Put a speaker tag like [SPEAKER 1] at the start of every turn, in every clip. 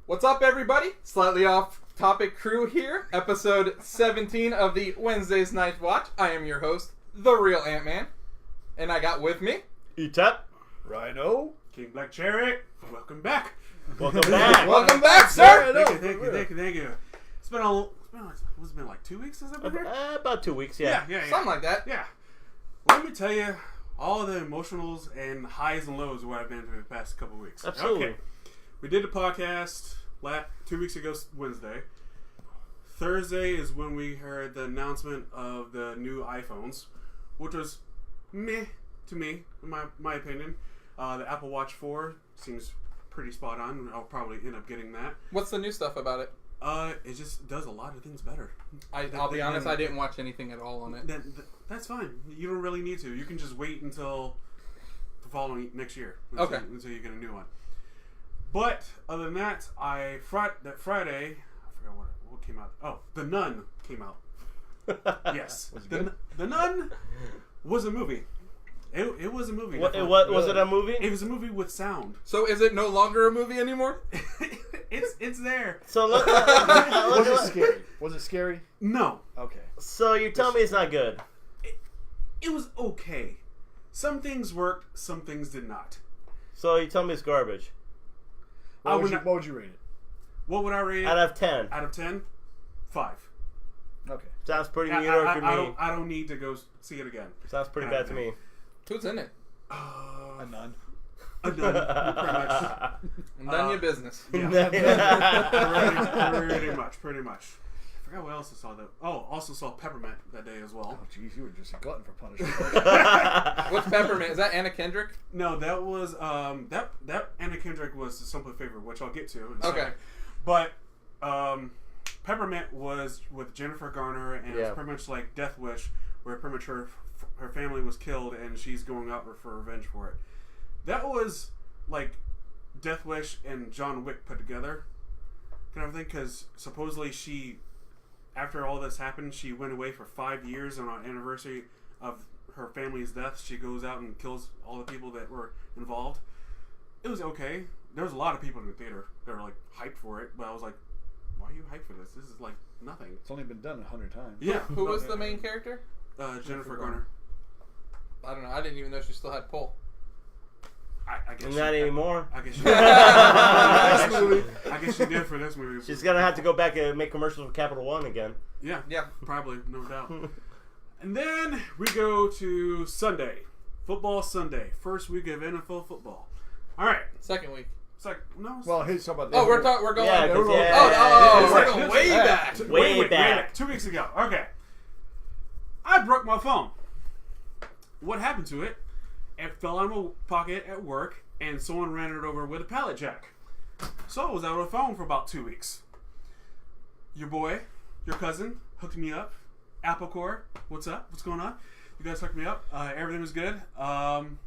[SPEAKER 1] What's up, everybody? Slightly off topic crew here. Episode 17 of the Wednesday's Knightswatch. I am your host, the real Ant-Man. And I got with me...
[SPEAKER 2] Etep.
[SPEAKER 3] Rhino.
[SPEAKER 4] King Black Cherry. Welcome back.
[SPEAKER 2] Welcome back.
[SPEAKER 1] Welcome back, sir!
[SPEAKER 4] Thank you. It's been what's it been, like 2 weeks since I've been here?
[SPEAKER 2] About 2 weeks, yeah.
[SPEAKER 1] Something like that.
[SPEAKER 4] Yeah. Let me tell you all the emotionals and highs and lows of what I've been through the past couple weeks.
[SPEAKER 2] Absolutely.
[SPEAKER 4] Okay. We did the podcast 2 weeks ago, Wednesday. Thursday is when we heard the announcement of the new iPhones, which was meh to me, in my opinion. The Apple Watch 4 seems pretty spot on. I'll probably end up getting that.
[SPEAKER 1] What's the new stuff about it?
[SPEAKER 4] It just does a lot of things better.
[SPEAKER 1] I'll be honest, I didn't watch anything at all on it.
[SPEAKER 4] That's fine. You don't really need to. You can just wait until the following next year. Until you get a new one. But other than that, that Friday, I forgot what came out. Oh, The Nun came out. Yes,
[SPEAKER 3] Was it good?
[SPEAKER 4] The Nun was a movie. It was a movie.
[SPEAKER 2] Was it a movie?
[SPEAKER 4] It was a movie with sound.
[SPEAKER 1] So is it no longer a movie anymore?
[SPEAKER 4] It's there.
[SPEAKER 2] So
[SPEAKER 3] Was it scary? Was it scary?
[SPEAKER 4] No.
[SPEAKER 3] Okay.
[SPEAKER 2] So you're telling me it's not good?
[SPEAKER 4] It was okay. Some things worked, some things did not.
[SPEAKER 2] So you tell me it's garbage?
[SPEAKER 3] What would you rate it?
[SPEAKER 4] What would I rate it?
[SPEAKER 2] Out of 10.
[SPEAKER 4] Out of 10? 5.
[SPEAKER 3] Okay.
[SPEAKER 2] Sounds pretty mediocre to me.
[SPEAKER 4] I don't need to go see it again.
[SPEAKER 2] Sounds pretty bad to me.
[SPEAKER 1] Who's in it?
[SPEAKER 3] A nun.
[SPEAKER 4] A nun, pretty much.
[SPEAKER 1] None your business.
[SPEAKER 4] Yeah. Pretty much. I forgot what else I saw though. Oh, also saw Peppermint that day as well.
[SPEAKER 3] Oh, jeez, you were just a glutton for punishment.
[SPEAKER 1] What's Peppermint? Is that Anna Kendrick?
[SPEAKER 4] No, that was that Anna Kendrick was the Simple Favor, which I'll get to in a
[SPEAKER 1] Okay.
[SPEAKER 4] second. But Peppermint was with Jennifer Garner, and it was pretty much like Death Wish, where pretty much her family was killed, and she's going out for revenge for it. That was like Death Wish and John Wick put together, kind of thing. Because supposedly after all this happened, she went away for 5 years on an anniversary of her family's death. She goes out and kills all the people that were involved. It was okay. There was a lot of people in the theater that were like hyped for it, but I was like, why are you hyped for this? This is like nothing.
[SPEAKER 3] It's only been done 100 times.
[SPEAKER 4] Yeah.
[SPEAKER 1] Who was the main character?
[SPEAKER 4] Jennifer Garner.
[SPEAKER 1] I don't know. I didn't even know she still had pull.
[SPEAKER 4] I guess
[SPEAKER 2] Not anymore.
[SPEAKER 4] I guess she did. I guess she did for this movie.
[SPEAKER 2] She's going to have to go back and make commercials for Capital One again.
[SPEAKER 4] Yeah, probably, no doubt. And then we go to Sunday. Football Sunday. First week of NFL football. All right.
[SPEAKER 1] Second week.
[SPEAKER 4] It's like, no.
[SPEAKER 3] Well, here's about that.
[SPEAKER 1] Oh, we're going.
[SPEAKER 2] Yeah,
[SPEAKER 1] we're
[SPEAKER 2] yeah.
[SPEAKER 1] going way back.
[SPEAKER 2] Way back.
[SPEAKER 4] 2 weeks ago. Okay. I broke my phone. What happened to it? It fell out of my pocket at work, and someone ran it over with a pallet jack. So I was out of the phone for about 2 weeks. Your cousin, hooked me up. Apple Core, what's up? What's going on? You guys hooked me up. Everything was good. Then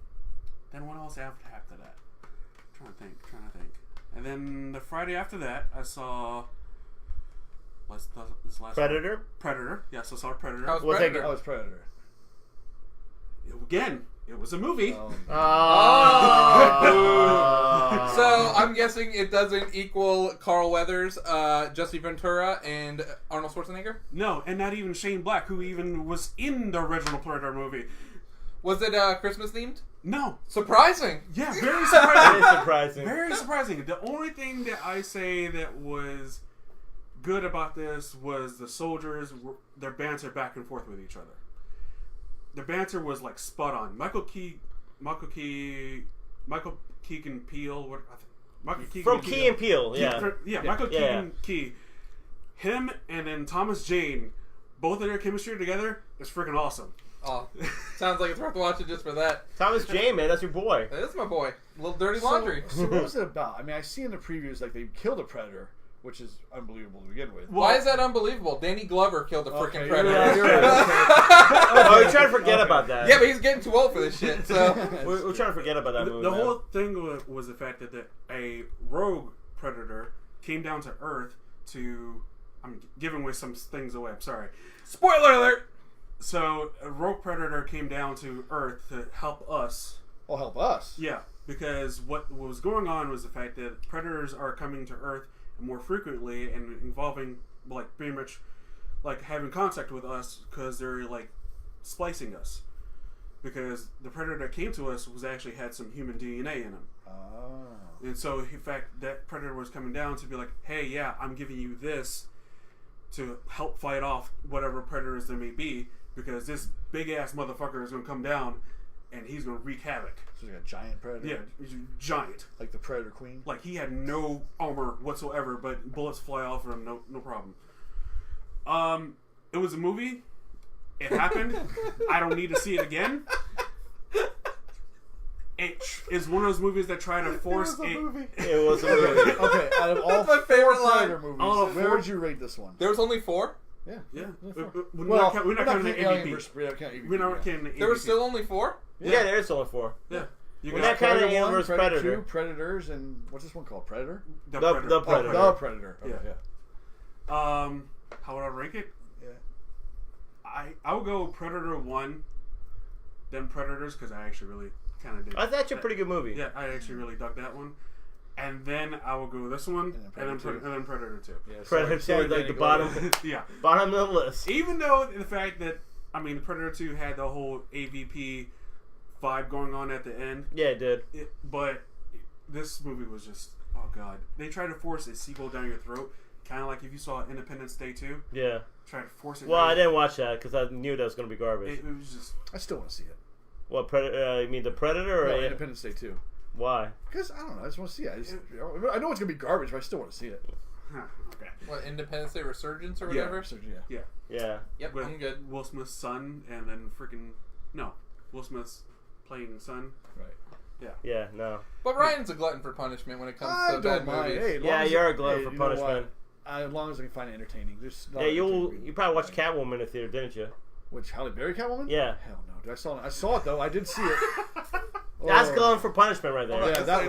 [SPEAKER 4] what else after that? Trying to think. And then the Friday after that, I saw... this last
[SPEAKER 2] Predator?
[SPEAKER 4] Predator. Yes, I saw Predator.
[SPEAKER 1] How's
[SPEAKER 2] We'll
[SPEAKER 1] Predator?
[SPEAKER 2] take it.
[SPEAKER 3] Oh, it's Predator.
[SPEAKER 4] Again, it was a movie.
[SPEAKER 1] So I'm guessing it doesn't equal Carl Weathers, Jesse Ventura, and Arnold Schwarzenegger?
[SPEAKER 4] No, and not even Shane Black, who even was in the original Predator movie.
[SPEAKER 1] Was it Christmas themed?
[SPEAKER 4] No.
[SPEAKER 1] Surprising.
[SPEAKER 4] Yeah, very surprising.
[SPEAKER 2] Very surprising.
[SPEAKER 4] Very surprising. The only thing that I say that was good about this was the soldiers, their banter back and forth with each other. The banter was like spot on. Michael Keegan Peele.
[SPEAKER 2] From Key and Peele, yeah.
[SPEAKER 4] Michael Keegan Key. Him and then Thomas Jane, both of their chemistry together is freaking awesome.
[SPEAKER 1] Oh, sounds like it's worth watching just for that.
[SPEAKER 2] Thomas Jane, man, that's your boy.
[SPEAKER 1] That's my boy. A little dirty laundry.
[SPEAKER 3] So what was it about? I mean, I see in the previews like they killed a predator, which is unbelievable to begin with.
[SPEAKER 1] Why is that unbelievable? Danny Glover killed a freaking predator.
[SPEAKER 3] You're right.
[SPEAKER 2] Oh, we're trying to forget about that.
[SPEAKER 1] Yeah, but he's getting too old for this shit, so...
[SPEAKER 2] We're trying to forget about that movie.
[SPEAKER 4] The whole thing was the fact that a rogue predator came down to Earth to... I'm giving away some things away, I'm sorry.
[SPEAKER 1] Spoiler alert!
[SPEAKER 4] So, a rogue predator came down to Earth to help us.
[SPEAKER 3] Oh, help us.
[SPEAKER 4] Yeah. because what was going on was the fact that predators are coming to Earth more frequently and involving like pretty much like having contact with us because they're like splicing us. Because the predator that came to us was actually had some human DNA in him. Oh. And so, in fact, that predator was coming down to be like, hey, yeah, I'm giving you this to help fight off whatever predators there may be, because this big-ass motherfucker is going to come down and he's going to wreak havoc.
[SPEAKER 3] So he's like a giant predator?
[SPEAKER 4] Yeah, he's giant.
[SPEAKER 3] Like the Predator Queen?
[SPEAKER 4] Like, he had no armor whatsoever, but bullets fly off of him, no problem. It was a movie. It happened. I don't need to see it again. It is one of those movies that try to force
[SPEAKER 3] It was a movie.
[SPEAKER 2] It was a movie.
[SPEAKER 3] Okay, out of all
[SPEAKER 1] my favorite line.
[SPEAKER 3] Predator movies, where would you rate this one?
[SPEAKER 1] There was only 4?
[SPEAKER 3] Yeah.
[SPEAKER 4] We're not counting the
[SPEAKER 3] Alien
[SPEAKER 4] AVP.
[SPEAKER 3] versus Predator.
[SPEAKER 4] We're not counting the AVP.
[SPEAKER 1] There was still only 4?
[SPEAKER 2] Yeah, there is only 4.
[SPEAKER 4] Yeah.
[SPEAKER 2] We're not counting Alien versus Predator.
[SPEAKER 3] 2, Predators, and what's this one called? Predator?
[SPEAKER 2] The Predator.
[SPEAKER 3] The Predator. Okay,
[SPEAKER 4] yeah. How would I rank it?
[SPEAKER 3] Yeah.
[SPEAKER 4] I would go Predator 1, then Predators, because I actually really kind of did.
[SPEAKER 2] That's actually a pretty good movie.
[SPEAKER 4] Yeah, I actually really dug that one. And then I will go this one, and then Predator 2.
[SPEAKER 3] Yeah,
[SPEAKER 2] Predator 2 is like the bottom, bottom of the list.
[SPEAKER 4] Even though the fact that, I mean, Predator 2 had the whole AVP vibe going on at the end.
[SPEAKER 2] Yeah, it did.
[SPEAKER 4] But this movie was just, oh god. They tried to force a sequel down your throat, kind of like if you saw Independence Day 2.
[SPEAKER 2] Yeah.
[SPEAKER 4] Tried to force it.
[SPEAKER 2] Well, I didn't watch that because I knew that was going to be garbage.
[SPEAKER 4] It was just...
[SPEAKER 3] I still want to see it.
[SPEAKER 2] What, Predator? You mean the Predator? Or
[SPEAKER 3] Independence Day 2.
[SPEAKER 2] Why?
[SPEAKER 3] Because, I don't know, I just want to see it. I know it's going to be garbage, but I still want to see it.
[SPEAKER 4] Okay.
[SPEAKER 1] What, Independence Day Resurgence or whatever?
[SPEAKER 3] Yeah.
[SPEAKER 1] Yep,
[SPEAKER 4] With
[SPEAKER 1] I'm good.
[SPEAKER 4] Will Smith's son, and then freaking... No. Will Smith's playing son.
[SPEAKER 3] Right.
[SPEAKER 2] Yeah, no.
[SPEAKER 1] But Ryan's a glutton for punishment when it comes to bad movies.
[SPEAKER 3] Hey,
[SPEAKER 2] yeah, you're a glutton for punishment.
[SPEAKER 3] As long as I can find it entertaining.
[SPEAKER 2] Yeah, you probably watched Catwoman in the theater, didn't you?
[SPEAKER 3] Which, Halle Berry Catwoman?
[SPEAKER 2] Yeah.
[SPEAKER 3] Hell no. I saw it though. I did see it.
[SPEAKER 2] That's glutton for punishment right there.
[SPEAKER 3] Yeah, that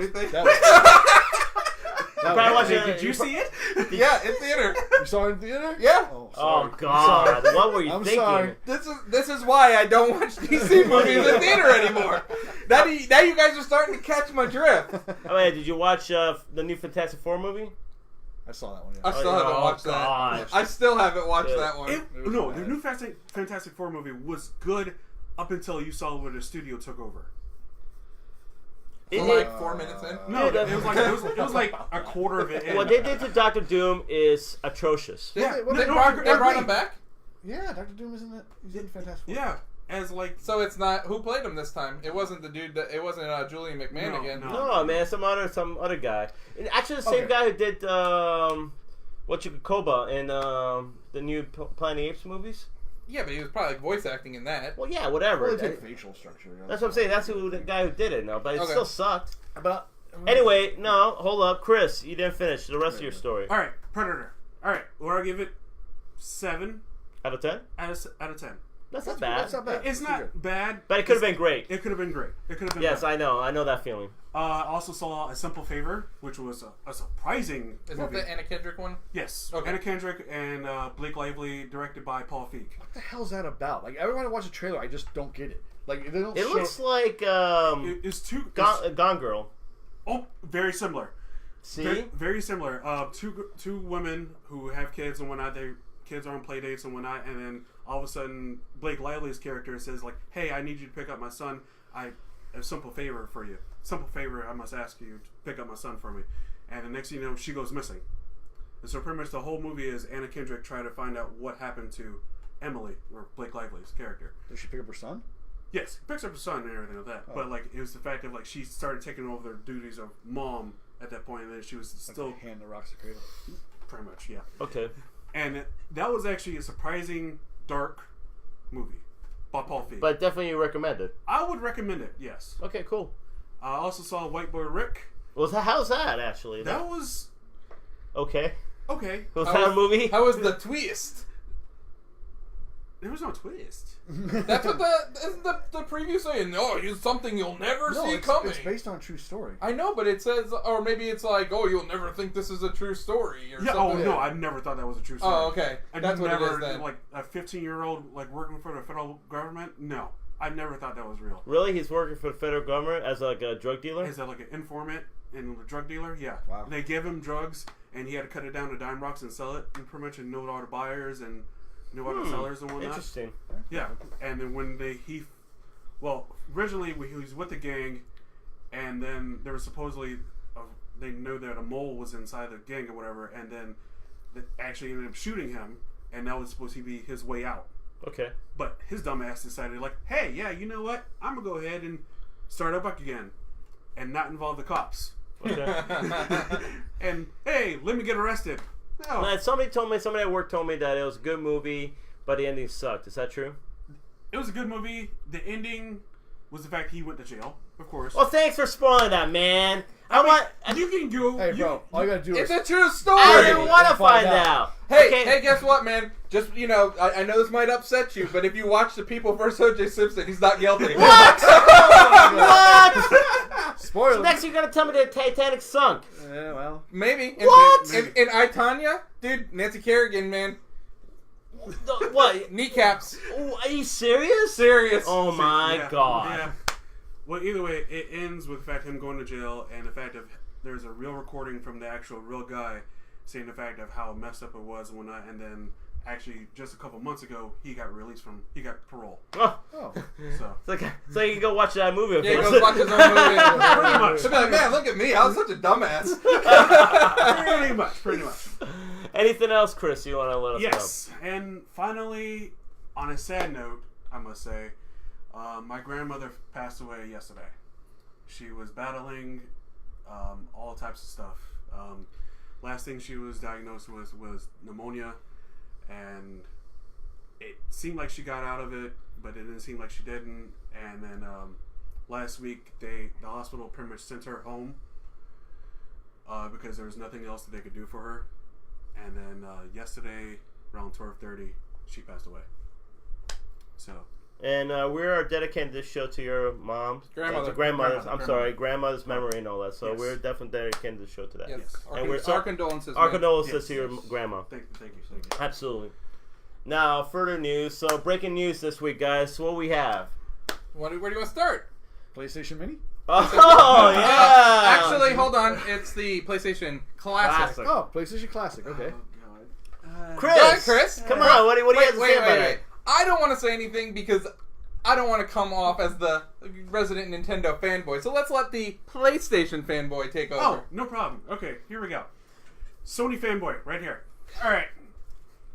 [SPEAKER 3] was
[SPEAKER 4] Did you see it?
[SPEAKER 1] Yeah, in theater.
[SPEAKER 3] You saw it in theater?
[SPEAKER 1] Yeah.
[SPEAKER 2] Oh God! What were you thinking?
[SPEAKER 3] Sorry.
[SPEAKER 1] This is why I don't watch DC movies in theater anymore. Now you guys are starting to catch my drift.
[SPEAKER 2] Oh yeah, did you watch the new Fantastic Four movie?
[SPEAKER 3] I saw that one. Yeah.
[SPEAKER 1] I still haven't watched that. I still haven't watched that one.
[SPEAKER 4] No, the new Fantastic Four movie was good up until you saw where the studio took over.
[SPEAKER 1] So like 4 minutes in?
[SPEAKER 4] No, it was like a quarter of it in.
[SPEAKER 2] What they did to Dr. Doom is atrocious.
[SPEAKER 1] They brought him back?
[SPEAKER 3] Yeah, Dr. Doom is in it. He's in Fantastic Four.
[SPEAKER 4] Yeah, as like.
[SPEAKER 1] So it's not who played him this time. It wasn't the dude. It wasn't Julian McMahon again.
[SPEAKER 2] No, man, some other guy. And actually, the same guy who did Koba in the new Planet of the Apes movies.
[SPEAKER 1] Yeah, but he was probably like voice acting in that.
[SPEAKER 2] Well, yeah, whatever.
[SPEAKER 3] Well, it's facial structure.
[SPEAKER 2] That's what I'm saying. That's the guy who did it now, but it still sucked.
[SPEAKER 3] But
[SPEAKER 2] anyway, no, hold up, Chris, you didn't finish the rest of your story.
[SPEAKER 4] All right, Predator. All right, well, I'll give it 7
[SPEAKER 2] out of 10.
[SPEAKER 4] Out of 10.
[SPEAKER 2] That's not bad.
[SPEAKER 3] That's not bad.
[SPEAKER 4] It's not bad,
[SPEAKER 2] but it could have been great.
[SPEAKER 4] It could have been great. It could have been.
[SPEAKER 2] Yes,
[SPEAKER 4] better.
[SPEAKER 2] I know that feeling.
[SPEAKER 4] I also saw A Simple Favor, which was a surprising.
[SPEAKER 1] Is
[SPEAKER 4] movie.
[SPEAKER 1] that the Anna Kendrick one?
[SPEAKER 4] Yes.
[SPEAKER 1] Okay.
[SPEAKER 4] Anna Kendrick and Blake Lively, directed by Paul Feig.
[SPEAKER 3] What the hell's that about? Like, every time I watch a trailer, I just don't get it. Like, they don't.
[SPEAKER 2] It looks like
[SPEAKER 4] it's two
[SPEAKER 2] Gone Girl.
[SPEAKER 4] Oh, very similar.
[SPEAKER 2] See,
[SPEAKER 4] very similar. Two women who have kids and whatnot. Their kids are on play dates and whatnot, and then all of a sudden, Blake Lively's character says like, "Hey, I need you to pick up my son. A simple favor for you. Simple favor. I must ask you to pick up my son for me." And the next thing you know, she goes missing. And so pretty much the whole movie is Anna Kendrick trying to find out what happened to Emily, or Blake Lively's character.
[SPEAKER 3] Does she pick up her son?
[SPEAKER 4] Yes, picks up her son and everything like that. Oh. But like, it was the fact of like she started taking over the duties of mom at that point, and then she was still
[SPEAKER 3] like hand the rocks to cradle.
[SPEAKER 4] Pretty much, yeah.
[SPEAKER 2] Okay.
[SPEAKER 4] And that was actually a surprising dark movie by Paul Feig.
[SPEAKER 2] But definitely you recommend it.
[SPEAKER 4] I would recommend it. Yes.
[SPEAKER 2] Okay, cool.
[SPEAKER 4] I also saw White Boy Rick.
[SPEAKER 2] How's that actually?
[SPEAKER 4] That was
[SPEAKER 2] okay.
[SPEAKER 4] Okay.
[SPEAKER 2] Was that a movie?
[SPEAKER 1] How was the twist?
[SPEAKER 4] There was no twist.
[SPEAKER 1] That's what isn't the preview saying? No, it's something you'll never see coming.
[SPEAKER 3] It's based on a true story.
[SPEAKER 1] I know, but it says, or maybe it's like, oh, you'll never think this is a true story, or something.
[SPEAKER 4] Oh no, I never thought that was a true story.
[SPEAKER 1] Oh, okay, that's what it is then.
[SPEAKER 4] Like a 15-year-old like working for the federal government. No, I never thought that was real.
[SPEAKER 2] Really? He's working for the federal government as like a drug dealer?
[SPEAKER 4] Is that like an informant and a drug dealer? Yeah.
[SPEAKER 3] Wow.
[SPEAKER 4] They give him drugs, and he had to cut it down to dime rocks and sell it, and pretty much know all the buyers and know all the sellers and whatnot.
[SPEAKER 2] Interesting.
[SPEAKER 4] Yeah. And then when originally he was with the gang, and then there was supposedly they know that a mole was inside the gang or whatever, and then they actually ended up shooting him, and that was supposed to be his way out.
[SPEAKER 2] Okay.
[SPEAKER 4] But his dumb ass decided, like, hey, yeah, you know what? I'm going to go ahead and start up again and not involve the cops.
[SPEAKER 2] Okay.
[SPEAKER 4] And, hey, let me get arrested. No.
[SPEAKER 2] Now, somebody at work told me that it was a good movie, but the ending sucked. Is that true?
[SPEAKER 4] It was a good movie. The ending was the fact he went to jail, of course.
[SPEAKER 2] Well, thanks for spoiling that, man.
[SPEAKER 4] You can go.
[SPEAKER 3] Hey, bro, all you gotta do
[SPEAKER 1] It's
[SPEAKER 3] is...
[SPEAKER 1] a true story.
[SPEAKER 2] I didn't want to find out.
[SPEAKER 1] Hey, guess what, man? Just, I know this might upset you, but if you watch The People vs. O.J. Simpson, he's not guilty.
[SPEAKER 2] What? What?
[SPEAKER 3] Spoiler.
[SPEAKER 2] Next, you're gonna tell me the Titanic sunk.
[SPEAKER 3] Yeah, well...
[SPEAKER 1] Maybe.
[SPEAKER 2] What?
[SPEAKER 1] In I, Tonya? Dude, Nancy Kerrigan, man.
[SPEAKER 2] What?
[SPEAKER 1] Kneecaps.
[SPEAKER 2] Are you serious?
[SPEAKER 1] Serious.
[SPEAKER 2] Oh my god.
[SPEAKER 4] Yeah. Well, either way, it ends with the fact of him going to jail and the fact of there's a real recording from the actual real guy saying the fact of how messed up it was and whatnot, and then actually just a couple months ago he got parole.
[SPEAKER 2] Oh.
[SPEAKER 4] So
[SPEAKER 2] So you can go watch that movie.
[SPEAKER 1] Yeah, he goes watch his own movie.
[SPEAKER 4] Pretty much.
[SPEAKER 1] He'll be like, man, look at me. I was such a dumbass.
[SPEAKER 4] pretty much.
[SPEAKER 2] Anything else, Chris, you want to let us know?
[SPEAKER 4] Yes, and finally, on a sad note, I must say, my grandmother passed away yesterday. She was battling all types of stuff. Last thing she was diagnosed with was pneumonia, and it seemed like she got out of it, but it didn't seem like she didn't. And then last week, the hospital pretty much sent her home because there was nothing else that they could do for her. And then yesterday, around 12:30, she passed away. So.
[SPEAKER 2] And we are dedicating this show to your mom's grandmother's memory and all that. So we're definitely dedicating this show to that.
[SPEAKER 1] Yes.
[SPEAKER 2] And
[SPEAKER 1] our condolences.
[SPEAKER 2] Our condolences to your grandma.
[SPEAKER 4] Thank you.
[SPEAKER 2] Absolutely. Now, further news. So, breaking news this week, guys. What we have?
[SPEAKER 1] Where do you want to start?
[SPEAKER 3] PlayStation Mini?
[SPEAKER 2] Oh, yeah.
[SPEAKER 1] Actually, hold on. It's the PlayStation Classic.
[SPEAKER 3] Oh, PlayStation Classic. Okay.
[SPEAKER 4] Oh,
[SPEAKER 2] Chris,
[SPEAKER 1] come
[SPEAKER 2] on. What do you have to say about it?
[SPEAKER 1] I don't want to say anything because I don't want to come off as the resident Nintendo fanboy. So let's let the PlayStation fanboy take over.
[SPEAKER 4] Oh, no problem. Okay, here we go. Sony fanboy, right here. All right.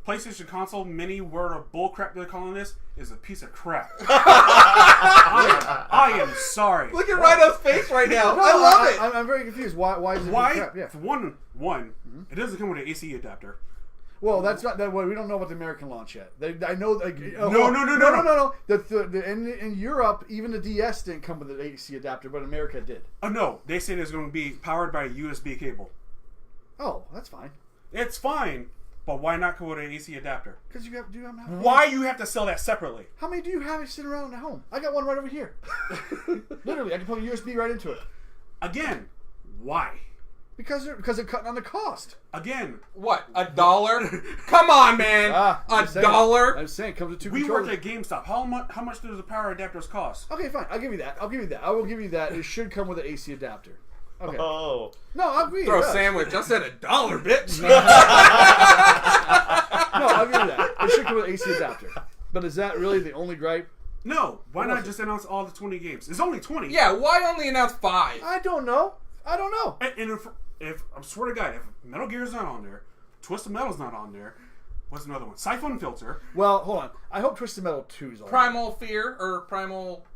[SPEAKER 4] PlayStation console mini word of bullcrap they're calling this is a piece of crap. I am sorry.
[SPEAKER 1] Look at Rhino's face right now. I love it.
[SPEAKER 3] I'm very confused. Why is it crap? Yeah.
[SPEAKER 4] For one, it doesn't come with an AC adapter.
[SPEAKER 3] Well, that's not that way. We don't know about the American launch yet. I know.
[SPEAKER 4] No.
[SPEAKER 3] In Europe, even the DS didn't come with an AC adapter, but America did.
[SPEAKER 4] Oh no, they said it's going to be powered by a USB cable.
[SPEAKER 3] Oh, that's fine.
[SPEAKER 4] It's fine, but why not go with an AC adapter?
[SPEAKER 3] Because you have to.
[SPEAKER 4] Why you have to sell that separately?
[SPEAKER 3] How many do you have sitting around at home? I got one right over here. Literally, I can plug a USB right into it.
[SPEAKER 4] Again, why?
[SPEAKER 3] Because they're cutting on the cost.
[SPEAKER 4] Again,
[SPEAKER 1] what? $1? Come on, man. $1?
[SPEAKER 3] I'm saying it comes with two
[SPEAKER 4] we
[SPEAKER 3] controllers.
[SPEAKER 4] worked at GameStop. How much does the power adapters cost?
[SPEAKER 3] Okay, fine. I'll give you that. I will give you that. It should come with an AC adapter. Okay.
[SPEAKER 2] Oh.
[SPEAKER 3] No, I'll agree.
[SPEAKER 1] Throw a sandwich. I said $1, bitch.
[SPEAKER 3] No, I'll give you that. It should come with an AC adapter. But is that really the only gripe?
[SPEAKER 4] No. Why not just announce all the 20 games? It's only 20.
[SPEAKER 1] Yeah, why only announce 5?
[SPEAKER 3] I don't know.
[SPEAKER 4] And if I swear to God, if Metal Gear's not on there, Twisted Metal's not on there, what's another one? Siphon Filter.
[SPEAKER 3] Well, hold on. I hope Twisted Metal 2 is on
[SPEAKER 1] Primal Fear or Primal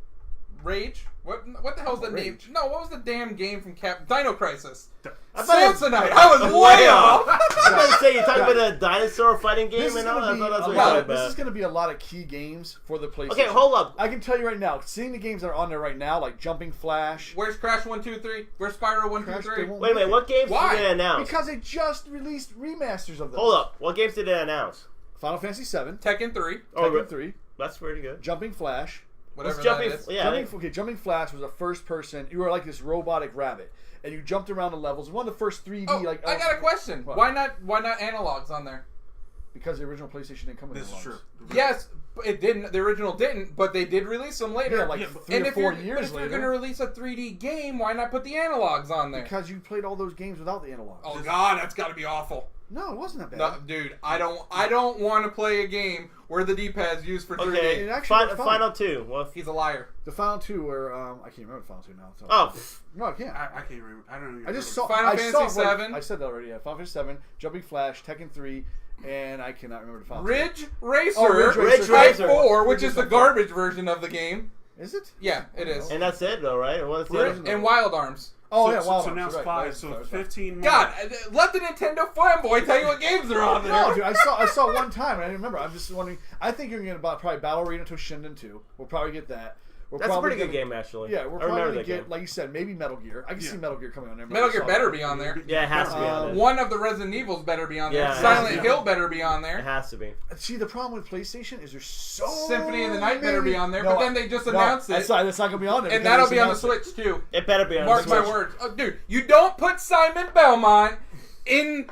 [SPEAKER 1] Rage? What the hell's the name?
[SPEAKER 3] Rage.
[SPEAKER 1] No, what was the damn game from Dino Crisis?
[SPEAKER 2] I thought
[SPEAKER 1] Samsonite. I was way off.
[SPEAKER 2] I was going to say, you're talking about a dinosaur fighting game and all that. I thought that's what you're talking
[SPEAKER 3] This
[SPEAKER 2] about.
[SPEAKER 3] is going to be a lot of key games for the PlayStation.
[SPEAKER 2] Okay, hold up.
[SPEAKER 3] I can tell you right now, seeing the games that are on there right now, like Jumping Flash.
[SPEAKER 1] Where's Crash 1, 2, 3? Where's Spyro 1, 2, 3?
[SPEAKER 2] Wait a minute, what games
[SPEAKER 1] Why?
[SPEAKER 2] did they announce?
[SPEAKER 3] Because they just released remasters of them.
[SPEAKER 2] Hold up, what games did they announce?
[SPEAKER 3] Final Fantasy VII,
[SPEAKER 1] Tekken 3.
[SPEAKER 3] Tekken 3,
[SPEAKER 2] That's pretty good.
[SPEAKER 3] Jumping Flash.
[SPEAKER 1] Whatever
[SPEAKER 2] Jumping?
[SPEAKER 1] that is.
[SPEAKER 2] Yeah.
[SPEAKER 3] Jumping Flash was a first person. You were like this robotic rabbit, and you jumped around the levels. It was one of the first 3D.
[SPEAKER 1] Oh, I got a question.
[SPEAKER 3] What?
[SPEAKER 1] Why not analogs on there?
[SPEAKER 3] Because the original PlayStation didn't come with
[SPEAKER 4] This is
[SPEAKER 3] analogs.
[SPEAKER 4] true.
[SPEAKER 1] Yes, It didn't. The original didn't, but they did release them later.
[SPEAKER 3] Yeah, like 3 or 4 years
[SPEAKER 1] if
[SPEAKER 3] later.
[SPEAKER 1] you're going to release a 3D game, why not put the analogs on there?
[SPEAKER 3] Because you played all those games without the analogs.
[SPEAKER 1] Oh God, that's got to be awful.
[SPEAKER 3] No, it wasn't that bad.
[SPEAKER 1] No, dude, I don't want to play a game where the D-pad's used for 3D.
[SPEAKER 2] Okay, Final 2. Well,
[SPEAKER 1] he's a liar.
[SPEAKER 3] The Final 2 where I can't remember the Final 2 now. So.
[SPEAKER 2] Oh,
[SPEAKER 3] no, I can't.
[SPEAKER 4] I can't remember. I don't know.
[SPEAKER 3] I just saw
[SPEAKER 1] Final Fantasy 7.
[SPEAKER 3] I said that already. Yeah, Final Fantasy 7, Jumping Flash, Tekken 3, and I cannot remember the Final
[SPEAKER 1] Ridge
[SPEAKER 3] 2.
[SPEAKER 1] Racer,
[SPEAKER 3] Ridge
[SPEAKER 1] Type
[SPEAKER 3] Racer.
[SPEAKER 1] 4, which is the garbage version of the game.
[SPEAKER 3] Is it?
[SPEAKER 1] Yeah, it is.
[SPEAKER 2] and that's it though, right? What's the other?
[SPEAKER 1] And Wild Arms.
[SPEAKER 3] Oh, yeah,
[SPEAKER 4] So now it's 5, so 15 more.
[SPEAKER 1] God, let the Nintendo fanboy tell you what games are on there.
[SPEAKER 3] No, dude, I saw one time and I didn't remember. I'm just wondering. I think you're going to probably Battle Arena Toshinden 2. We'll probably get that.
[SPEAKER 2] That's a pretty good game, actually.
[SPEAKER 3] Yeah, we're probably going to get, like you said, maybe Metal Gear. I can see Metal Gear coming on there.
[SPEAKER 1] Metal Gear better be on there.
[SPEAKER 2] Yeah, it has to be on there.
[SPEAKER 1] One of the Resident Evils better be on there.
[SPEAKER 2] Yeah,
[SPEAKER 1] Silent Hill better be on there.
[SPEAKER 2] It has to be.
[SPEAKER 3] See, the problem with PlayStation is there's so
[SPEAKER 1] Symphony of the Night better be on there,
[SPEAKER 3] No,
[SPEAKER 1] but then they just announced it.
[SPEAKER 3] That's not going to be on there.
[SPEAKER 1] And that'll be on the Switch, too.
[SPEAKER 2] It better be on
[SPEAKER 1] Mark
[SPEAKER 2] the Switch.
[SPEAKER 1] my words. Oh, dude, you don't put Simon Belmont in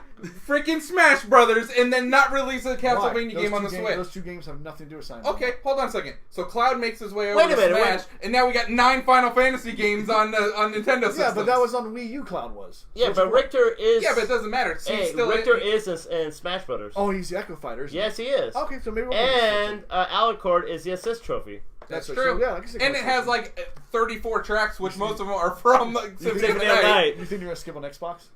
[SPEAKER 1] freaking Smash Brothers and then not release a Castlevania game on the Switch.
[SPEAKER 3] Those 2 games have nothing to do with Simon.
[SPEAKER 1] Okay, hold on a second. So Cloud makes his way over to Smash, and now we got 9 Final Fantasy games on Nintendo systems.
[SPEAKER 3] Yeah, but that was on Wii U. Cloud was.
[SPEAKER 2] Yeah, but Richter is.
[SPEAKER 1] Yeah, but it doesn't matter.
[SPEAKER 2] Richter is in Smash Brothers.
[SPEAKER 3] Oh, he's the Echo Fighter.
[SPEAKER 2] Yes, he is.
[SPEAKER 3] Okay, so maybe.
[SPEAKER 2] And Alucard is the assist trophy.
[SPEAKER 1] That's true.
[SPEAKER 3] So, yeah,
[SPEAKER 1] and it has like 34 tracks, which most of them are from Symphony of the Night.
[SPEAKER 3] You think you're gonna skip on Xbox?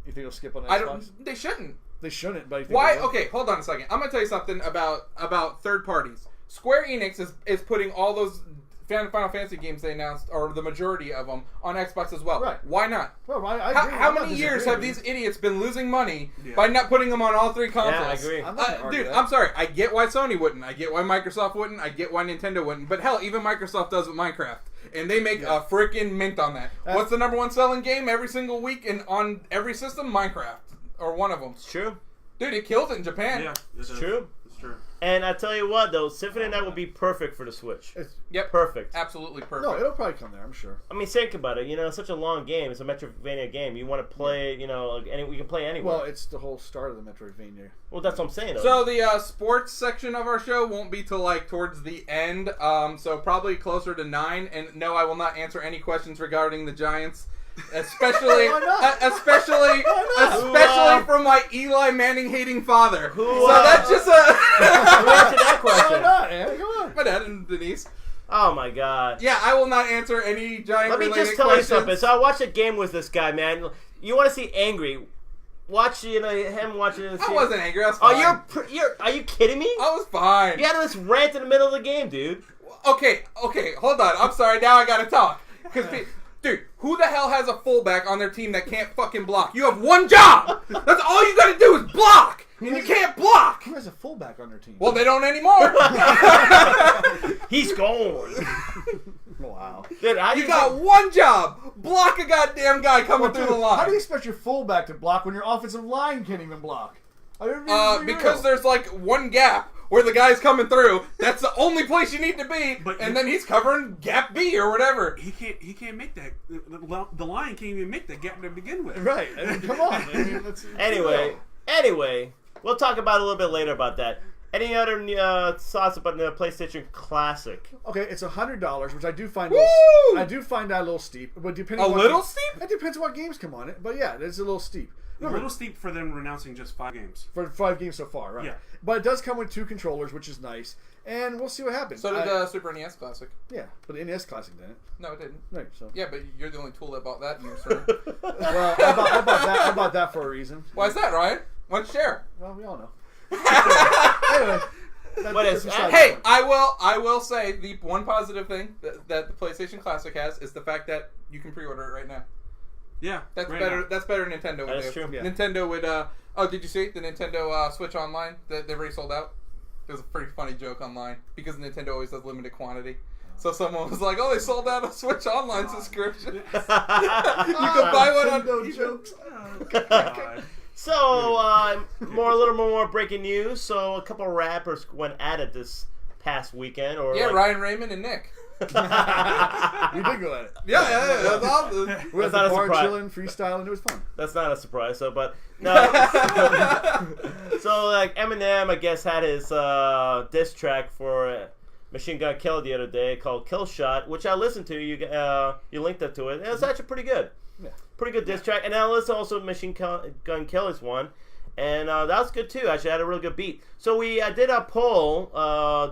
[SPEAKER 3] You think you'll skip on Xbox?
[SPEAKER 1] They shouldn't.
[SPEAKER 3] They shouldn't, but
[SPEAKER 1] why? Okay, hold on a second. I'm gonna tell you something about third parties. Square Enix is putting all those Final Fantasy games they announced, or the majority of them, on Xbox as well.
[SPEAKER 3] Right.
[SPEAKER 1] Why not?
[SPEAKER 3] Well, I agree.
[SPEAKER 1] How many years have these idiots been losing money by not putting them on all 3 consoles?
[SPEAKER 2] Yeah, I agree.
[SPEAKER 1] Dude, I'm sorry. I get why Sony wouldn't. I get why Microsoft wouldn't. I get why Nintendo wouldn't. But hell, even Microsoft does with Minecraft. And they make a freaking mint on that. What's the #1 selling game every single week and on every system? Minecraft. Or one of them.
[SPEAKER 2] It's true.
[SPEAKER 1] Dude, it kills it in Japan.
[SPEAKER 4] Yeah,
[SPEAKER 2] it's true.
[SPEAKER 4] It's true.
[SPEAKER 2] And I tell you what, though, Symphony of the Night would be perfect for the Switch.
[SPEAKER 1] Yep.
[SPEAKER 2] Perfect.
[SPEAKER 1] Absolutely perfect.
[SPEAKER 3] No, it'll probably come there, I'm sure.
[SPEAKER 2] I mean, think about it. You know, it's such a long game. It's a Metroidvania game. You want to play, you know, we can play anywhere.
[SPEAKER 3] Well, it's the whole start of the Metroidvania.
[SPEAKER 2] Well, that's what I'm saying, though.
[SPEAKER 1] So the sports section of our show won't be till like towards the end. So probably closer to 9. And no, I will not answer any questions regarding the Giants. Especially from my Eli Manning hating father. So that's just
[SPEAKER 2] Who answered that question?
[SPEAKER 3] Why not, man? Come on.
[SPEAKER 1] my dad and Denise.
[SPEAKER 2] Oh my God.
[SPEAKER 1] Yeah, I will not answer any Giant.
[SPEAKER 2] Let me
[SPEAKER 1] related
[SPEAKER 2] just tell
[SPEAKER 1] questions.
[SPEAKER 2] you something. So I watched a game with this guy, man. You want to see angry? Watch him watching this.
[SPEAKER 1] I wasn't angry. I was fine.
[SPEAKER 2] Oh, are you kidding me?
[SPEAKER 1] I was fine.
[SPEAKER 2] You had this rant in the middle of the game, dude.
[SPEAKER 1] Okay, hold on. I'm sorry. Now I gotta talk. Dude, who the hell has a fullback on their team that can't fucking block? You have one job! That's all you gotta do is block! And you can't block!
[SPEAKER 3] Who has a fullback on their team?
[SPEAKER 1] Well, they don't anymore!
[SPEAKER 2] He's gone.
[SPEAKER 3] Wow.
[SPEAKER 1] Dude, you got one job! Block a goddamn guy coming through the line!
[SPEAKER 3] How do you expect your fullback to block when your offensive line can't even block?
[SPEAKER 1] Because there's like one gap where the guy's coming through. That's the only place you need to be, and then he's covering gap B or whatever.
[SPEAKER 4] He can't make that. The line can't even make that gap to begin with.
[SPEAKER 3] Right. I mean, come on. I mean,
[SPEAKER 2] Anyway, we'll talk about it a little bit later about that. Any other thoughts about the PlayStation Classic?
[SPEAKER 3] Okay, it's $100, which I do find that a little steep. But depending
[SPEAKER 1] steep?
[SPEAKER 3] It depends on what games come on it. But yeah, it's a little steep.
[SPEAKER 4] A little steep for them renouncing just 5 games.
[SPEAKER 3] For 5 games so far, right?
[SPEAKER 4] Yeah.
[SPEAKER 3] But it does come with 2 controllers, which is nice. And we'll see what happens.
[SPEAKER 1] So did the Super NES Classic.
[SPEAKER 3] Yeah, but the NES Classic didn't.
[SPEAKER 1] No, it didn't.
[SPEAKER 3] Right, so.
[SPEAKER 1] Yeah, but you're the only tool that bought that in your store.
[SPEAKER 3] Well, I bought that for a reason.
[SPEAKER 1] Why is that, Ryan? Why don't you share?
[SPEAKER 3] Well, we all know. Anyway.
[SPEAKER 1] Hey, I will say the one positive thing that the PlayStation Classic has is the fact that you can pre-order it right now.
[SPEAKER 4] Yeah,
[SPEAKER 1] that's better. Now. That's better than Nintendo would do.
[SPEAKER 2] True. Yeah.
[SPEAKER 1] Nintendo would. Oh, did you see the Nintendo Switch Online? They've already sold out. There's a pretty funny joke online because Nintendo always does limited quantity. So someone was like, "Oh, they sold out a Switch Online subscription. You can buy one on
[SPEAKER 3] no jokes."
[SPEAKER 4] God.
[SPEAKER 2] So, a little more breaking news. So, a couple of rappers went at it this past weekend.
[SPEAKER 1] Ryan Raymond and Nick.
[SPEAKER 3] You did go at it.
[SPEAKER 1] Yeah, that's awesome.
[SPEAKER 3] We were at the bar chilling, freestyling. It was fun.
[SPEAKER 2] That's not a surprise. So, but No. So like Eminem, I guess, had his diss track for Machine Gun Kelly the other day called "Kill Shot," which I listened to. You linked up to it, and it's actually pretty good.
[SPEAKER 3] Yeah.
[SPEAKER 2] Pretty good diss track. And I listened also to Machine Gun Kelly's one, and that was good too. Actually, had a really good beat. So we did a poll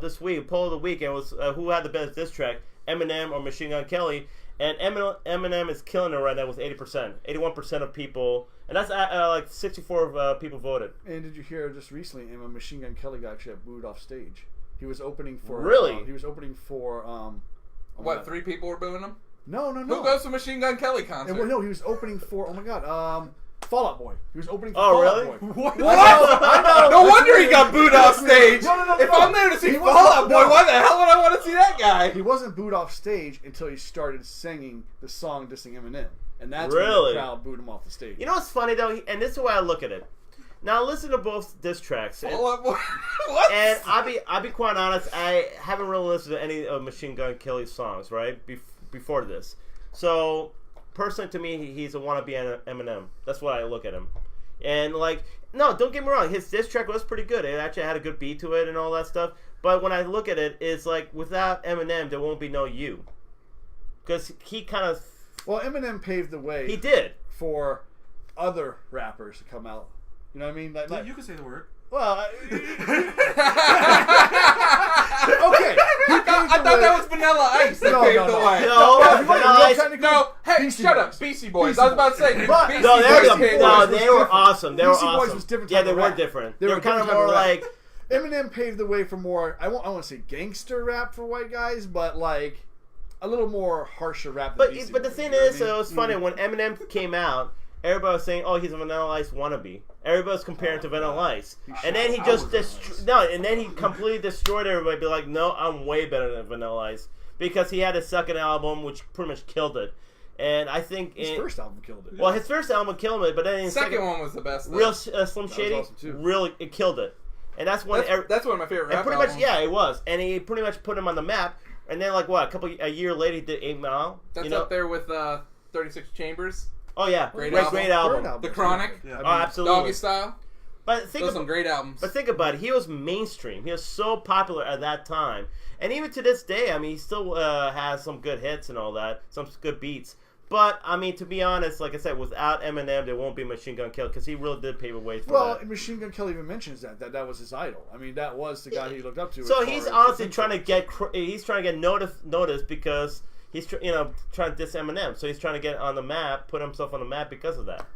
[SPEAKER 2] this week. Poll of the week, and it was who had the best diss track, Eminem or Machine Gun Kelly. And Eminem is killing it right now with 80%. 81% of people, and that's like 64 people voted.
[SPEAKER 3] And did you hear just recently, Machine Gun Kelly got actually booed off stage. He was opening for...
[SPEAKER 2] Really?
[SPEAKER 3] He was opening for...
[SPEAKER 1] what, 3 people were booing him?
[SPEAKER 3] No.
[SPEAKER 1] Who goes to Machine Gun Kelly concert?
[SPEAKER 3] No, he was opening for... Oh my god, Fall Out Boy. He was opening for
[SPEAKER 2] Oh,
[SPEAKER 3] Fall
[SPEAKER 2] really?
[SPEAKER 3] Out Boy.
[SPEAKER 1] What? I know. No wonder he got booed off stage.
[SPEAKER 3] No.
[SPEAKER 1] If I'm there to see Fall Out Boy, why the hell would I want to see that guy?
[SPEAKER 3] He wasn't booed off stage until he started singing the song dissing Eminem. And that's
[SPEAKER 2] Really?
[SPEAKER 3] when the crowd booed him off the stage.
[SPEAKER 2] You know what's funny though, and this is the way I look at it. Now listen to both diss tracks, and,
[SPEAKER 1] Fall Out Boy. What?
[SPEAKER 2] and I'll be quite honest. I haven't really listened to any of Machine Gun Kelly's songs right before this. So personally, to me, he's a wannabe Eminem. That's why I look at him. And like, no, don't get me wrong. His diss track was pretty good. It actually had a good beat to it and all that stuff. But when I look at it, it's like without Eminem, there won't be no you. Because he kind of...
[SPEAKER 3] Well, Eminem paved the way.
[SPEAKER 2] He did.
[SPEAKER 3] For other rappers to come out. You know what I mean?
[SPEAKER 4] You can say the word.
[SPEAKER 3] Well, okay.
[SPEAKER 1] I thought that was Vanilla Ice that paved the way.
[SPEAKER 2] No,
[SPEAKER 1] hey, shut up, Beastie Boys. I was about to say,
[SPEAKER 2] they were awesome. They were
[SPEAKER 3] Beastie
[SPEAKER 2] awesome.
[SPEAKER 3] Boys was different.
[SPEAKER 2] Yeah, they were different. They were kind of more like...
[SPEAKER 3] Eminem paved the way for more, I want to say gangster rap for white guys, but like a little more harsher rap than Beastie
[SPEAKER 2] But the
[SPEAKER 3] Boys,
[SPEAKER 2] thing
[SPEAKER 3] you know
[SPEAKER 2] is,
[SPEAKER 3] what I mean?
[SPEAKER 2] it was funny, when Eminem came out, everybody was saying, "Oh, he's a Vanilla Ice wannabe." Everybody was comparing to Vanilla Ice, and then he just completely destroyed everybody. Be like, "No, I'm way better than Vanilla Ice," because he had his second album, which pretty much killed it. And I think
[SPEAKER 3] his first album killed it.
[SPEAKER 2] Well, his first album killed it, but then his
[SPEAKER 1] second one was the best. Though.
[SPEAKER 2] Real Slim Shady,
[SPEAKER 3] awesome
[SPEAKER 2] really it killed it. And that's when
[SPEAKER 1] that's one of my favorite rap
[SPEAKER 2] pretty
[SPEAKER 1] albums.
[SPEAKER 2] Much, yeah, it was, and he pretty much put him on the map. And then, like a year later, he did 8 Mile.
[SPEAKER 1] That's up there with 36 Chambers.
[SPEAKER 2] Oh yeah, great album.
[SPEAKER 1] The Chronic.
[SPEAKER 2] Yeah. Oh, absolutely.
[SPEAKER 1] Doggy Style.
[SPEAKER 2] But those
[SPEAKER 1] are some great albums.
[SPEAKER 2] But think about it. He was mainstream. He was so popular at that time, and even to this day, I mean, he still has some good hits and all that, some good beats. But I mean, to be honest, like I said, without Eminem, there won't be Machine Gun Kelly because he really did pave the way for that.
[SPEAKER 3] Well, Machine Gun Kelly even mentions that was his idol. I mean, that was the guy he looked up to.
[SPEAKER 2] So he's honestly trying to get noticed because he's trying to diss Eminem. So he's trying to get on the map, put himself on the map because of that.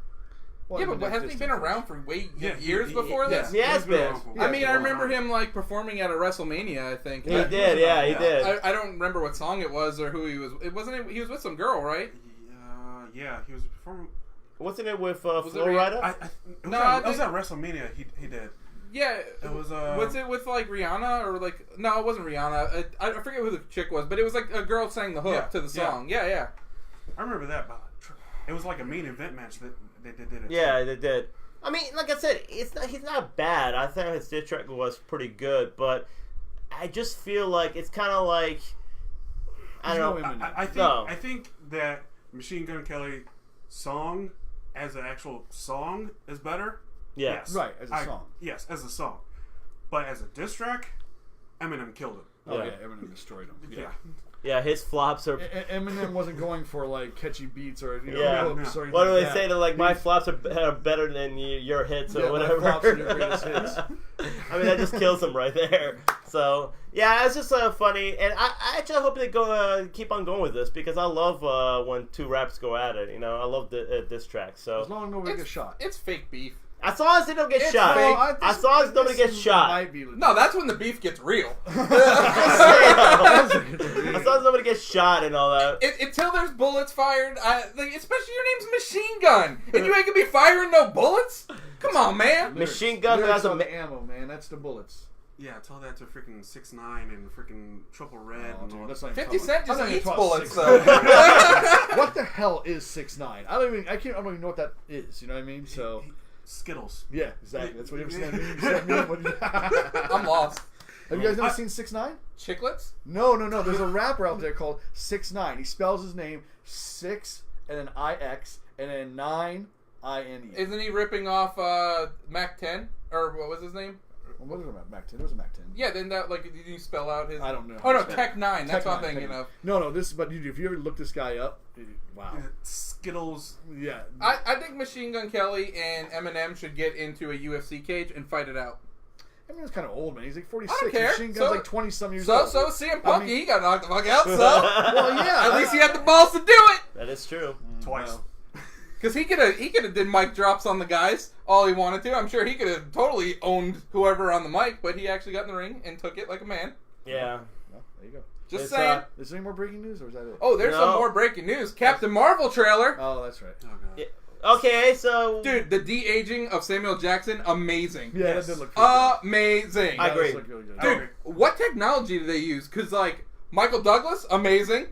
[SPEAKER 1] Well, yeah, but hasn't he been around for years before this?
[SPEAKER 2] He has been.
[SPEAKER 1] I mean, I remember him like performing at a WrestleMania. I think
[SPEAKER 2] he did. Yeah, he did.
[SPEAKER 1] I don't remember what song it was or who he was. It wasn't. He was with some girl, right?
[SPEAKER 4] Yeah, he was performing.
[SPEAKER 2] Wasn't it with Flo Rida?
[SPEAKER 4] It was at WrestleMania. He did.
[SPEAKER 1] Yeah,
[SPEAKER 4] it was.
[SPEAKER 1] Was it with like Rihanna or like? No, it wasn't Rihanna. I forget who the chick was, but it was like a girl sang the hook to the song. Yeah.
[SPEAKER 4] I remember that. But it was like a main event match that they did it.
[SPEAKER 2] Yeah, they did. I mean, like I said, he's not bad. I think his diss track was pretty good, but I just feel like it's kind of like I don't know.
[SPEAKER 4] I think that Machine Gun Kelly song as an actual song is better.
[SPEAKER 2] Yes.
[SPEAKER 3] Right, as a song.
[SPEAKER 4] Yes, as a song. But as a diss track, Eminem killed it.
[SPEAKER 3] Oh yeah, Eminem destroyed him. Yeah.
[SPEAKER 2] Yeah, his flops are...
[SPEAKER 3] Eminem wasn't going for like catchy beats or
[SPEAKER 2] hooks or what do they say to like my flops are better than your hits or whatever.
[SPEAKER 3] My flops are your greatest hits.
[SPEAKER 2] I mean, that just kills him right there. So yeah, it's just funny, and I actually hope they go keep on going with this because I love when two raps go at it. You know, I love the diss track. So
[SPEAKER 3] as long as nobody gets shot,
[SPEAKER 1] it's fake beef.
[SPEAKER 2] As long as they don't get shot. As long as nobody gets shot.
[SPEAKER 1] No, that's when the beef gets real.
[SPEAKER 2] As long as nobody gets shot and all that.
[SPEAKER 1] Until there's bullets fired, especially your name's Machine Gun, and you ain't gonna be firing no bullets? Come on, man.
[SPEAKER 2] Machine Gun has
[SPEAKER 3] the ammo, man. That's the bullets.
[SPEAKER 4] Yeah, tell that to freaking 6ix9ine and freaking Triple Red.
[SPEAKER 3] Oh, dude, that's
[SPEAKER 1] 50 Cent just eats bullets, though.
[SPEAKER 3] What the hell is 6ix9ine? I don't even know what that is. You know what I mean? So.
[SPEAKER 4] Skittles.
[SPEAKER 3] Yeah, exactly. That's what you mean.
[SPEAKER 1] I'm lost.
[SPEAKER 3] Have you guys never seen 6ix9ine?
[SPEAKER 1] Chiclets?
[SPEAKER 3] No. There's a rapper out there called 6ix9ine. He spells his name 6 and then IX and then 9 I-N-E.
[SPEAKER 1] Isn't he ripping off Mac 10? Or what was his name?
[SPEAKER 3] What was it about Mac 10? It was a Mac 10.
[SPEAKER 1] Yeah, then that, like, did you spell out his...
[SPEAKER 3] I don't know.
[SPEAKER 1] Oh, no, Tech 9. That's
[SPEAKER 3] Tech
[SPEAKER 1] what I'm
[SPEAKER 3] 9,
[SPEAKER 1] thinking
[SPEAKER 3] Tech 9.
[SPEAKER 1] of.
[SPEAKER 3] No, but if you ever look this guy up, wow.
[SPEAKER 4] Skittles.
[SPEAKER 3] Yeah.
[SPEAKER 1] I think Machine Gun Kelly and Eminem should get into a UFC cage and fight it out.
[SPEAKER 3] Eminem's kind of old, man. He's like 46.
[SPEAKER 1] I don't care.
[SPEAKER 3] Machine Gun's like 20-some years
[SPEAKER 1] So
[SPEAKER 3] old.
[SPEAKER 1] CM Punk, he got knocked the fuck out, so...
[SPEAKER 3] Well, yeah.
[SPEAKER 1] At least he had the balls to do it!
[SPEAKER 2] That is true.
[SPEAKER 4] Twice.
[SPEAKER 3] Well.
[SPEAKER 1] Because he could have did mic drops on the guys all he wanted to. I'm sure he could have totally owned whoever on the mic, but he actually got in the ring and took it like a man.
[SPEAKER 2] Yeah.
[SPEAKER 3] Well, there you go.
[SPEAKER 1] Just saying.
[SPEAKER 3] Is there any more breaking news, or is that it?
[SPEAKER 1] Oh, there's some more breaking news. Captain Marvel trailer.
[SPEAKER 3] Oh, that's right.
[SPEAKER 4] Oh, God.
[SPEAKER 2] Yeah. Okay, so...
[SPEAKER 1] Dude, the de-aging of Samuel Jackson, amazing.
[SPEAKER 3] Yeah,
[SPEAKER 4] Yes.
[SPEAKER 3] that did look pretty good.
[SPEAKER 1] Amazing.
[SPEAKER 2] I agree.
[SPEAKER 3] That looked really good.
[SPEAKER 1] Dude,
[SPEAKER 4] agree.
[SPEAKER 1] what technology do they use? Because, like, Michael Douglas, amazing.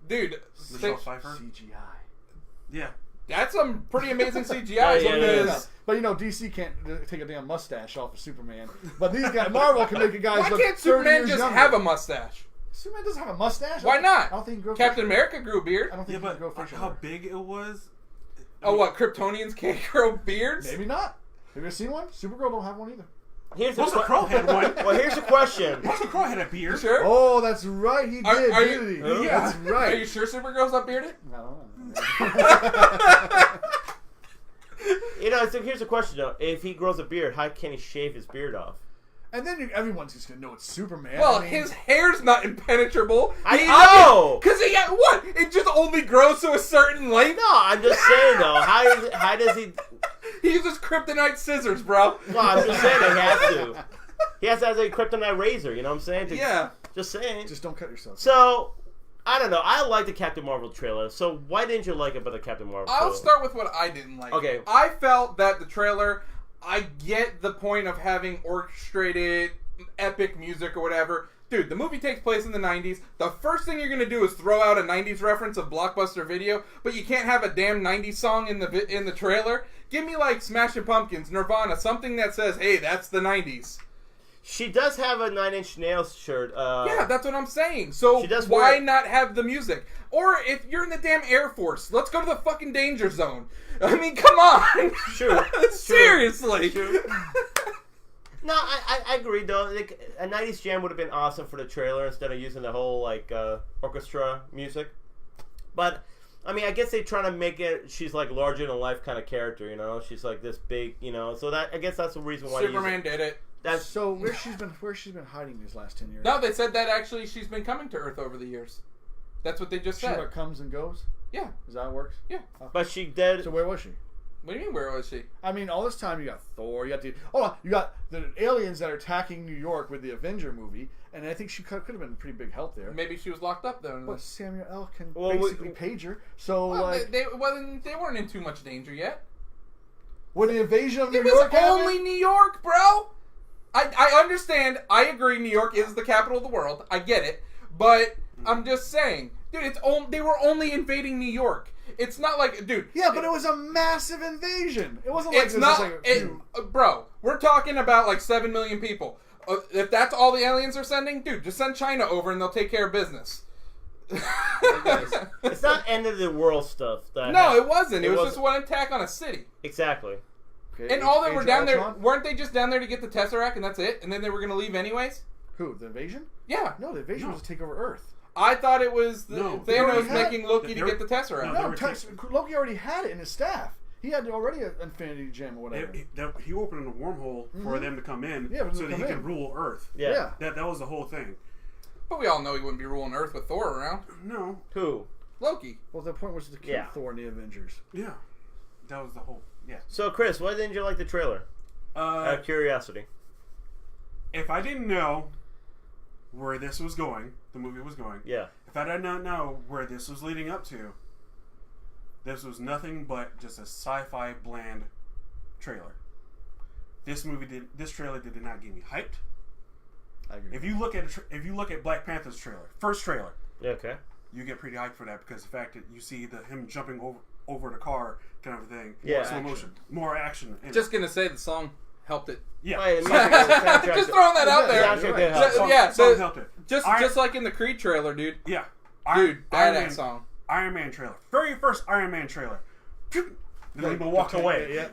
[SPEAKER 1] Dude,
[SPEAKER 4] Michelle Pfeiffer.
[SPEAKER 3] CGI.
[SPEAKER 4] Yeah.
[SPEAKER 1] that's some pretty amazing CGI.
[SPEAKER 2] Yeah, it
[SPEAKER 1] because
[SPEAKER 2] is.
[SPEAKER 3] But DC can't take a damn mustache off of Superman. But these guys, Marvel can make a guy
[SPEAKER 1] why
[SPEAKER 3] look
[SPEAKER 1] can't
[SPEAKER 3] 30
[SPEAKER 1] Superman
[SPEAKER 3] years
[SPEAKER 1] just
[SPEAKER 3] younger.
[SPEAKER 1] have a mustache?
[SPEAKER 3] Superman doesn't have a mustache.
[SPEAKER 1] Why not?
[SPEAKER 3] I don't think he can grow
[SPEAKER 1] Captain
[SPEAKER 3] facial hair.
[SPEAKER 1] America grew a beard.
[SPEAKER 3] I don't
[SPEAKER 4] Yeah,
[SPEAKER 3] think he can
[SPEAKER 4] but
[SPEAKER 3] grow facial
[SPEAKER 4] how
[SPEAKER 3] hair.
[SPEAKER 4] big it was.
[SPEAKER 1] Oh, what? Kryptonians can't grow beards?
[SPEAKER 3] Maybe not. Have you ever seen one? Supergirl don't have one either.
[SPEAKER 2] Here's the
[SPEAKER 4] Russell Crowe had one.
[SPEAKER 2] Well, here's the question.
[SPEAKER 4] Russell Crowe had a
[SPEAKER 1] You
[SPEAKER 4] beard.
[SPEAKER 1] sure?
[SPEAKER 3] Oh, that's right. He did,
[SPEAKER 1] Are
[SPEAKER 3] didn't
[SPEAKER 1] you-
[SPEAKER 3] he?
[SPEAKER 4] Yeah.
[SPEAKER 3] That's
[SPEAKER 1] Are
[SPEAKER 3] right.
[SPEAKER 1] you sure Supergirl's not bearded?
[SPEAKER 3] I don't know.
[SPEAKER 2] You know, so here's the question though: if he grows a beard, how can he shave his beard off?
[SPEAKER 3] And then everyone's just gonna know it's Superman.
[SPEAKER 1] Well,
[SPEAKER 3] I mean,
[SPEAKER 1] his hair's not impenetrable.
[SPEAKER 2] I know!
[SPEAKER 1] Because he got what? It just only grows to a certain length.
[SPEAKER 2] No, I'm just saying though. How does he?
[SPEAKER 1] He uses kryptonite scissors, bro.
[SPEAKER 2] No, I'm just saying he has to. He has to have a kryptonite razor. You know what I'm saying?
[SPEAKER 1] Yeah.
[SPEAKER 2] Just saying.
[SPEAKER 3] just don't cut yourself.
[SPEAKER 2] So, I don't know. I like the Captain Marvel trailer. So why didn't you like it about the Captain Marvel trailer?
[SPEAKER 1] I'll start with what I didn't like.
[SPEAKER 2] Okay.
[SPEAKER 1] I felt that the trailer, I get the point of having orchestrated epic music or whatever. Dude, the movie takes place in the 90s. The first thing you're going to do is throw out a 90s reference of Blockbuster Video, but you can't have a damn 90s song in the trailer. Give me like Smashing Pumpkins, Nirvana, something that says, hey, that's the 90s.
[SPEAKER 2] She does have a 9 Inch Nails shirt.
[SPEAKER 1] Yeah, that's what I'm saying. So
[SPEAKER 2] She does
[SPEAKER 1] why
[SPEAKER 2] wear-
[SPEAKER 1] not have the music? Or if you're in the damn Air Force, let's go to the fucking danger zone. I mean, come on.
[SPEAKER 2] Sure.
[SPEAKER 1] Seriously.
[SPEAKER 2] Sure. No, I agree though. Like, a 90s jam would have been awesome for the trailer instead of using the whole like orchestra music. But I mean, I guess they're trying to make it. She's like larger than life kind of character, you know. She's like this big, you know. So that I guess that's the reason why
[SPEAKER 1] Superman did it.
[SPEAKER 2] That's
[SPEAKER 3] So where's she's been hiding these last 10 years?
[SPEAKER 1] No, they said that actually she's been coming to Earth over the years. That's what they just
[SPEAKER 3] She
[SPEAKER 1] said.
[SPEAKER 3] what comes and goes.
[SPEAKER 1] Yeah.
[SPEAKER 3] Is that how it works?
[SPEAKER 1] Yeah.
[SPEAKER 2] But she did.
[SPEAKER 3] So where was she?
[SPEAKER 1] What do you mean, where was she?
[SPEAKER 3] I mean, all this time you got Thor, you got the aliens that are attacking New York with the Avenger movie, and I think she could have been a pretty big help there.
[SPEAKER 1] Maybe she was locked up though.
[SPEAKER 3] But Samuel L. can
[SPEAKER 2] Well,
[SPEAKER 3] basically page her. So
[SPEAKER 1] Well,
[SPEAKER 3] like,
[SPEAKER 1] they weren't in too much danger yet.
[SPEAKER 3] when the invasion of New
[SPEAKER 1] It was
[SPEAKER 3] York
[SPEAKER 1] only
[SPEAKER 3] happened,
[SPEAKER 1] New York, bro. I understand. I agree. New York is the capital of the world. I get it. But I'm just saying, dude. They were only invading New York. It's not like, dude.
[SPEAKER 3] yeah, but it was a massive invasion. It wasn't like
[SPEAKER 1] It's
[SPEAKER 3] this,
[SPEAKER 1] not,
[SPEAKER 3] just like a few.
[SPEAKER 1] bro. We're talking about like 7 million people. If that's all the aliens are sending, dude, just send China over and they'll take care of business.
[SPEAKER 2] It's not end of the world stuff.
[SPEAKER 1] No, it wasn't. It was
[SPEAKER 2] wasn't.
[SPEAKER 1] just one attack on a city.
[SPEAKER 2] Exactly.
[SPEAKER 3] Okay,
[SPEAKER 1] And all they were
[SPEAKER 3] Age of
[SPEAKER 1] down there,
[SPEAKER 3] Ultron?
[SPEAKER 1] weren't they just down there to get the Tesseract and that's it? And then they were going to leave anyways?
[SPEAKER 3] Who? The invasion?
[SPEAKER 1] Yeah.
[SPEAKER 3] No, the invasion
[SPEAKER 4] No.
[SPEAKER 3] was to take over Earth.
[SPEAKER 1] I thought it was
[SPEAKER 4] No.
[SPEAKER 3] They already
[SPEAKER 1] Thanos
[SPEAKER 3] had-
[SPEAKER 1] making Loki to
[SPEAKER 4] they were-
[SPEAKER 1] get the Tesseract.
[SPEAKER 4] No,
[SPEAKER 3] No, Loki already had it in his staff. He had already an Infinity Gem or whatever.
[SPEAKER 4] He opened a wormhole for them to come in,
[SPEAKER 3] Yeah, but
[SPEAKER 4] so
[SPEAKER 3] to
[SPEAKER 4] that he
[SPEAKER 3] come
[SPEAKER 4] could
[SPEAKER 3] in.
[SPEAKER 4] rule Earth.
[SPEAKER 2] Yeah.
[SPEAKER 3] Yeah.
[SPEAKER 4] That was the whole thing.
[SPEAKER 1] But we all know he wouldn't be ruling Earth with Thor around.
[SPEAKER 4] No.
[SPEAKER 2] Who?
[SPEAKER 1] Loki.
[SPEAKER 3] Well, the point was to kill
[SPEAKER 2] Yeah.
[SPEAKER 3] Thor and the Avengers.
[SPEAKER 4] Yeah. That was the whole. Yeah.
[SPEAKER 2] So, Chris, why didn't you like the trailer? Out of curiosity.
[SPEAKER 4] If I didn't know where this was going, the movie was going.
[SPEAKER 2] Yeah.
[SPEAKER 4] If I did not know where this was leading up to, this was nothing but just a sci-fi bland trailer. This trailer did not get me hyped.
[SPEAKER 3] I agree.
[SPEAKER 4] If you look at Black Panther's trailer, first trailer,
[SPEAKER 2] Yeah, okay.
[SPEAKER 4] you get pretty hyped for that because the fact that you see him jumping over the car kind of thing,
[SPEAKER 2] Yeah.
[SPEAKER 4] slow motion, more action. in it.
[SPEAKER 1] Just gonna say the song helped it.
[SPEAKER 4] yeah,
[SPEAKER 2] Wait,
[SPEAKER 4] song-
[SPEAKER 1] Just throwing that out there.
[SPEAKER 2] Soundtrack did help.
[SPEAKER 1] Yeah,
[SPEAKER 4] helped it.
[SPEAKER 1] Just like in the Creed trailer, dude.
[SPEAKER 4] Yeah,
[SPEAKER 1] Dude,
[SPEAKER 4] Iron
[SPEAKER 1] badass
[SPEAKER 4] Man,
[SPEAKER 1] song.
[SPEAKER 4] Iron Man trailer, very first Iron Man trailer. then he walked away.
[SPEAKER 3] Yeah.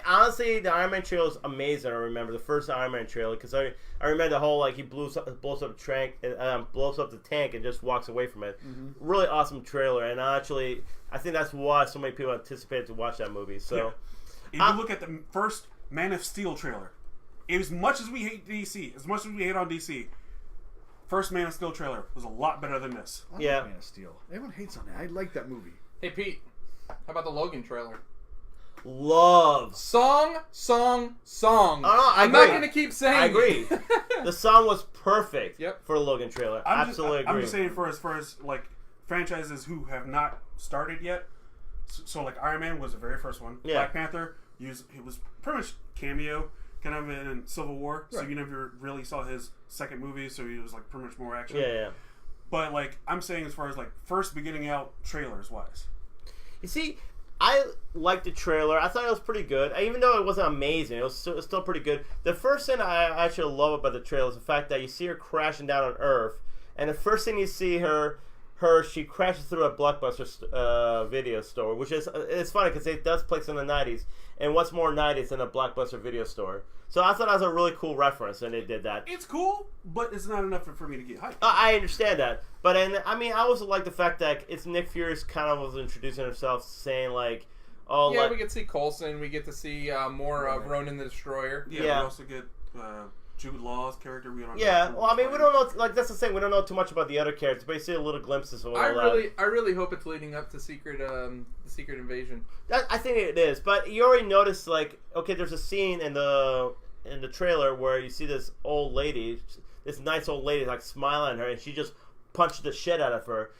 [SPEAKER 2] Honestly, the Iron Man trailer is amazing. I remember the first Iron Man trailer because I remember the whole like he blows up the tank and just walks away from it.
[SPEAKER 3] Mm-hmm.
[SPEAKER 2] Really awesome trailer, and I think that's why so many people anticipated to watch that movie. So,
[SPEAKER 4] if you look at the first Man of Steel trailer, as much as we hate DC, as much as we hate on DC, first Man of Steel trailer was a lot better than this.
[SPEAKER 3] I like Man of Steel. Everyone hates on that. I like that movie.
[SPEAKER 1] Hey Pete, how about the Logan trailer? Song. I'm not gonna keep saying.
[SPEAKER 2] I agree. The song was perfect.
[SPEAKER 1] Yep.
[SPEAKER 2] For a Logan trailer.
[SPEAKER 4] I'm
[SPEAKER 2] agree.
[SPEAKER 4] just saying for as far as like franchises who have not started yet. So like Iron Man was the very first one.
[SPEAKER 2] Yeah.
[SPEAKER 4] Black Panther it was pretty much cameo kind of in Civil War.
[SPEAKER 3] Right.
[SPEAKER 4] So you never really saw his second movie. So he was like pretty much more action.
[SPEAKER 2] Yeah.
[SPEAKER 4] But like I'm saying as far as like first beginning out trailers wise.
[SPEAKER 2] You see, I liked the trailer. I thought it was pretty good. Even though it wasn't amazing, it was still pretty good. The first thing I actually love about the trailer is the fact that you see her crashing down on Earth, and the first thing you see she crashes through a Blockbuster video store, which is it's funny because it does place in the 90s, and what's more 90s than a Blockbuster video store? So I thought that was a really cool reference, and they did that.
[SPEAKER 4] It's cool, but it's not enough for me to get hyped.
[SPEAKER 2] I understand that, but I also like the fact that it's Nick Fury's kind of was introducing himself, saying like, "Oh,
[SPEAKER 1] yeah, we get to see Coulson, we get to see more of Ronan the Destroyer."
[SPEAKER 4] Yeah, we also get Jude Law's character. We don't.
[SPEAKER 2] Well, I mean, we don't know. Like that's the thing. We don't know too much about the other characters, but you see a little glimpses of all that.
[SPEAKER 1] I really hope it's leading up to the Secret Invasion.
[SPEAKER 2] I think it is, but you already noticed, like, okay, there's a scene in the trailer where you see this old lady, this nice old lady, like smiling at her, and she just punched the shit out of her,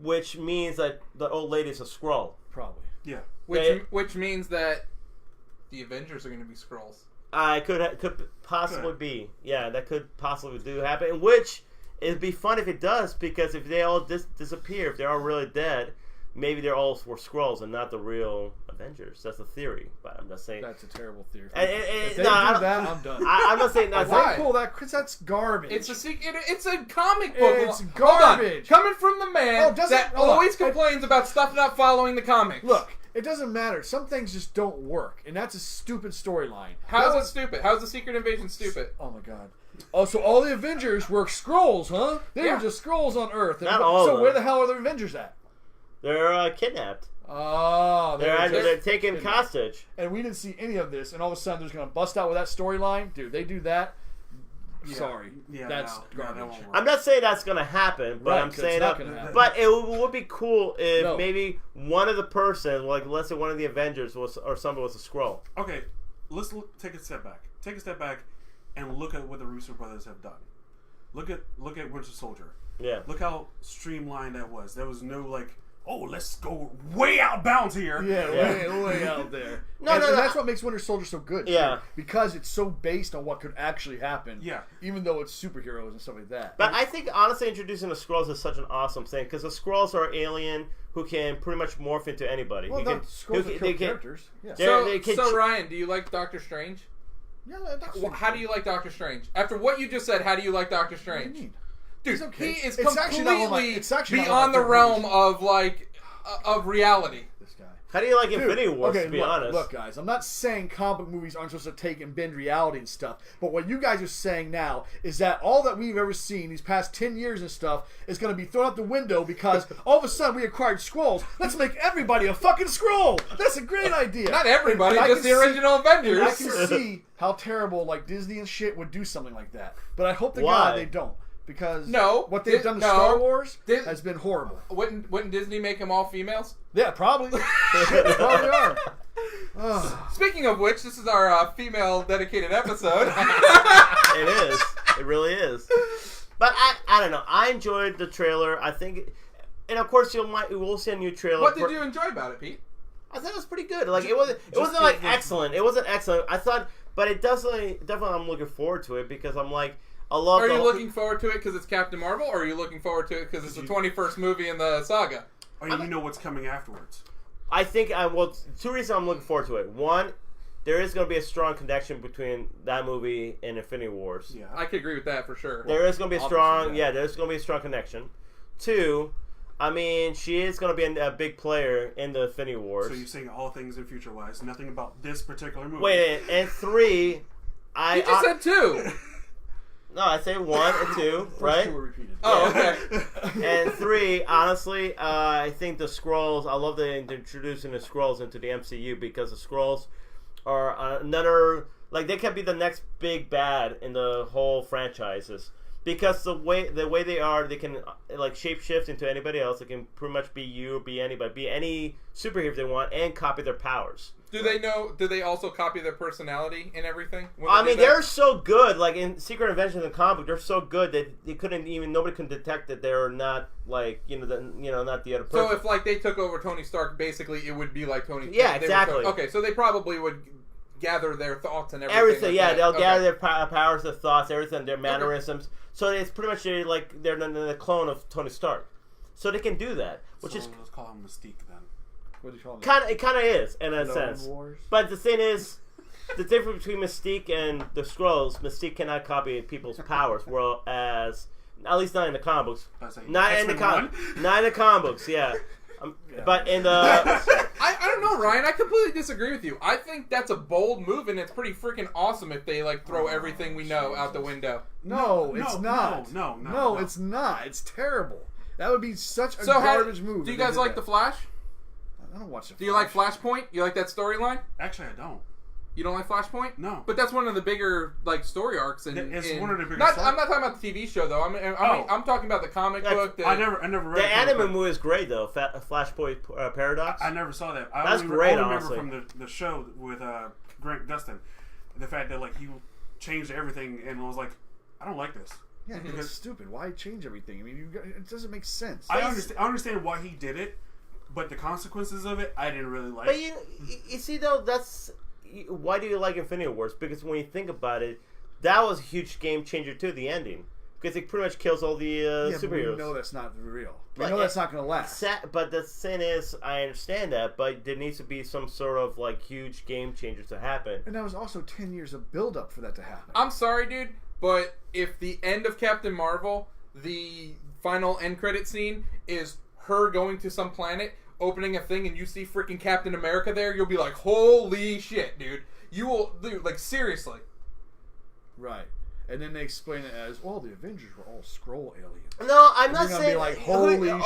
[SPEAKER 2] which means that the old lady's a Skrull.
[SPEAKER 3] Probably.
[SPEAKER 4] Yeah.
[SPEAKER 1] Which means that the Avengers are going to be Skrulls.
[SPEAKER 2] Could possibly be. Yeah, that could possibly do happen. Which it'd be fun if it does, because if they all disappear, if they're all really dead, maybe they're all were Skrulls and not the real Avengers. That's a theory, but I'm not saying
[SPEAKER 3] that's a terrible theory.
[SPEAKER 2] If
[SPEAKER 3] they do that, I'm done.
[SPEAKER 2] I'm not saying that's
[SPEAKER 3] why pull that, Chris. That's garbage.
[SPEAKER 1] It's a comic book.
[SPEAKER 3] It's garbage.
[SPEAKER 1] Coming from the man that always complains about stuff not following the comics.
[SPEAKER 3] Look. It doesn't matter. Some things just don't work, and that's a stupid storyline.
[SPEAKER 1] How is it stupid? How's the Secret Invasion stupid?
[SPEAKER 3] Oh my god! Oh, so all the Avengers were Skrulls, huh? They were just Skrulls on Earth.
[SPEAKER 2] Not all.
[SPEAKER 3] So where the hell are the Avengers at?
[SPEAKER 2] They're kidnapped.
[SPEAKER 3] Oh,
[SPEAKER 2] they're taken hostage.
[SPEAKER 3] And we didn't see any of this, and all of a sudden, they're going to bust out with that storyline, dude. They do that.
[SPEAKER 4] Yeah.
[SPEAKER 3] Sorry, that's garbage.
[SPEAKER 2] I'm not saying that's gonna happen, but I'm saying But it would be cool if maybe one of the persons, like let's say one of the Avengers or somebody was a Skrull.
[SPEAKER 4] Okay, let's take a step back. Take a step back and look at what the Russo brothers have done. Look at Winter Soldier.
[SPEAKER 2] Yeah.
[SPEAKER 4] Look how streamlined that was. There was no like, oh, let's go way out bounds here.
[SPEAKER 3] Yeah, way out there. No, that's what makes Winter Soldier so good.
[SPEAKER 2] Yeah.
[SPEAKER 3] Too, because it's so based on what could actually happen.
[SPEAKER 4] Yeah.
[SPEAKER 3] Even though it's superheroes and stuff like that.
[SPEAKER 2] But I think, honestly, introducing the Skrulls is such an awesome thing, because the Skrulls are alien who can pretty much morph into anybody.
[SPEAKER 3] Well, Skrulls are characters. Yeah.
[SPEAKER 1] So Ryan, do you like Doctor Strange?
[SPEAKER 3] Yeah,
[SPEAKER 1] how do you like Doctor Strange? After what you just said, how do you like Doctor Strange?
[SPEAKER 3] What do you mean?
[SPEAKER 1] Dude,
[SPEAKER 3] okay.
[SPEAKER 1] he is
[SPEAKER 3] it's
[SPEAKER 1] completely
[SPEAKER 3] actually
[SPEAKER 1] beyond the realm of of reality.
[SPEAKER 3] This guy.
[SPEAKER 2] How do you like Infinity War, to be honest?
[SPEAKER 3] Look, guys, I'm not saying comic movies aren't supposed to take and bend reality and stuff, but what you guys are saying now is that all that we've ever seen these past 10 years and stuff is going to be thrown out the window because all of a sudden we acquired Skrulls. Let's make everybody a fucking Skrull. That's a great idea.
[SPEAKER 1] Not everybody, just the original Avengers.
[SPEAKER 3] I can see how terrible like Disney and shit would do something like that, but I hope to God they don't. Because what they've done to Star Wars has been horrible.
[SPEAKER 1] Wouldn't Disney make them all females?
[SPEAKER 3] Yeah, probably. They probably are.
[SPEAKER 1] Speaking of which, this is our female dedicated episode.
[SPEAKER 2] It is. It really is. But I don't know. I enjoyed the trailer. I think, and of course we'll see a new trailer.
[SPEAKER 1] What did you enjoy about it, Pete?
[SPEAKER 2] I thought it was pretty good. Like it wasn't like excellent. It wasn't excellent. I thought, but it definitely I'm looking forward to it because I'm like.
[SPEAKER 1] Are you looking forward to it because it's Captain Marvel, or are you looking forward to it because it's the 21st movie in the saga?
[SPEAKER 4] Or you know what's coming afterwards?
[SPEAKER 2] I think two reasons I'm looking forward to it. One, there is going to be a strong connection between that movie and Infinity Wars.
[SPEAKER 1] Yeah, I could agree with that for sure.
[SPEAKER 2] There is going to be a strong connection. Two, I mean, she is going to be a big player in the Infinity Wars.
[SPEAKER 4] So you're saying all things in future-wise, nothing about this particular movie.
[SPEAKER 2] Wait, and 3,
[SPEAKER 1] You just said 2.
[SPEAKER 2] No, I say 1 and 2, right?
[SPEAKER 3] 2 were repeated.
[SPEAKER 1] Oh, okay.
[SPEAKER 2] And 3, honestly, I think the Skrulls. I love that they're introducing the Skrulls into the MCU because the Skrulls are another. Like they can be the next big bad in the whole franchises because the way they are, they can like shapeshift into anybody else. They can pretty much be you, be anybody, be any superhero if they want, and copy their powers.
[SPEAKER 1] Do they also copy their personality and everything?
[SPEAKER 2] I mean, they're so good. Like in Secret Inventions in the comic book, they're so good that nobody can detect that they're not like not the other person.
[SPEAKER 1] So if like they took over Tony Stark, basically it would be like Tony.
[SPEAKER 2] Yeah, exactly.
[SPEAKER 1] Okay, so they probably would gather their thoughts and everything.
[SPEAKER 2] Everything, yeah, they'll
[SPEAKER 1] Okay.
[SPEAKER 2] gather their powers, their thoughts, everything, their mannerisms. Okay. So it's pretty much like they're the clone of Tony Stark. So they can do that, which is
[SPEAKER 4] let's call him Mystique then.
[SPEAKER 3] What do you call it?
[SPEAKER 2] It kind of is in a sense.
[SPEAKER 3] Wars?
[SPEAKER 2] But the thing is, the difference between Mystique and the Skrulls, Mystique cannot copy people's powers, whereas at least not in the comic books. Not in the comic books, yeah. But in the
[SPEAKER 1] I don't know, Ryan. I completely disagree with you. I think that's a bold move, and it's pretty freaking awesome if they like throw everything we know out the window.
[SPEAKER 3] No, it's not.
[SPEAKER 4] No,
[SPEAKER 3] it's not. It's terrible. That would be such a garbage move.
[SPEAKER 1] Do you guys like The Flash?
[SPEAKER 3] I don't watch The Flash.
[SPEAKER 1] Do you like Flashpoint? You like that storyline?
[SPEAKER 4] Actually, I don't.
[SPEAKER 1] You don't like Flashpoint?
[SPEAKER 4] No.
[SPEAKER 1] But that's one of the bigger like story arcs.
[SPEAKER 4] It's one of the bigger.
[SPEAKER 1] I'm not talking about the TV show though. I'm talking about the comic book.
[SPEAKER 4] I never read
[SPEAKER 2] the anime movie is great though. Flashpoint Paradox.
[SPEAKER 4] I never saw that.
[SPEAKER 2] That's great.
[SPEAKER 4] I
[SPEAKER 2] honestly,
[SPEAKER 4] remember from the show with Grant Gustin, the fact that like he changed everything and was like, I don't like this.
[SPEAKER 3] Yeah, because it's stupid. Why change everything? I mean, it doesn't make sense.
[SPEAKER 4] I understand why he did it, but the consequences of it, I didn't really like.
[SPEAKER 2] But you see though, that's why do you like Infinity Wars? Because when you think about it, that was a huge game changer too. The ending, because it pretty much kills all the superheroes.
[SPEAKER 3] But we know that's not real. We know that's not going to last.
[SPEAKER 2] But the thing is, I understand that, but there needs to be some sort of like huge game changer to happen.
[SPEAKER 3] And that was also 10 years of build up for that to happen.
[SPEAKER 1] I'm sorry, dude, but if the end of Captain Marvel, the final end credit scene is her going to some planet, opening a thing, and you see freaking Captain America there, you'll be like, holy shit, dude. You will, dude, like, seriously.
[SPEAKER 3] Right. And then they explain it as, well, the Avengers were all Skrull aliens.
[SPEAKER 2] No, I'm not saying.
[SPEAKER 3] Be like, holy shit!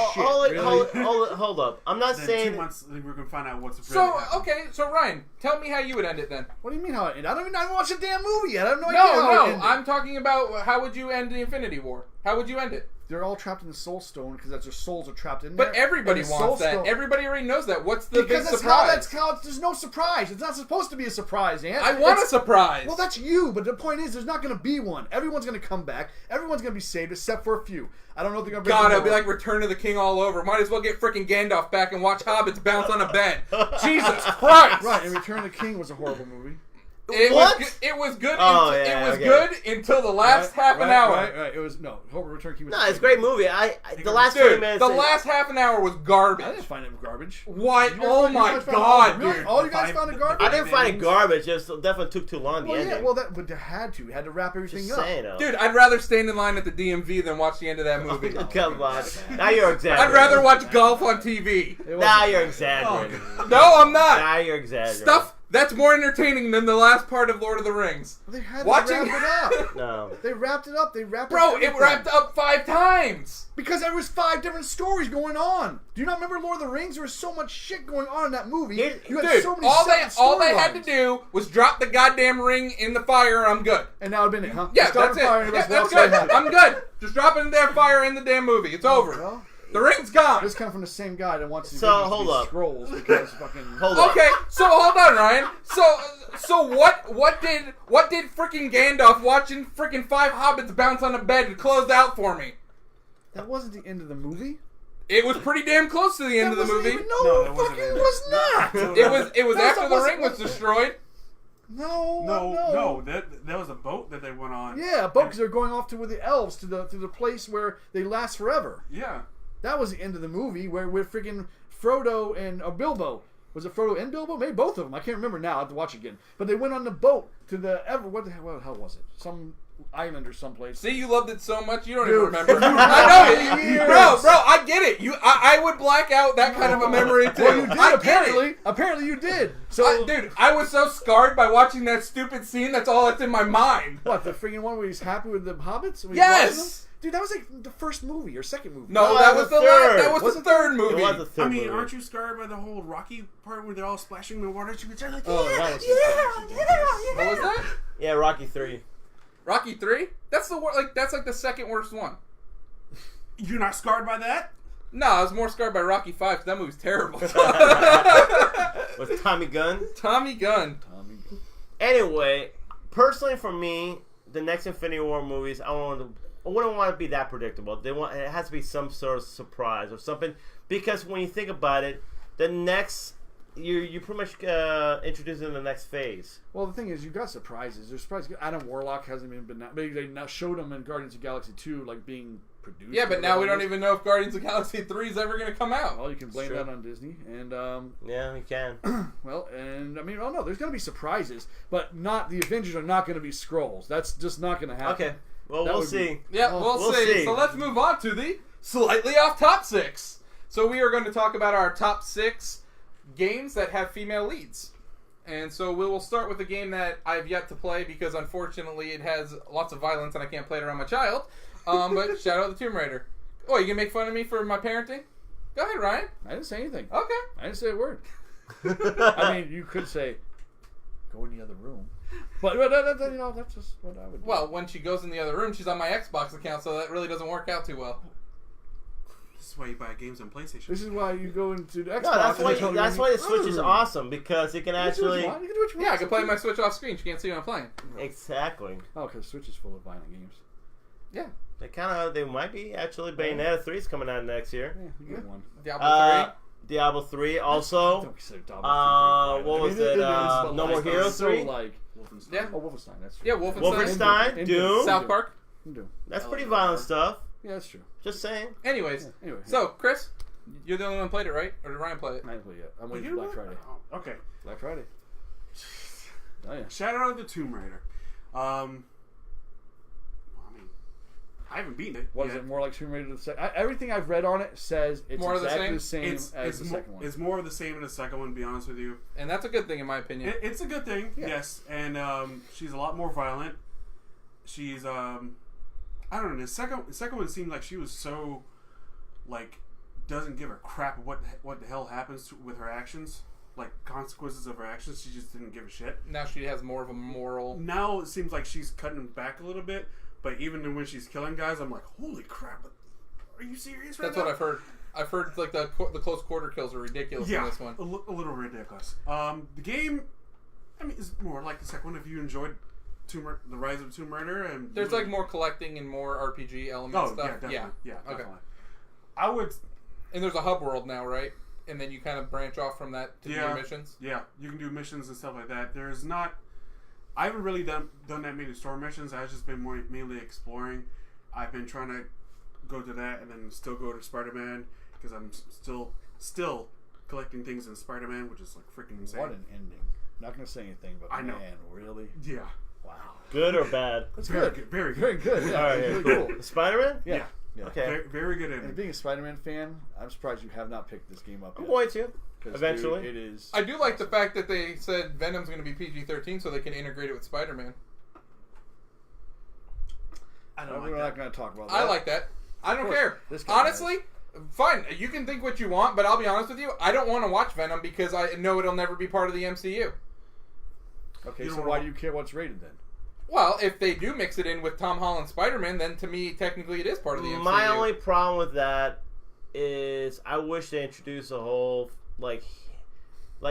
[SPEAKER 2] Hold up. I'm not saying.
[SPEAKER 4] 2 months, we're gonna find out what's.
[SPEAKER 1] So okay, so Ryan, tell me how you would end it then.
[SPEAKER 3] What do you mean how it ended? I don't even watch the damn movie yet. I have no idea
[SPEAKER 1] No,
[SPEAKER 3] how it ended.
[SPEAKER 1] I'm talking about how would you end the Infinity War? How would you end it?
[SPEAKER 3] They're all trapped in the Soul Stone because their souls are trapped in there.
[SPEAKER 1] But everybody wants that.
[SPEAKER 3] Stone.
[SPEAKER 1] Everybody already knows that. What's the big surprise?
[SPEAKER 3] That's how. There's no surprise. It's not supposed to be a surprise, Ant.
[SPEAKER 1] I want a surprise.
[SPEAKER 3] Well, that's you. But the point is, there's not going to be one. Everyone's going to come back. Everyone's going to be saved except for a few. I don't know if they're going to bring.
[SPEAKER 1] God, it'll be like Return of the King all over. Might as well get freaking Gandalf back and watch hobbits bounce on a bed. Jesus Christ!
[SPEAKER 3] Right, and Return of the King was a horrible movie.
[SPEAKER 1] It was good.
[SPEAKER 2] Oh,
[SPEAKER 1] good until the last half an hour.
[SPEAKER 3] Right. It was Return of the King was.
[SPEAKER 2] No, it's a great movie. The last 20 minutes.
[SPEAKER 1] The last half an hour was garbage.
[SPEAKER 3] I didn't find it garbage.
[SPEAKER 1] What? Oh my God,
[SPEAKER 3] really?
[SPEAKER 1] dude!
[SPEAKER 3] All you guys found it garbage.
[SPEAKER 2] I didn't find it garbage. It just definitely took too long. The ending.
[SPEAKER 3] But they had to. We had to wrap everything up.
[SPEAKER 1] Dude, I'd rather stand in line at the DMV than watch the end of that movie.
[SPEAKER 2] Come on, now you're exaggerating.
[SPEAKER 1] I'd rather watch golf on TV.
[SPEAKER 2] Now you're exaggerating.
[SPEAKER 1] No, I'm not.
[SPEAKER 2] Now you're exaggerating.
[SPEAKER 1] Stuff that's more entertaining than the last part of Lord of the Rings.
[SPEAKER 3] They had to wrap it up.
[SPEAKER 2] No.
[SPEAKER 3] They wrapped it up.
[SPEAKER 1] Bro, it wrapped up 5 times.
[SPEAKER 3] Because there was 5 different stories going on. Do you not remember Lord of the Rings? There was so much shit going on in that movie.
[SPEAKER 1] All they had to do was drop the goddamn ring in the fire, I'm good.
[SPEAKER 3] And that would have been it, huh?
[SPEAKER 1] Yeah, that's it. Yeah, that's good. I'm good. Just drop it in their fire in the damn movie. It's over.
[SPEAKER 3] Well,
[SPEAKER 1] the ring's gone.
[SPEAKER 3] This comes from the same guy that wants to
[SPEAKER 2] be
[SPEAKER 3] scrolls because fucking.
[SPEAKER 1] Okay, so hold on, Ryan. So what did freaking Gandalf watching freaking 5 hobbits bounce on a bed and close out for me?
[SPEAKER 3] That wasn't the end of the movie.
[SPEAKER 1] It was pretty damn close to the end of the movie.
[SPEAKER 3] No, it fucking was not.
[SPEAKER 1] It was after the ring was destroyed.
[SPEAKER 4] No. That was a boat that they went on.
[SPEAKER 3] Yeah, a boat because they're going off with the elves to the place where they last forever.
[SPEAKER 4] Yeah.
[SPEAKER 3] That was the end of the movie where freaking Frodo and Bilbo. Was it Frodo and Bilbo? Maybe both of them. I can't remember now. I have to watch it again. But they went on the boat to the what the hell was it? island or someplace.
[SPEAKER 1] See, you loved it so much you don't
[SPEAKER 3] Dude.
[SPEAKER 1] even remember. I know, bro. I get it. I would black out that kind of a memory too.
[SPEAKER 3] Well, you did
[SPEAKER 1] I
[SPEAKER 3] apparently.
[SPEAKER 1] Get it.
[SPEAKER 3] Apparently, you did. So,
[SPEAKER 1] Dude, I was so scarred by watching that stupid scene. That's all that's in my mind.
[SPEAKER 3] what, the freaking one where he's happy with the hobbits? When he's watching
[SPEAKER 1] Yes.
[SPEAKER 3] them? Dude, that was like the first movie or second movie.
[SPEAKER 1] No,
[SPEAKER 2] No,
[SPEAKER 1] that was the
[SPEAKER 2] third.
[SPEAKER 1] That was the third
[SPEAKER 2] It
[SPEAKER 1] movie.
[SPEAKER 2] was the third
[SPEAKER 4] I mean,
[SPEAKER 2] movie.
[SPEAKER 4] aren't you scarred by the whole Rocky part where they're all splashing in the water? She was like,
[SPEAKER 3] Oh, that was
[SPEAKER 1] What was that?
[SPEAKER 2] Yeah, Rocky 3.
[SPEAKER 1] Rocky 3? That's the that's like the second worst one.
[SPEAKER 4] You're not scarred by that?
[SPEAKER 1] No, I was more scarred by Rocky 5 because that movie's terrible.
[SPEAKER 2] With Tommy Gunn.
[SPEAKER 1] Tommy Gunn.
[SPEAKER 2] Anyway, personally for me, the next Infinity War movies, I wouldn't want to be that predictable. It has to be some sort of surprise or something, because when you think about it, the next you pretty much introducing the next phase.
[SPEAKER 3] Well, the thing is, you got surprises. There's surprises. Adam Warlock hasn't even been. Maybe they now showed him in Guardians of the Galaxy 2, like being produced.
[SPEAKER 1] Yeah, but now we don't even know if Guardians of the Galaxy 3 is ever going to come out.
[SPEAKER 3] Well, you can blame
[SPEAKER 2] True.
[SPEAKER 3] that on Disney, and
[SPEAKER 2] Yeah, you can.
[SPEAKER 3] well, and I mean, oh no, there's going to be surprises, but not the Avengers are not going to be Skrulls. That's just not going to happen.
[SPEAKER 2] Okay, well,
[SPEAKER 3] That
[SPEAKER 2] we'll
[SPEAKER 3] would be-
[SPEAKER 2] see.
[SPEAKER 1] Yeah,
[SPEAKER 3] Oh,
[SPEAKER 1] we'll see. So let's move on to the slightly off top 6. So we are going to talk about our top 6 games that have female leads. And so we will start with a game that I've yet to play because unfortunately it has lots of violence and I can't play it around my child. But Shadow of the Tomb Raider. Oh, you can make fun of me for my parenting? Go ahead, Ryan.
[SPEAKER 3] I didn't say anything.
[SPEAKER 1] Okay.
[SPEAKER 3] I didn't say a word. I mean, you could say, "Go in the other room," but you know, that's just what I would do.
[SPEAKER 1] Well, when she goes in the other room, she's on my Xbox account, so that really doesn't work out too well.
[SPEAKER 4] This is why you buy games on PlayStation.
[SPEAKER 3] This is why you go into the Xbox.
[SPEAKER 2] No, that's
[SPEAKER 3] and
[SPEAKER 2] why.
[SPEAKER 3] they tell you
[SPEAKER 2] That's
[SPEAKER 3] when
[SPEAKER 2] why
[SPEAKER 3] you-
[SPEAKER 2] the Switch is awesome, because it can
[SPEAKER 3] You can do what
[SPEAKER 2] actually.
[SPEAKER 3] you want. You can do what you want.
[SPEAKER 1] Yeah, I can play my Switch off screen. She can't see what I'm playing.
[SPEAKER 2] Exactly.
[SPEAKER 3] Oh, because Switch is full of violent games.
[SPEAKER 1] Yeah.
[SPEAKER 2] They might be actually. Bayonetta 3 is coming out next year.
[SPEAKER 3] Yeah, you get one.
[SPEAKER 1] Diablo
[SPEAKER 2] Diablo 3 also.
[SPEAKER 3] Don't consider Diablo 3
[SPEAKER 2] what was it? No More Heroes
[SPEAKER 3] so
[SPEAKER 2] 3?
[SPEAKER 3] like,
[SPEAKER 4] Wolfenstein.
[SPEAKER 1] Yeah.
[SPEAKER 3] oh, Wolfenstein. That's
[SPEAKER 1] 3.
[SPEAKER 3] true.
[SPEAKER 1] Yeah, Wolfenstein.
[SPEAKER 2] Wolfenstein,
[SPEAKER 3] Doom.
[SPEAKER 2] Doom.
[SPEAKER 1] South Park.
[SPEAKER 3] Doom.
[SPEAKER 2] That's pretty violent stuff.
[SPEAKER 3] Yeah, that's true.
[SPEAKER 2] Just saying.
[SPEAKER 1] Anyways,
[SPEAKER 3] Yeah, anyway,
[SPEAKER 1] so Chris, you're the only one who played it, right? Or did Ryan play it?
[SPEAKER 3] I didn't play it yet. I'm
[SPEAKER 4] Well,
[SPEAKER 3] waiting
[SPEAKER 4] you
[SPEAKER 3] for
[SPEAKER 4] know
[SPEAKER 3] Black
[SPEAKER 4] what?
[SPEAKER 3] Friday.
[SPEAKER 4] Oh, okay.
[SPEAKER 3] Black Friday. Oh yeah.
[SPEAKER 4] Shadow of the Tomb Raider. I mean, I haven't beaten it.
[SPEAKER 3] What is
[SPEAKER 4] yet.
[SPEAKER 3] it? More like Tomb Raider? Everything I've read on it says it's
[SPEAKER 1] More of the
[SPEAKER 3] exactly
[SPEAKER 1] same?
[SPEAKER 3] the same as the second one.
[SPEAKER 4] It's more of the same in the second one, to be honest with you.
[SPEAKER 1] And that's a good thing in my opinion.
[SPEAKER 4] It's a good thing,
[SPEAKER 3] Yeah.
[SPEAKER 4] yes. And she's a lot more violent. She's, I don't know, the second one seemed like she was so, like, doesn't give a crap what the hell happens with her actions. Like, consequences of her actions, she just didn't give a shit.
[SPEAKER 1] Now she has more of a moral.
[SPEAKER 4] Now it seems like she's cutting back a little bit, but even when she's killing guys, I'm like, holy crap, are you serious right
[SPEAKER 1] That's
[SPEAKER 4] now?
[SPEAKER 1] what I've heard. I've heard like the close quarter kills are ridiculous in this one.
[SPEAKER 4] A little ridiculous. The game, I mean, is more like the second one. If you enjoyed the Rise of Tomb Raider, and
[SPEAKER 1] There's like more collecting and more RPG elements stuff.
[SPEAKER 4] yeah, definitely.
[SPEAKER 1] Okay.
[SPEAKER 4] I would,
[SPEAKER 1] And there's a hub world now, right? And then you kind of branch off from that to do your missions.
[SPEAKER 4] yeah, you can do missions and stuff like that. There's not, I haven't really done that many story missions. I've just been mainly exploring. I've been trying to go to that and then still go to Spider-Man because I'm still collecting things in Spider-Man, which is like freaking insane.
[SPEAKER 3] What an ending. Not gonna say anything, but
[SPEAKER 4] I know.
[SPEAKER 3] man, really?
[SPEAKER 4] Yeah.
[SPEAKER 3] Wow.
[SPEAKER 2] Good or bad?
[SPEAKER 3] That's
[SPEAKER 4] Very
[SPEAKER 3] good.
[SPEAKER 4] good, very good.
[SPEAKER 3] Very good. Yeah,
[SPEAKER 2] All right,
[SPEAKER 3] really
[SPEAKER 2] yeah.
[SPEAKER 3] cool.
[SPEAKER 2] Spider-Man?
[SPEAKER 3] Yeah.
[SPEAKER 4] Yeah.
[SPEAKER 2] Okay.
[SPEAKER 4] Very, very good
[SPEAKER 3] And
[SPEAKER 4] ending.
[SPEAKER 3] being a Spider-Man fan, I'm surprised you have not picked this game up
[SPEAKER 2] I'm
[SPEAKER 3] yet.
[SPEAKER 2] going to.
[SPEAKER 3] 'Cause,
[SPEAKER 2] Eventually.
[SPEAKER 3] dude, it is.
[SPEAKER 1] I do like the fact that they said Venom's going to be PG-13 so they can integrate it with Spider-Man.
[SPEAKER 4] I don't
[SPEAKER 3] We're
[SPEAKER 4] like
[SPEAKER 3] not
[SPEAKER 4] that.
[SPEAKER 3] going to talk about that.
[SPEAKER 1] I like that. I don't
[SPEAKER 3] course,
[SPEAKER 1] care.
[SPEAKER 3] this guy
[SPEAKER 1] Honestly, fine. You can think what you want, but I'll be honest with you. I don't want to watch Venom because I know it'll never be part of the MCU.
[SPEAKER 3] Okay,
[SPEAKER 4] You
[SPEAKER 3] so
[SPEAKER 4] don't
[SPEAKER 3] why
[SPEAKER 4] want-
[SPEAKER 3] do you care what's rated then?
[SPEAKER 1] Well, if they do mix it in with Tom Holland Spider-Man, then to me, technically, it is part of the MCU.
[SPEAKER 2] My only problem with that is I wish they introduced a whole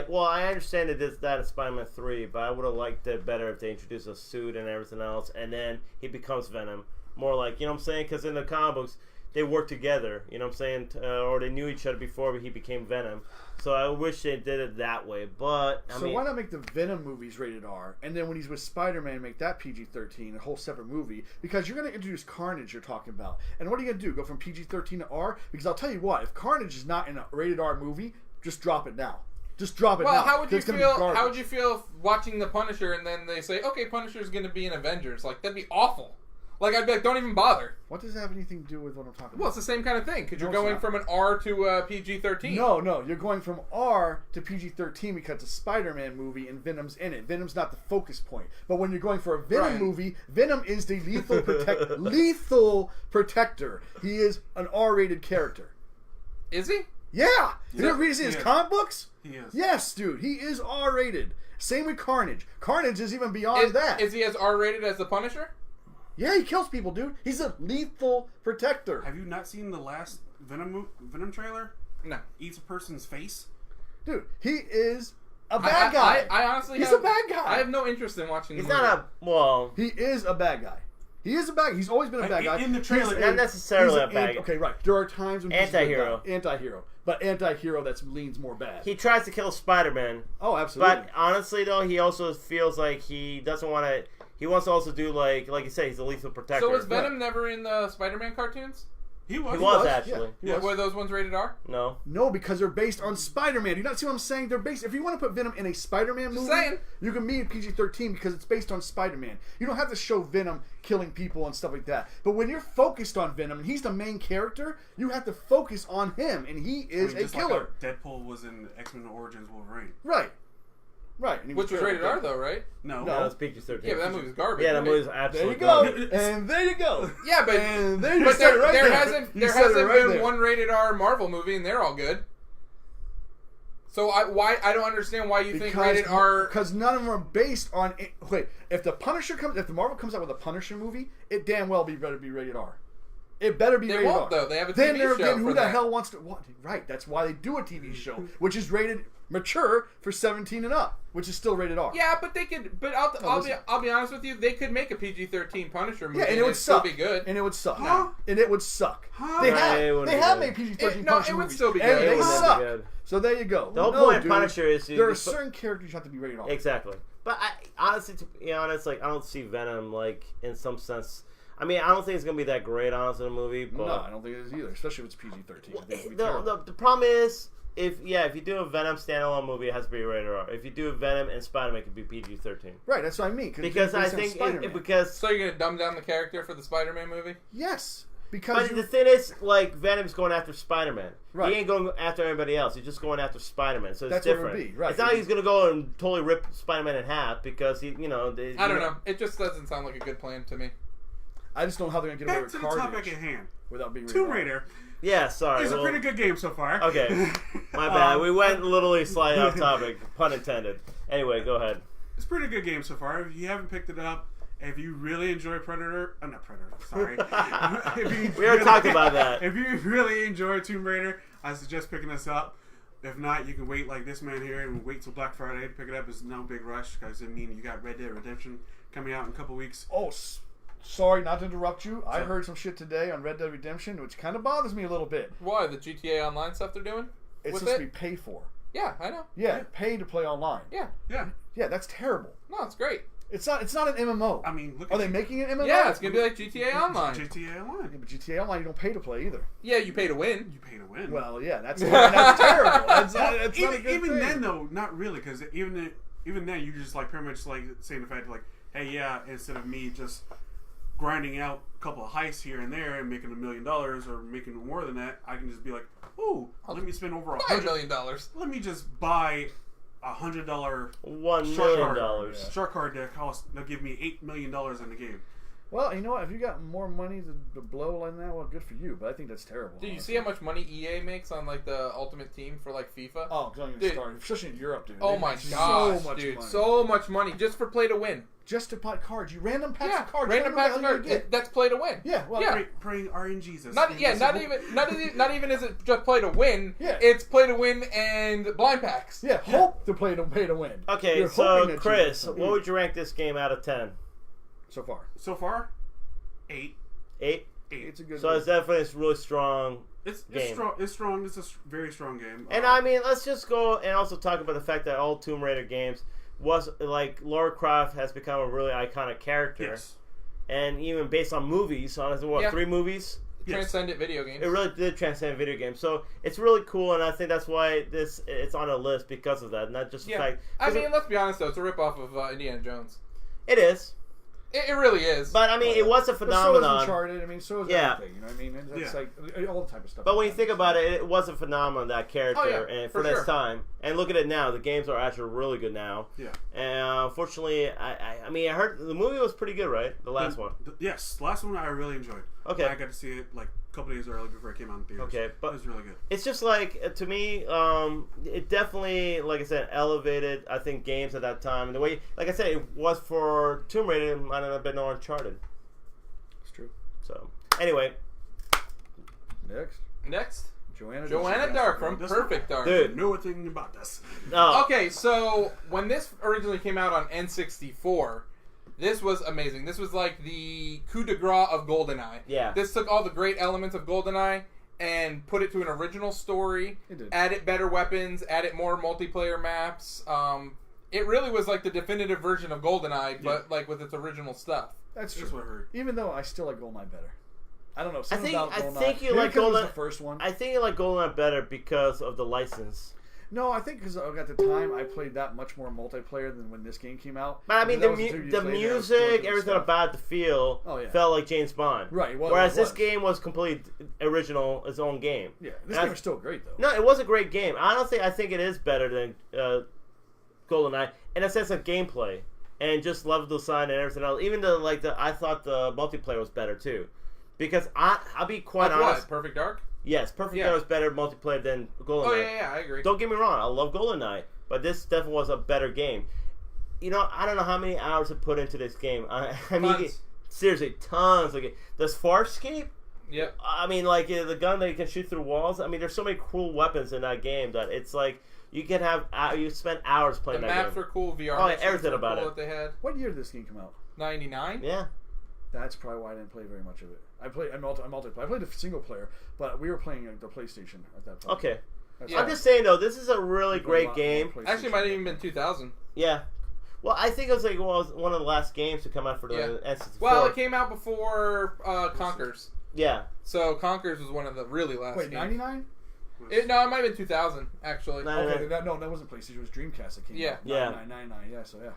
[SPEAKER 2] well, I understand that this that is Spider-Man 3, but I would have liked it better if they introduced a suit and everything else, and then he becomes Venom. More like, you know what I'm saying? Because in the comic books, they work together, you know what I'm saying? Or they knew each other before he became Venom. So I wish they did it that way, but I mean,
[SPEAKER 3] why not make the Venom movies rated R, and then when he's with Spider-Man, make that PG-13, a whole separate movie? Because you're going to introduce Carnage you're talking about. And what are you going to do, go from PG-13 to R? Because I'll tell you what, if Carnage is not in a rated R movie, just drop it now. Just drop it.
[SPEAKER 1] Well,
[SPEAKER 3] now.
[SPEAKER 1] how would you
[SPEAKER 3] It's gonna be
[SPEAKER 1] feel?
[SPEAKER 3] garbage.
[SPEAKER 1] How would you feel watching the Punisher and then they say, "Okay, Punisher's going to be in Avengers"? Like that'd be awful. Like I'd be like, "Don't even bother."
[SPEAKER 3] What does that have anything to do with what I'm talking
[SPEAKER 1] Well,
[SPEAKER 3] about?
[SPEAKER 1] it's the same kind of thing because you're
[SPEAKER 3] No, it's
[SPEAKER 1] going
[SPEAKER 3] not.
[SPEAKER 1] from an R to PG-13.
[SPEAKER 3] No, you're going from R to PG-13 because it's a Spider-Man movie and Venom's in it. Venom's not the focus point. But when you're going for a Venom
[SPEAKER 1] Right.
[SPEAKER 3] movie, Venom is the lethal protector. He is an R-rated character.
[SPEAKER 1] Is he?
[SPEAKER 3] Yeah. You didn't read his
[SPEAKER 4] Yeah.
[SPEAKER 3] comic books?
[SPEAKER 4] He is.
[SPEAKER 3] Yes, dude. He is R-rated. Same with Carnage. Carnage is even beyond that.
[SPEAKER 1] Is he as R-rated as the Punisher?
[SPEAKER 3] Yeah, he kills people, dude. He's a lethal protector.
[SPEAKER 4] Have you not seen the last Venom trailer?
[SPEAKER 1] No.
[SPEAKER 4] Eats a person's face.
[SPEAKER 3] Dude, he is a bad guy.
[SPEAKER 1] I honestly
[SPEAKER 3] He's
[SPEAKER 1] have,
[SPEAKER 3] a bad guy.
[SPEAKER 1] I have no interest in watching the
[SPEAKER 2] He's
[SPEAKER 1] movie.
[SPEAKER 2] not a well.
[SPEAKER 3] He is a bad guy. He is a bad guy. He's always been a bad guy.
[SPEAKER 4] In the trailer,
[SPEAKER 3] He's
[SPEAKER 2] Not necessarily
[SPEAKER 3] he's
[SPEAKER 2] a bad guy.
[SPEAKER 3] Okay, right. There are times when he's a good
[SPEAKER 2] Anti-hero.
[SPEAKER 3] guy. Anti-hero. But anti-hero that leans more bad.
[SPEAKER 2] He tries to kill Spider-Man,
[SPEAKER 3] Oh, absolutely.
[SPEAKER 2] but honestly, though, he also feels like he doesn't want to. He wants to also do like you said, he's a lethal protector.
[SPEAKER 1] So was Venom never in the Spider-Man cartoons?
[SPEAKER 4] he was.
[SPEAKER 2] He was
[SPEAKER 3] yeah,
[SPEAKER 2] actually.
[SPEAKER 3] he was.
[SPEAKER 1] Were those ones rated R?
[SPEAKER 2] No.
[SPEAKER 3] No, because they're based on Spider-Man. You not see what I'm saying? They're based. If you want to put Venom in a Spider-Man movie,
[SPEAKER 1] saying.
[SPEAKER 3] you can be PG-13 because it's based on Spider-Man. You don't have to show Venom killing people and stuff like that. But when you're focused on Venom and he's the main character, you have to focus on him, and he is a
[SPEAKER 4] just
[SPEAKER 3] killer.
[SPEAKER 4] Like Deadpool was in X-Men Origins Wolverine.
[SPEAKER 3] Right. Right. And he
[SPEAKER 1] Which was
[SPEAKER 3] terrible.
[SPEAKER 1] rated R though, right?
[SPEAKER 4] No.
[SPEAKER 2] No, it's PG-13.
[SPEAKER 1] Yeah, but that movie's garbage.
[SPEAKER 2] Yeah, that
[SPEAKER 1] right?
[SPEAKER 2] movie's
[SPEAKER 3] There
[SPEAKER 2] absolutely
[SPEAKER 3] you go.
[SPEAKER 2] garbage.
[SPEAKER 3] And there you go.
[SPEAKER 1] Yeah, but
[SPEAKER 3] And there you
[SPEAKER 1] but
[SPEAKER 3] said it right
[SPEAKER 1] there
[SPEAKER 3] there.
[SPEAKER 1] hasn't
[SPEAKER 3] You
[SPEAKER 1] there
[SPEAKER 3] said it
[SPEAKER 1] hasn't
[SPEAKER 3] right
[SPEAKER 1] been
[SPEAKER 3] there.
[SPEAKER 1] one rated R Marvel movie, and they're all good. So I don't understand why you think rated R.
[SPEAKER 3] Because none of them are based on. Wait, if the Marvel comes out with a Punisher movie, it damn well better be rated R. It better be
[SPEAKER 1] They
[SPEAKER 3] rated
[SPEAKER 1] won't,
[SPEAKER 3] R.
[SPEAKER 1] though. They have a
[SPEAKER 3] then
[SPEAKER 1] TV
[SPEAKER 3] there
[SPEAKER 1] show
[SPEAKER 3] again,
[SPEAKER 1] for
[SPEAKER 3] who the
[SPEAKER 1] that.
[SPEAKER 3] hell wants to? What? Right. That's why they do a TV show, which is rated mature for 17 and up, which is still rated R.
[SPEAKER 1] Yeah, but they could. But I'll be honest with you. They could make a PG-13 Punisher movie.
[SPEAKER 3] Yeah, and it would
[SPEAKER 1] still
[SPEAKER 3] suck.
[SPEAKER 1] be good.
[SPEAKER 3] And it would suck.
[SPEAKER 4] Huh?
[SPEAKER 3] And it would suck.
[SPEAKER 4] Huh?
[SPEAKER 3] They
[SPEAKER 2] Nah,
[SPEAKER 3] have.
[SPEAKER 2] it wouldn't
[SPEAKER 3] They
[SPEAKER 2] be
[SPEAKER 3] have
[SPEAKER 2] good.
[SPEAKER 3] made PG-13
[SPEAKER 1] No,
[SPEAKER 3] Punisher
[SPEAKER 1] it would
[SPEAKER 3] movies,
[SPEAKER 1] still be
[SPEAKER 3] and
[SPEAKER 1] good.
[SPEAKER 3] they
[SPEAKER 1] It
[SPEAKER 2] wouldn't be
[SPEAKER 3] suck.
[SPEAKER 2] good.
[SPEAKER 3] So there you go.
[SPEAKER 2] The whole
[SPEAKER 3] No,
[SPEAKER 2] point of
[SPEAKER 3] dude.
[SPEAKER 2] Punisher is
[SPEAKER 3] there are certain characters you have to be rated R.
[SPEAKER 2] Exactly. But honestly, to be honest, like I don't see Venom like in some sense. I mean, I don't think it's gonna be that great, honestly, in the movie. But
[SPEAKER 3] No, I don't think it is either, especially if it's PG-13. I think it'd be
[SPEAKER 2] the
[SPEAKER 3] terrible.
[SPEAKER 2] problem is if you do a Venom standalone movie, it has to be rated R. If you do a Venom and Spider-Man, it could be PG-13.
[SPEAKER 3] Right, that's what I mean.
[SPEAKER 2] Because I
[SPEAKER 3] it's based on
[SPEAKER 2] think
[SPEAKER 3] Spider-Man.
[SPEAKER 2] because
[SPEAKER 1] So you're gonna dumb down the character for the Spider-Man movie?
[SPEAKER 3] yes, because
[SPEAKER 2] but the thing is, like Venom's going after Spider-Man.
[SPEAKER 3] Right.
[SPEAKER 2] He ain't going after anybody else. He's just going after Spider-Man. So it's
[SPEAKER 3] That's what it
[SPEAKER 2] different.
[SPEAKER 3] would be, right.
[SPEAKER 2] It's not like he's gonna go and totally rip Spider-Man in half because he,
[SPEAKER 1] I don't know. It just doesn't sound like a good plan to me.
[SPEAKER 3] I just don't know how they're gonna get away
[SPEAKER 4] Back
[SPEAKER 3] with
[SPEAKER 4] to the topic
[SPEAKER 3] Carnage
[SPEAKER 4] at hand.
[SPEAKER 3] without being rated
[SPEAKER 4] Tomb
[SPEAKER 3] R.
[SPEAKER 4] Raider
[SPEAKER 2] Yeah, sorry.
[SPEAKER 4] is a
[SPEAKER 2] well,
[SPEAKER 4] pretty good game so far.
[SPEAKER 2] Okay, my bad. We went literally slightly off topic, pun intended. Anyway, go ahead.
[SPEAKER 4] It's a pretty good game so far. If you haven't picked it up, if you really enjoy Predator, not Predator, sorry.
[SPEAKER 2] We already talked about that.
[SPEAKER 4] If you really enjoy Tomb Raider, I suggest picking this up. If not, you can wait like this man here and wait till Black Friday to pick it up. It's no big rush because you got Red Dead Redemption coming out in a couple weeks.
[SPEAKER 3] Oh, sorry, not to interrupt you. I heard some shit today on Red Dead Redemption, which kind of bothers me a little bit.
[SPEAKER 1] Why the GTA Online stuff they're doing?
[SPEAKER 3] It's
[SPEAKER 1] with
[SPEAKER 3] supposed to
[SPEAKER 1] it?
[SPEAKER 3] be paid for.
[SPEAKER 1] Yeah, I know.
[SPEAKER 3] Yeah, pay to play online.
[SPEAKER 1] Yeah,
[SPEAKER 4] Yeah,
[SPEAKER 3] Yeah, that's terrible.
[SPEAKER 1] no, it's great.
[SPEAKER 3] It's not an MMO.
[SPEAKER 4] I mean, look
[SPEAKER 3] Are
[SPEAKER 4] at
[SPEAKER 3] they making an MMO?
[SPEAKER 1] Yeah, it's gonna be like GTA Online.
[SPEAKER 4] GTA
[SPEAKER 3] Yeah,
[SPEAKER 4] Online.
[SPEAKER 3] but GTA Online, you don't pay to play either.
[SPEAKER 1] Yeah, you pay to win.
[SPEAKER 4] You pay to win.
[SPEAKER 3] Well, yeah, that's terrible. That's not a good
[SPEAKER 4] even
[SPEAKER 3] thing.
[SPEAKER 4] then though, not really, because even then you just like pretty much like saying the fact like, hey, yeah, instead of me just grinding out a couple of heists here and there and making $1 million or making more than that, I can just be like, oh, let me spend over
[SPEAKER 1] $5
[SPEAKER 4] $100
[SPEAKER 1] million.
[SPEAKER 4] Let me just buy $100
[SPEAKER 2] $1
[SPEAKER 4] shark
[SPEAKER 2] million.
[SPEAKER 4] card, shark card that'll give me $8 million in the game.
[SPEAKER 3] Well, you know what? If you got more money to blow like that, well, good for you. But I think that's terrible.
[SPEAKER 1] Dude, you see how much money EA makes on like the Ultimate Team for like FIFA?
[SPEAKER 3] Oh, don't even
[SPEAKER 1] Dude.
[SPEAKER 3] start. Especially in Europe, dude.
[SPEAKER 1] Oh
[SPEAKER 3] They
[SPEAKER 1] my
[SPEAKER 3] make
[SPEAKER 1] gosh,
[SPEAKER 3] so much
[SPEAKER 1] dude,
[SPEAKER 3] money.
[SPEAKER 1] so much money just for play to win.
[SPEAKER 3] Just to buy cards. You random packs
[SPEAKER 1] Yeah,
[SPEAKER 3] of cards.
[SPEAKER 1] random
[SPEAKER 3] You don't know
[SPEAKER 1] packs of
[SPEAKER 3] what the hell
[SPEAKER 1] cards.
[SPEAKER 3] you're gonna get.
[SPEAKER 1] That's play to win.
[SPEAKER 3] Yeah, well,
[SPEAKER 1] Yeah.
[SPEAKER 4] Praying RNGesus.
[SPEAKER 1] Not even is it just play to win.
[SPEAKER 3] Yeah.
[SPEAKER 1] It's play to win and blind packs.
[SPEAKER 3] yeah, hope to pay to win.
[SPEAKER 2] Okay,
[SPEAKER 3] You're
[SPEAKER 2] so
[SPEAKER 3] hoping that you
[SPEAKER 2] Chris,
[SPEAKER 3] win.
[SPEAKER 2] what would you rank this game out of 10?
[SPEAKER 3] So far,
[SPEAKER 4] So far, 8.
[SPEAKER 2] 8?
[SPEAKER 3] it's a good.
[SPEAKER 2] So it's definitely a really strong.
[SPEAKER 4] It's
[SPEAKER 2] Game.
[SPEAKER 4] strong. It's strong. It's a very strong game.
[SPEAKER 2] And I mean, let's just go and also talk about the fact that all Tomb Raider games was like Lara Croft has become a really iconic character,
[SPEAKER 4] yes.
[SPEAKER 2] and even based on movies, honestly, what
[SPEAKER 1] Yeah.
[SPEAKER 2] 3 movies?
[SPEAKER 1] transcended video games.
[SPEAKER 2] It really did transcend video games. So it's really cool, and I think that's why it's on a list because of that, not just the fact.
[SPEAKER 1] I mean, let's be honest though, it's a ripoff of Indiana Jones.
[SPEAKER 2] It is.
[SPEAKER 1] It really is.
[SPEAKER 2] But I mean, it was a phenomenon.
[SPEAKER 3] But so is Uncharted. I mean, so is everything. You know what I mean? It's like all the type of stuff.
[SPEAKER 2] But when you think about it, it was a phenomenon, that character, and for this
[SPEAKER 1] sure.
[SPEAKER 2] time. And look at it now. The games are actually really good now.
[SPEAKER 4] Yeah.
[SPEAKER 2] And unfortunately, I mean, I heard the movie was pretty good, right? The last one.
[SPEAKER 4] Yes, the last one I really enjoyed.
[SPEAKER 2] Okay.
[SPEAKER 4] I got to see it like a couple days early before it came out in theaters.
[SPEAKER 2] Okay, but
[SPEAKER 4] it was really good.
[SPEAKER 2] It's just like, to me, it definitely, like I said, elevated, I think, games at that time. And the way, like I said, it was for Tomb Raider, it might not have been on Uncharted.
[SPEAKER 3] It's true.
[SPEAKER 2] So, anyway.
[SPEAKER 3] Next. Joanna
[SPEAKER 1] Dark from Perfect Dark.
[SPEAKER 2] Dude.
[SPEAKER 4] Know a thing about this.
[SPEAKER 2] Oh.
[SPEAKER 1] Okay, so when this originally came out on N64, this was amazing. This was like the coup de grace of GoldenEye.
[SPEAKER 2] Yeah.
[SPEAKER 1] This took all the great elements of GoldenEye and put it to an original story.
[SPEAKER 3] It did.
[SPEAKER 1] Added better weapons, added more multiplayer maps. It really was like the definitive version of GoldenEye, but like with its original stuff.
[SPEAKER 3] That's true.
[SPEAKER 4] That's what I heard.
[SPEAKER 3] Even though I still like GoldenEye better. I don't know.
[SPEAKER 2] I think you
[SPEAKER 3] Maybe
[SPEAKER 2] like
[SPEAKER 3] because it was
[SPEAKER 2] GoldenEye.
[SPEAKER 3] the first one.
[SPEAKER 2] I think you like GoldenEye better because of the license.
[SPEAKER 3] No, I think because at the time I played that much more multiplayer than when this game came out.
[SPEAKER 2] But I mean,
[SPEAKER 3] Because
[SPEAKER 2] the
[SPEAKER 3] that was 2 years later, I was
[SPEAKER 2] music,
[SPEAKER 3] doing
[SPEAKER 2] everything
[SPEAKER 3] stuff.
[SPEAKER 2] about the feel felt like James Bond.
[SPEAKER 3] Right.
[SPEAKER 2] Whereas this game was completely original, its own game.
[SPEAKER 3] Yeah, this game is still great though.
[SPEAKER 2] No, it was a great game. Honestly, I think it is better than GoldenEye in a sense of gameplay and just level design and everything else. Even I thought the multiplayer was better too, because I'll be quite
[SPEAKER 1] Like
[SPEAKER 2] honest.
[SPEAKER 1] what? Perfect Dark?
[SPEAKER 2] Yes, Perfect Dark was better multiplayer than GoldenEye.
[SPEAKER 1] Oh yeah, I agree.
[SPEAKER 2] Don't get me wrong, I love GoldenEye, but this definitely was a better game. You know, I don't know how many hours I put into this game. I mean, seriously, tons. Like the Farscape.
[SPEAKER 1] Yep.
[SPEAKER 2] I mean, like the gun that you can shoot through walls. I mean, there's so many cool weapons in that game that it's like you can have you spend hours playing
[SPEAKER 1] the
[SPEAKER 2] that game.
[SPEAKER 1] maps were cool. VR.
[SPEAKER 2] Oh,
[SPEAKER 1] missions
[SPEAKER 2] everything
[SPEAKER 1] were
[SPEAKER 2] about
[SPEAKER 1] cool
[SPEAKER 2] it.
[SPEAKER 1] That they had.
[SPEAKER 3] What year did this game come out?
[SPEAKER 1] 99.
[SPEAKER 2] Yeah.
[SPEAKER 3] That's probably why I didn't play very much of it. I played multiplayer. I played a single player, but we were playing the PlayStation at that point.
[SPEAKER 2] Okay.
[SPEAKER 3] That's
[SPEAKER 2] I'm just saying though, this is a really great game.
[SPEAKER 1] Actually, it might have even been 2000.
[SPEAKER 2] Yeah. Well, I think it was like one of the last games to come out for the N64.
[SPEAKER 1] Well, it came out before Conkers.
[SPEAKER 2] Yeah.
[SPEAKER 1] So Conkers was one of the really last.
[SPEAKER 3] Wait, 99?
[SPEAKER 1] No, it might have been 2000 actually.
[SPEAKER 3] Okay, that wasn't PlayStation. It was Dreamcast that came out.
[SPEAKER 2] Yeah.
[SPEAKER 3] 99. Yeah, so yeah.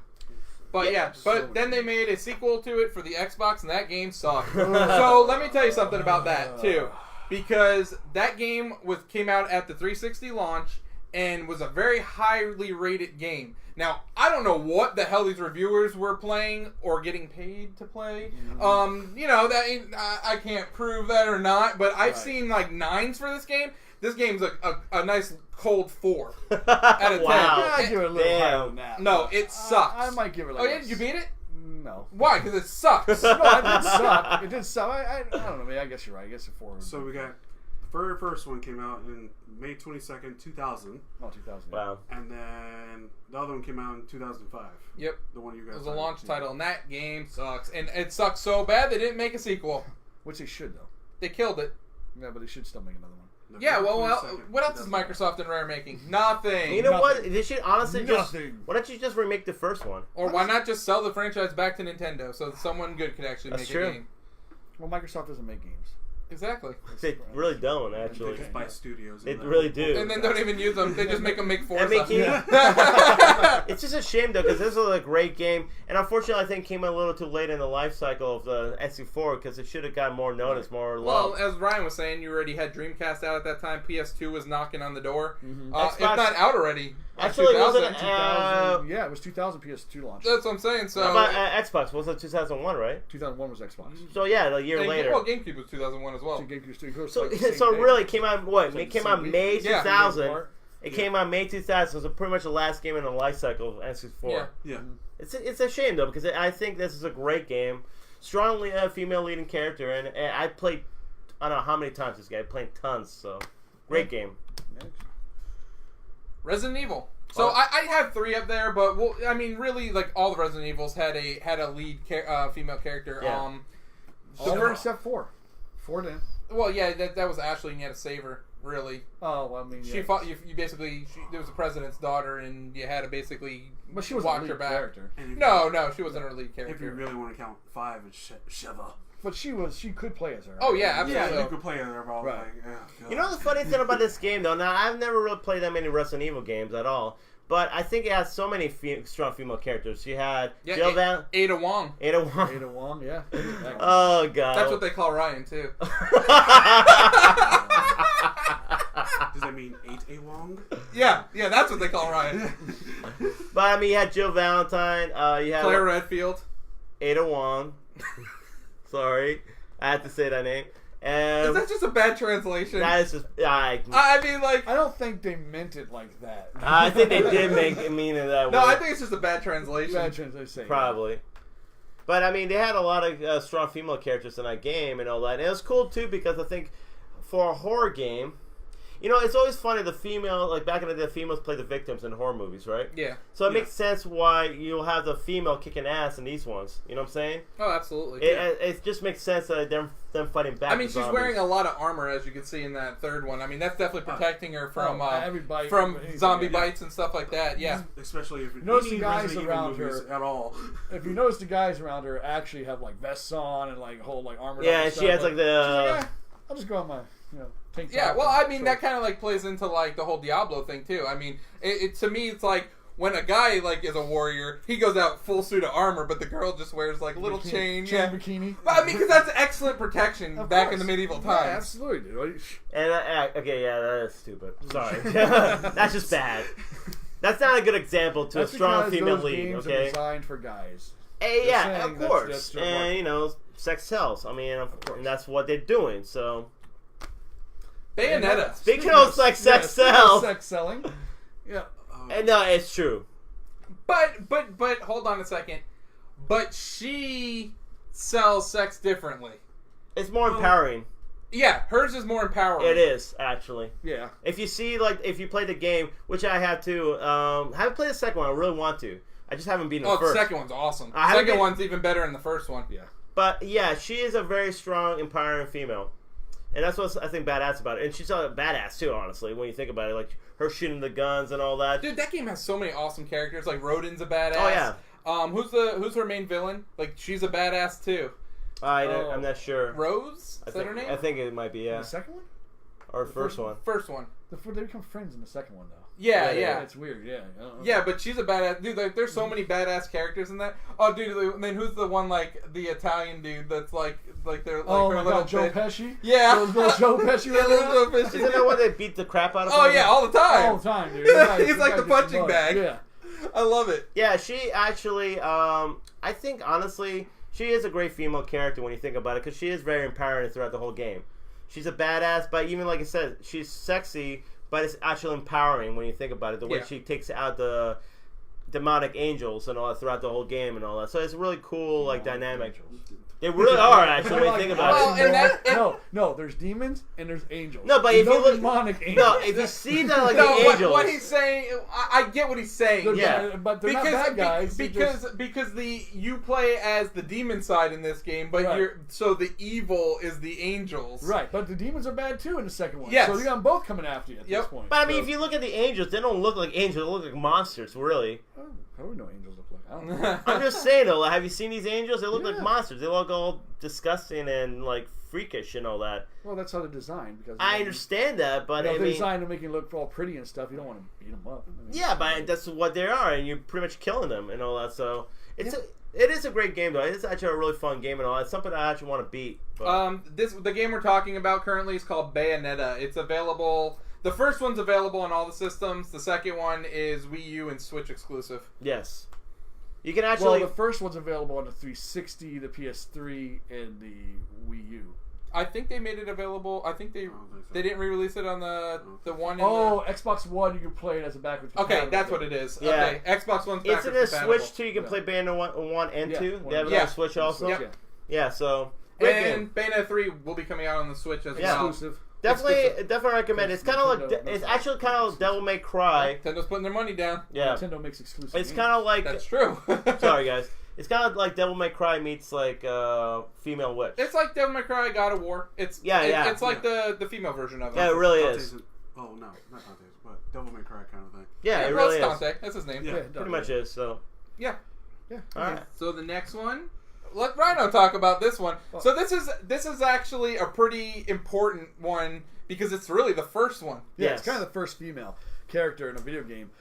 [SPEAKER 1] But then they made a sequel to it for the Xbox, and that game sucked. So let me tell you something about that too, because that game came out at the 360 launch and was a very highly rated game. Now I don't know what the hell these reviewers were playing or getting paid to play. You know that I can't prove that or not, but I've seen like 9s for this game. This game's a nice cold 4 out of 10.
[SPEAKER 2] Wow.
[SPEAKER 3] I give it a little higher than that.
[SPEAKER 1] No, it sucks.
[SPEAKER 3] I might give it like
[SPEAKER 1] Oh yeah, did you beat it?
[SPEAKER 3] No.
[SPEAKER 1] Why? Because it sucks.
[SPEAKER 3] No, it did suck. It did suck. I don't know. I guess you're right. I guess a 4.
[SPEAKER 4] So we got the very first one came out in May 22nd, 2000.
[SPEAKER 3] Oh, 2000.
[SPEAKER 2] Wow.
[SPEAKER 4] And then the other one came out in 2005.
[SPEAKER 1] Yep.
[SPEAKER 4] The one you guys.
[SPEAKER 1] It was a launch title, and that game sucks. And it sucks so bad they didn't make a sequel.
[SPEAKER 3] Which they should, though.
[SPEAKER 1] They killed it.
[SPEAKER 3] Yeah, but they should still make another one.
[SPEAKER 1] Yeah, well, what else is Microsoft and Rare making? Nothing.
[SPEAKER 2] You know what? They should honestly
[SPEAKER 3] Nothing.
[SPEAKER 2] Why don't you just remake the first one?
[SPEAKER 1] Or why not just sell the franchise back to Nintendo so that someone good could actually make a game?
[SPEAKER 3] Well, Microsoft doesn't make games.
[SPEAKER 1] Exactly.
[SPEAKER 2] They really don't, actually.
[SPEAKER 4] They just buy studios.
[SPEAKER 2] They really do.
[SPEAKER 1] And then don't even use them. They just make them make Forza.
[SPEAKER 2] It's just a shame, though, because this was a great game. And unfortunately, I think it came a little too late in the life cycle of the N64 because it should have gotten more notice, more love.
[SPEAKER 1] Well, as Ryan was saying, you already had Dreamcast out at that time. PS2 was knocking on the door.
[SPEAKER 2] Xbox,
[SPEAKER 1] if not out already.
[SPEAKER 2] Actually, was it?
[SPEAKER 3] 2000, yeah, it was 2000 PS2 launch.
[SPEAKER 1] That's what I'm saying. So
[SPEAKER 2] how about Xbox? Was it 2001, right?
[SPEAKER 3] 2001 was Xbox.
[SPEAKER 2] So yeah, a year later.
[SPEAKER 1] Well, GameCube was 2001 as well.
[SPEAKER 2] So really, it came out what? It came out May 2000.
[SPEAKER 3] Yeah.
[SPEAKER 2] It came out May 2000. So pretty much the last game in the life cycle of N64.
[SPEAKER 4] Yeah.
[SPEAKER 2] It's a shame though because I think this is a great game, strongly female leading character, and I played I don't know how many times this game. I played tons. So great game.
[SPEAKER 1] Resident Evil. So I have 3 up there, but I mean, really, like all the Resident Evils had a lead female character.
[SPEAKER 2] Yeah.
[SPEAKER 3] All except 4. 4 didn't.
[SPEAKER 1] Well, yeah, that was Ashley, and you had to save her. Really.
[SPEAKER 3] Oh, well, I mean,
[SPEAKER 1] she fought. You basically. There was a president's daughter, and you had to basically.
[SPEAKER 3] But she was
[SPEAKER 1] watch
[SPEAKER 3] a lead
[SPEAKER 1] her back.
[SPEAKER 3] Character.
[SPEAKER 1] No, she wasn't her lead character.
[SPEAKER 4] If you really want to count 5, it's Sheva.
[SPEAKER 3] But she could play as her.
[SPEAKER 1] Oh yeah, absolutely.
[SPEAKER 4] Yeah, you could play her about
[SPEAKER 3] Right.
[SPEAKER 4] like. Oh, God.
[SPEAKER 2] You know the funny thing about this game, though? Now, I've never really played that many Resident Evil games at all. But I think it has so many strong female characters. You had Jill Van...
[SPEAKER 1] Ada Wong.
[SPEAKER 2] Ada Wong.
[SPEAKER 3] Ada Wong, yeah.
[SPEAKER 2] Oh, God.
[SPEAKER 1] That's what they call Ryan, too.
[SPEAKER 4] Does that mean 8 A Wong?
[SPEAKER 1] Yeah, that's what they call Ryan.
[SPEAKER 2] But, I mean, you had Jill Valentine. You had
[SPEAKER 1] Claire Redfield.
[SPEAKER 2] Ada Wong. Sorry. I had to say that name.
[SPEAKER 1] Is that just a bad translation?
[SPEAKER 2] That is just...
[SPEAKER 1] I mean, like...
[SPEAKER 3] I don't think they meant it like that.
[SPEAKER 2] I think they did make it mean it that way.
[SPEAKER 1] No, I think it's just a bad translation.
[SPEAKER 3] Bad translation.
[SPEAKER 2] Probably. But, I mean, they had a lot of strong female characters in that game and all that. And it was cool, too, because I think for a horror game... You know, it's always funny, the female, like back in the day, the females play the victims in horror movies, right?
[SPEAKER 1] Yeah.
[SPEAKER 2] So it makes sense why you'll have the female kicking ass in these ones. You know what I'm saying?
[SPEAKER 1] Oh, absolutely.
[SPEAKER 2] It just makes sense that them fighting back.
[SPEAKER 1] I mean,
[SPEAKER 2] to
[SPEAKER 1] she's
[SPEAKER 2] zombies.
[SPEAKER 1] wearing a lot of armor, as you can see in that third one. I mean, that's definitely protecting her from
[SPEAKER 3] every bite,
[SPEAKER 1] from
[SPEAKER 3] anything,
[SPEAKER 1] zombie
[SPEAKER 3] yeah.
[SPEAKER 1] bites and stuff like that. Yeah.
[SPEAKER 4] Especially if you
[SPEAKER 3] Notice the
[SPEAKER 4] need
[SPEAKER 3] guys
[SPEAKER 4] Resident Evil
[SPEAKER 3] around
[SPEAKER 4] movies
[SPEAKER 3] her.
[SPEAKER 4] at all.
[SPEAKER 3] If you notice, the guys around her actually have like vests on and like whole like armor.
[SPEAKER 2] Yeah, and she has like the...
[SPEAKER 3] She's like, I'll just go on my tank top.
[SPEAKER 1] Yeah, well, I mean,
[SPEAKER 3] and
[SPEAKER 1] that kind of like plays into like the whole Diablo thing too. I mean, it to me, it's like when a guy like is a warrior, he goes out full suit of armor, but the girl just wears like a little chain
[SPEAKER 3] bikini.
[SPEAKER 1] But I mean, because that's excellent protection back in the medieval times.
[SPEAKER 3] Yeah, absolutely, dude.
[SPEAKER 2] And okay, yeah, that is stupid. Sorry. That's just bad. That's not a good example to
[SPEAKER 3] That's
[SPEAKER 2] a strong
[SPEAKER 3] because
[SPEAKER 2] female
[SPEAKER 3] those
[SPEAKER 2] lead,
[SPEAKER 3] games
[SPEAKER 2] okay?
[SPEAKER 3] are designed for guys.
[SPEAKER 2] Yeah,
[SPEAKER 3] saying
[SPEAKER 2] of course.
[SPEAKER 3] that's their
[SPEAKER 2] And,
[SPEAKER 3] market.
[SPEAKER 2] you know, sex sells. I mean, and that's what they're doing, so...
[SPEAKER 1] Bayonetta.
[SPEAKER 2] Speaking of sex sells...
[SPEAKER 3] Sex selling. Yeah.
[SPEAKER 2] And no, it's true.
[SPEAKER 1] But hold on a second. But she sells sex differently.
[SPEAKER 2] It's more empowering.
[SPEAKER 1] Yeah, hers is more empowering.
[SPEAKER 2] It is, actually.
[SPEAKER 3] Yeah.
[SPEAKER 2] If you see, like, if you play the game, which I have too, haven't played the second one. I really want to. I just haven't beaten the first.
[SPEAKER 1] The second one's awesome.
[SPEAKER 2] I
[SPEAKER 1] The
[SPEAKER 2] haven't
[SPEAKER 1] second
[SPEAKER 2] been-
[SPEAKER 1] one's even better than the first one.
[SPEAKER 3] Yeah.
[SPEAKER 2] But, yeah, she is a very strong, empowering female. And that's what I think badass about it. And she's a badass, too, honestly, when you think about it. Like, her shooting the guns and all that.
[SPEAKER 1] Dude, that game has so many awesome characters. Like, Rodin's a badass.
[SPEAKER 2] Oh, yeah.
[SPEAKER 1] Who's her main villain? Like, she's a badass, too.
[SPEAKER 2] I'm not sure.
[SPEAKER 1] Rose? Is that her name?
[SPEAKER 2] I think it might be, yeah.
[SPEAKER 3] The second one?
[SPEAKER 2] Or first one.
[SPEAKER 1] First one.
[SPEAKER 3] They become friends in the second one, though.
[SPEAKER 1] Yeah.
[SPEAKER 3] It's weird, yeah. I don't know.
[SPEAKER 1] Yeah, but she's a badass dude. Like, there's so many badass characters in that. Oh, dude, then who's the one like the Italian dude that's like they're like
[SPEAKER 3] Oh
[SPEAKER 1] her
[SPEAKER 3] my
[SPEAKER 1] little
[SPEAKER 3] God, Joe
[SPEAKER 1] bit-
[SPEAKER 3] Pesci?
[SPEAKER 1] Yeah,
[SPEAKER 3] Little Joe Pesci.
[SPEAKER 1] Yeah, little Joe Pesci.
[SPEAKER 2] Isn't that when they beat the crap out of
[SPEAKER 1] Oh
[SPEAKER 2] her?
[SPEAKER 1] yeah, all the time.
[SPEAKER 3] All the time, dude. This
[SPEAKER 1] He's like
[SPEAKER 3] guy
[SPEAKER 1] the
[SPEAKER 3] gets
[SPEAKER 1] punching
[SPEAKER 3] bugged.
[SPEAKER 1] bag.
[SPEAKER 3] Yeah.
[SPEAKER 1] I love it.
[SPEAKER 2] Yeah, she actually, I think, honestly, she is a great female character when you think about it, because she is very empowering throughout the whole game. She's a badass, but even like I said, she's sexy, but it's actually empowering when you think about it, the way she takes out the demonic angels and all that throughout the whole game and all that. So it's a really cool, like, dynamic. They really are, actually, when you think about
[SPEAKER 1] Well,
[SPEAKER 2] it.
[SPEAKER 1] and
[SPEAKER 3] No, there's demons and there's angels.
[SPEAKER 2] No, but
[SPEAKER 3] There's
[SPEAKER 2] if you look...
[SPEAKER 3] demonic angels.
[SPEAKER 2] No, if you see that, like,
[SPEAKER 1] No,
[SPEAKER 2] the angels...
[SPEAKER 1] what he's saying, I get what he's saying.
[SPEAKER 3] They're
[SPEAKER 2] yeah.
[SPEAKER 3] bad, but they're not bad guys. They're just-
[SPEAKER 1] Because you play as the demon side in this game, but
[SPEAKER 3] Right.
[SPEAKER 1] so the evil is the angels.
[SPEAKER 3] Right, but the demons are bad too in the second one.
[SPEAKER 1] Yes.
[SPEAKER 3] So you got them both coming after you at this point.
[SPEAKER 2] But, I mean,
[SPEAKER 3] So-
[SPEAKER 2] if you look at the angels, they don't look like angels. They look like monsters, really.
[SPEAKER 3] How do we know angels look like? I don't know.
[SPEAKER 2] I'm just saying, though, have you seen these angels? They look
[SPEAKER 3] Yeah.
[SPEAKER 2] like monsters. They look all disgusting and, like, freakish and all that.
[SPEAKER 3] Well, that's how they're designed. Because
[SPEAKER 2] I understand that, but,
[SPEAKER 3] they're
[SPEAKER 2] I mean...
[SPEAKER 3] designed to make you look all pretty and stuff. You don't want to beat them up. I mean,
[SPEAKER 2] Yeah, but that's what they are, and you're pretty much killing them and all that, so... It is a great game, though. It is actually a really fun game and all. It's something I actually want to beat. But...
[SPEAKER 1] The game we're talking about currently is called Bayonetta. It's available... The first one's available on all the systems. The second one is Wii U and Switch exclusive.
[SPEAKER 2] Yes. You can actually...
[SPEAKER 3] Well, the first one's available on the 360, the PS3, and the Wii U.
[SPEAKER 1] I think they made it available. I think they didn't re-release it on the one.
[SPEAKER 3] Xbox One, you can play it as a backwards.
[SPEAKER 1] Okay, that's what it is.
[SPEAKER 2] Yeah.
[SPEAKER 1] Okay, Xbox One's backwards
[SPEAKER 2] It's in a
[SPEAKER 1] compatible.
[SPEAKER 2] Switch, too. You can play Bayonetta 1 and 2. They have it on
[SPEAKER 1] Yeah.
[SPEAKER 2] the Switch also.
[SPEAKER 1] Yep.
[SPEAKER 2] Yeah, so... Great
[SPEAKER 1] And
[SPEAKER 2] game.
[SPEAKER 1] Bayonetta 3 will be coming out on the Switch as well.
[SPEAKER 3] Exclusive.
[SPEAKER 2] Definitely recommend it. It's kind of like... It's actually kind of Devil May Cry.
[SPEAKER 1] Nintendo's putting their money down.
[SPEAKER 2] Yeah.
[SPEAKER 3] Nintendo makes exclusive.
[SPEAKER 2] It's
[SPEAKER 3] games.
[SPEAKER 2] kind of like...
[SPEAKER 1] That's true.
[SPEAKER 2] Sorry, guys. It's kind of like Devil May Cry meets like Female Witch.
[SPEAKER 1] It's like Devil May Cry God of War. It's like the female version of it.
[SPEAKER 2] Yeah, it really is.
[SPEAKER 4] Oh no, not Dante's, but Devil May Cry kind of thing.
[SPEAKER 2] Yeah, it
[SPEAKER 1] well,
[SPEAKER 2] really
[SPEAKER 1] it's
[SPEAKER 2] is.
[SPEAKER 1] Dante. That's his name.
[SPEAKER 4] Yeah,
[SPEAKER 2] Pretty much is. So
[SPEAKER 1] Yeah.
[SPEAKER 3] Yeah.
[SPEAKER 2] all right.
[SPEAKER 1] So the next one, let Rhino talk about this one. So this is actually a pretty important one because it's really the first one.
[SPEAKER 3] Yeah,
[SPEAKER 2] Yes.
[SPEAKER 3] it's kind of the first female character in a video game.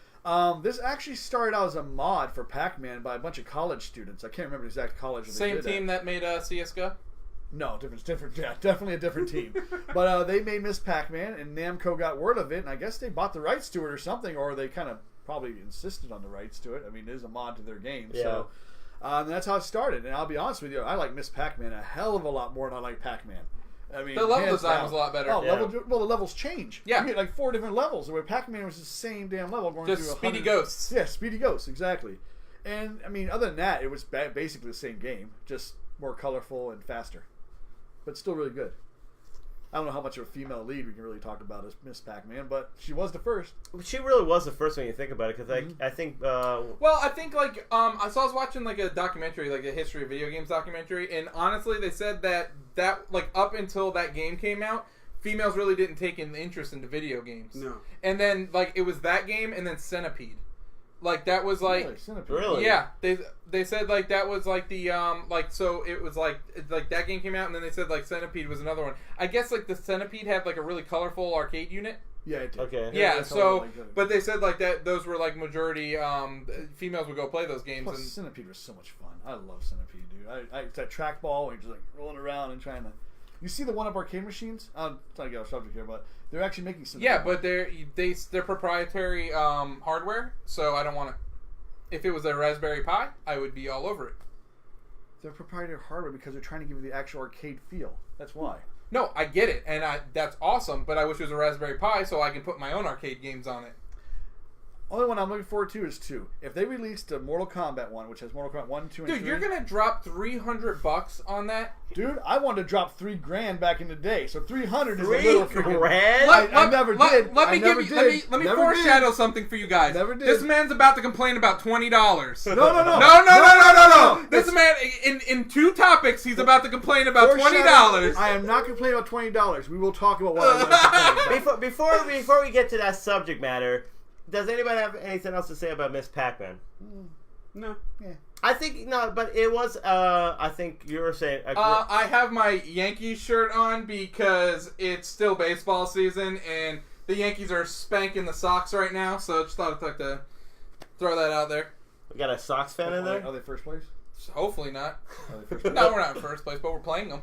[SPEAKER 3] This actually started out as a mod for Pac-Man by a bunch of college students. I can't remember the exact college. That
[SPEAKER 1] Same
[SPEAKER 3] they did
[SPEAKER 1] team that made CS:GO.
[SPEAKER 3] No, different. Yeah, definitely a different team. But they made Miss Pac-Man, and Namco got word of it, and I guess they bought the rights to it or something, or they kind of probably insisted on the rights to it. I mean, it is a mod to their game, so that's how it started. And I'll be honest with you, I like Miss Pac-Man a hell of a lot more than I like Pac-Man. I mean,
[SPEAKER 1] The level
[SPEAKER 3] hands
[SPEAKER 1] design
[SPEAKER 3] down.
[SPEAKER 1] was a lot better.
[SPEAKER 3] Oh,
[SPEAKER 2] Yeah.
[SPEAKER 3] the levels change.
[SPEAKER 1] Yeah.
[SPEAKER 3] You get like 4 different levels, where Pac-Man was the same damn level going
[SPEAKER 1] Just
[SPEAKER 3] through
[SPEAKER 1] Speedy
[SPEAKER 3] 100
[SPEAKER 1] Ghosts.
[SPEAKER 3] Yeah, Speedy Ghosts, exactly. And I mean, other than that, it was basically the same game, just more colorful and faster, but still really good. I don't know how much of a female lead we can really talk about as Miss Pac-Man, but she was the first.
[SPEAKER 2] She really was the first when you think about it, because I think.
[SPEAKER 1] Well, I think like I was watching like a documentary, like a history of video games documentary, and honestly, they said that like up until that game came out, females really didn't take an interest into video games.
[SPEAKER 4] No.
[SPEAKER 1] And then like it was that game, and then Centipede. Like that was like
[SPEAKER 3] Really? Centipede.
[SPEAKER 2] Really?
[SPEAKER 1] yeah, they said like that was like the like so it was like that game came out, and then they said like Centipede was another one. I guess like the Centipede had like a really colorful arcade unit.
[SPEAKER 3] Yeah, it did.
[SPEAKER 2] Okay.
[SPEAKER 1] Yeah,
[SPEAKER 3] that's
[SPEAKER 1] so
[SPEAKER 3] like that.
[SPEAKER 1] but they said like that those were like majority females would go play those games.
[SPEAKER 3] Plus,
[SPEAKER 1] And
[SPEAKER 3] Centipede was so much fun. I love Centipede, dude. It's that trackball and you're just like rolling around and trying to. You see the one-up arcade machines? I'm trying to get off subject here, but they're actually making some.
[SPEAKER 1] yeah, but they're proprietary hardware, so I don't want to. If it was a Raspberry Pi, I would be all over it.
[SPEAKER 3] They're proprietary hardware because they're trying to give you the actual arcade feel. That's why.
[SPEAKER 1] No, I get it, and that's awesome. But I wish it was a Raspberry Pi so I can put my own arcade games on it.
[SPEAKER 3] Only one I'm looking forward to is 2. If they released a Mortal Kombat one, which has Mortal Kombat 1, 2, and 3.
[SPEAKER 1] Dude, you're gonna drop $300 on that?
[SPEAKER 3] Dude, I wanted to drop $3,000 back in the day, so 300 is a little freaking.
[SPEAKER 2] $3,000?
[SPEAKER 3] I never did.
[SPEAKER 1] Let me
[SPEAKER 3] I
[SPEAKER 1] give
[SPEAKER 3] never
[SPEAKER 1] you.
[SPEAKER 3] did.
[SPEAKER 1] Let me
[SPEAKER 3] Never
[SPEAKER 1] foreshadow
[SPEAKER 3] did.
[SPEAKER 1] something for you guys.
[SPEAKER 3] Never did.
[SPEAKER 1] This man's about to complain about $20.
[SPEAKER 3] No.
[SPEAKER 1] No. This man, in 2 topics, he's about to complain about $20.
[SPEAKER 3] I am not complaining about $20. We will talk about what I want to complain about.
[SPEAKER 2] Before we get to that subject matter, does anybody have anything else to say about Miss Pac-Man?
[SPEAKER 4] No.
[SPEAKER 3] Yeah.
[SPEAKER 2] I think no, but it was. I think you were saying.
[SPEAKER 1] I have my Yankees shirt on because it's still baseball season and the Yankees are spanking the Sox right now. So I just thought I'd like to throw that out there.
[SPEAKER 2] We got a Sox fan in there.
[SPEAKER 3] Are they first place?
[SPEAKER 1] Hopefully not.
[SPEAKER 3] Are they first place?
[SPEAKER 1] No, we're not in first place, but we're playing them.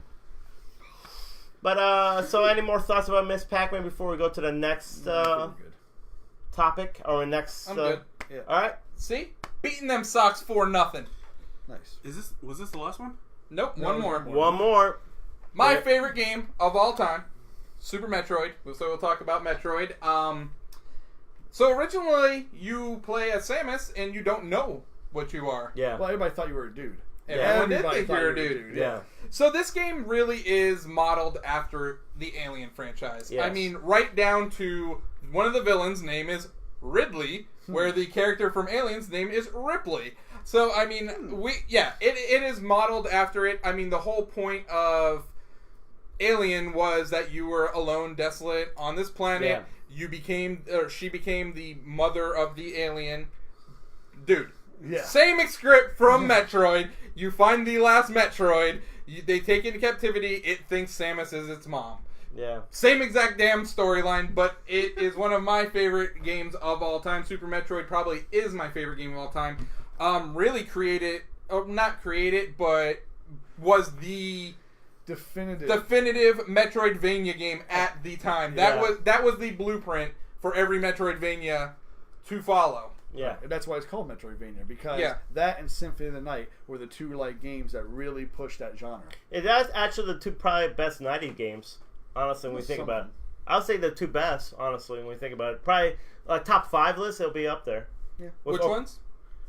[SPEAKER 2] But so any more thoughts about Miss Pac-Man before we go to the next
[SPEAKER 3] Pretty good.
[SPEAKER 2] topic or next?
[SPEAKER 1] I'm good.
[SPEAKER 3] Yeah.
[SPEAKER 2] All right.
[SPEAKER 1] See? Beating them Sox 4-0.
[SPEAKER 3] Nice.
[SPEAKER 4] Was this the last one?
[SPEAKER 1] Nope,
[SPEAKER 3] No,
[SPEAKER 1] one more.
[SPEAKER 2] One more.
[SPEAKER 1] My
[SPEAKER 2] Yeah.
[SPEAKER 1] favorite game of all time, Super Metroid. So we'll talk about Metroid. So originally you play as Samus and you don't know what you are.
[SPEAKER 2] Yeah.
[SPEAKER 3] Well, everybody thought you were a dude.
[SPEAKER 1] Everyone did
[SPEAKER 3] Everybody
[SPEAKER 1] think
[SPEAKER 3] thought
[SPEAKER 1] you were a dude.
[SPEAKER 2] Yeah.
[SPEAKER 1] So this game really is modeled after the Alien franchise.
[SPEAKER 2] Yes.
[SPEAKER 1] I mean, right down to one of the villains' name is Ridley, where the character from Alien's name is Ripley. So I mean, it is modeled after it. I mean, the whole point of Alien was that you were alone, desolate on this planet.
[SPEAKER 2] Yeah.
[SPEAKER 1] She became the mother of the alien. Dude,
[SPEAKER 3] Yeah.
[SPEAKER 1] same script from Metroid. You find the last Metroid. They take it into captivity. It thinks Samus is its mom.
[SPEAKER 2] Yeah.
[SPEAKER 1] Same exact damn storyline, but it is one of my favorite games of all time. Super Metroid probably is my favorite game of all time. Really not created, but was the definitive Metroidvania game at the time. That was the blueprint for every Metroidvania to follow.
[SPEAKER 2] Yeah.
[SPEAKER 3] And that's why it's called Metroidvania, because
[SPEAKER 1] Yeah.
[SPEAKER 3] that and Symphony of the Night were the 2 games that really pushed that genre.
[SPEAKER 2] It is actually the 2 probably best 90s games. Honestly, when we think about it, I'll say the 2 best. Honestly, when we think about it, probably top 5 list, it'll be up there.
[SPEAKER 3] Yeah.
[SPEAKER 1] Which ones?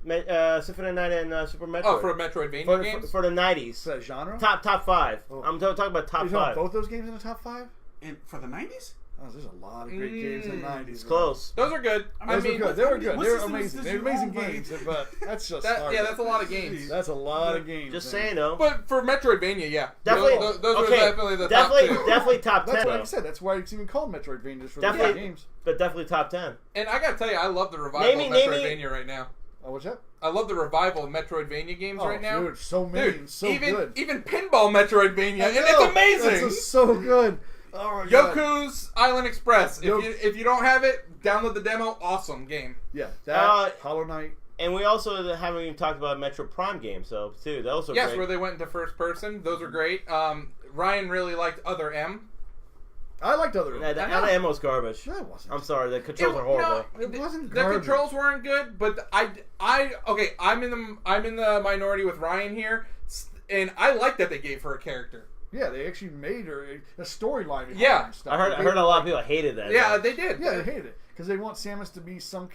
[SPEAKER 2] Symphony of the Night and Super Metroid.
[SPEAKER 1] Oh, for Metroidvania games?
[SPEAKER 2] For the 90s.
[SPEAKER 3] Is that genre?
[SPEAKER 2] Top 5.
[SPEAKER 3] Oh.
[SPEAKER 2] I'm talking about top
[SPEAKER 3] You talking
[SPEAKER 2] 5.
[SPEAKER 3] both those games in the top 5?
[SPEAKER 4] And for the 90s?
[SPEAKER 3] Oh, there's a lot of great games in the 90s.
[SPEAKER 2] It's close.
[SPEAKER 1] Those are good.
[SPEAKER 3] Those were good. They were good.
[SPEAKER 4] what
[SPEAKER 3] They were
[SPEAKER 4] systems
[SPEAKER 3] amazing.
[SPEAKER 4] did
[SPEAKER 3] They were
[SPEAKER 4] you
[SPEAKER 3] amazing
[SPEAKER 4] own, buddy?
[SPEAKER 3] games, but that's just hard.
[SPEAKER 1] that's a lot of games.
[SPEAKER 3] That's a lot of games.
[SPEAKER 2] Just
[SPEAKER 3] man.
[SPEAKER 2] saying, though.
[SPEAKER 1] But for Metroidvania, yeah.
[SPEAKER 2] Definitely.
[SPEAKER 1] Those are definitely the
[SPEAKER 2] definitely,
[SPEAKER 1] top 2.
[SPEAKER 2] Definitely top 10.
[SPEAKER 3] That's what I
[SPEAKER 2] though.
[SPEAKER 3] said. That's why it's even called Metroidvania, just for the
[SPEAKER 2] Definitely.
[SPEAKER 3] games.
[SPEAKER 2] But definitely top 10.
[SPEAKER 1] And I gotta tell you, I love the revival of
[SPEAKER 2] Name me-
[SPEAKER 1] Metroidvania right now.
[SPEAKER 3] Oh, what's that?
[SPEAKER 1] I love the revival of Metroidvania games right now.
[SPEAKER 3] Dude, so many,
[SPEAKER 1] Dude,
[SPEAKER 3] and so
[SPEAKER 1] even
[SPEAKER 3] good.
[SPEAKER 1] even pinball Metroidvania, and
[SPEAKER 3] I
[SPEAKER 1] it's
[SPEAKER 3] know,
[SPEAKER 1] amazing.
[SPEAKER 3] It's so good. Oh my God.
[SPEAKER 1] Yoku's Island Express.
[SPEAKER 3] Yo-
[SPEAKER 1] If you don't have it, download the demo. Awesome game.
[SPEAKER 3] Yeah, that Hollow Knight.
[SPEAKER 2] And we also haven't even talked about Metro Prime games, so too. Those are
[SPEAKER 1] Yes,
[SPEAKER 2] great.
[SPEAKER 1] where they went into first person. Those are great. Ryan really liked Other M.
[SPEAKER 3] I liked other.
[SPEAKER 2] Yeah, the Other M was garbage.
[SPEAKER 3] No, it wasn't.
[SPEAKER 2] I'm sorry, the controls are horrible.
[SPEAKER 3] It wasn't
[SPEAKER 1] The
[SPEAKER 3] garbage.
[SPEAKER 1] controls weren't good, but okay. I'm in the minority with Ryan here, and I like that they gave her a character.
[SPEAKER 3] Yeah, they actually made her a storyline behind
[SPEAKER 1] Yeah.
[SPEAKER 3] her and stuff.
[SPEAKER 2] I heard a lot of people hated that.
[SPEAKER 1] Yeah, they did.
[SPEAKER 3] Yeah, they hated it because they want Samus to be some.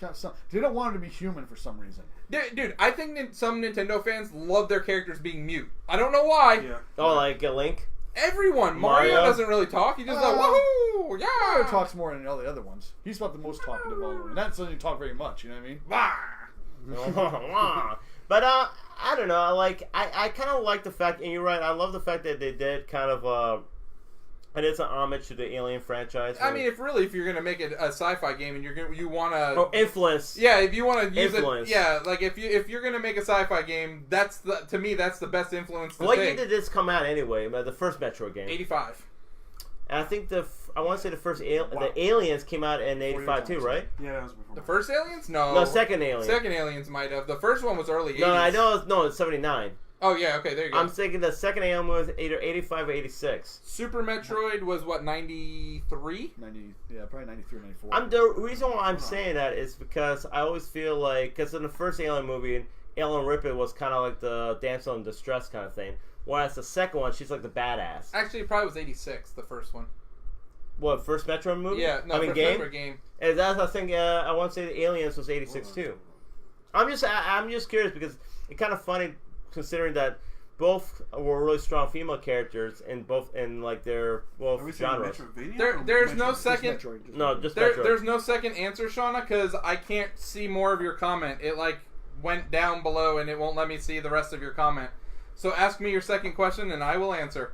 [SPEAKER 3] They don't want her to be human for some reason.
[SPEAKER 1] Dude, I think that some Nintendo fans love their characters being mute. I don't know why.
[SPEAKER 4] Yeah.
[SPEAKER 2] Oh, like a Link?
[SPEAKER 1] Everyone. Mario doesn't really talk. He just like, woohoo, yeah.
[SPEAKER 3] Mario talks more than all the other ones. He's about the most talkative of all of them. And that doesn't talk very much, you know what I mean?
[SPEAKER 1] Bah.
[SPEAKER 2] But I don't know. Like I kind of like the fact, and you're right. I love the fact that they did kind of and it's an homage to the Alien franchise.
[SPEAKER 1] I mean, if you're gonna make it a sci-fi game and you wanna
[SPEAKER 2] influence.
[SPEAKER 1] Yeah, if you want to use
[SPEAKER 2] Influence.
[SPEAKER 1] it, yeah, like if you're gonna make a sci-fi game, to me that's the best influence.
[SPEAKER 2] What year did this come out anyway? The first Metro game.
[SPEAKER 1] 85.
[SPEAKER 2] And I think I want to say the first the Aliens came out in 85 too, right?
[SPEAKER 4] Yeah, that was before.
[SPEAKER 1] The first Aliens? No.
[SPEAKER 2] No, second Alien.
[SPEAKER 1] Second Aliens might have. The first one was early 80s.
[SPEAKER 2] No, I know. It's 79.
[SPEAKER 1] Oh yeah, okay, there you go.
[SPEAKER 2] I'm thinking the second Alien was either 85 or 86.
[SPEAKER 1] Super Metroid was what, 93?
[SPEAKER 3] 90, yeah, probably 93 or 94.
[SPEAKER 2] The reason why I'm saying that is because I always feel like, because in the first Alien movie, Ellen Ripley was kind of like the damsel in distress kind of thing, whereas the second one, she's like the badass.
[SPEAKER 1] Actually, it probably was 86, the first one.
[SPEAKER 2] What, first Metro movie?
[SPEAKER 1] Yeah, no, first Metro game.
[SPEAKER 2] And that's, I think, I want to say the Aliens was 86 too. I'm just curious because it's kind of funny considering that both were really strong female characters in like their genres.
[SPEAKER 1] There's no second.
[SPEAKER 2] Metro.
[SPEAKER 1] There's no second answer, Shauna, because I can't see more of your comment. It like went down below and it won't let me see the rest of your comment. So ask me your second question and I will answer.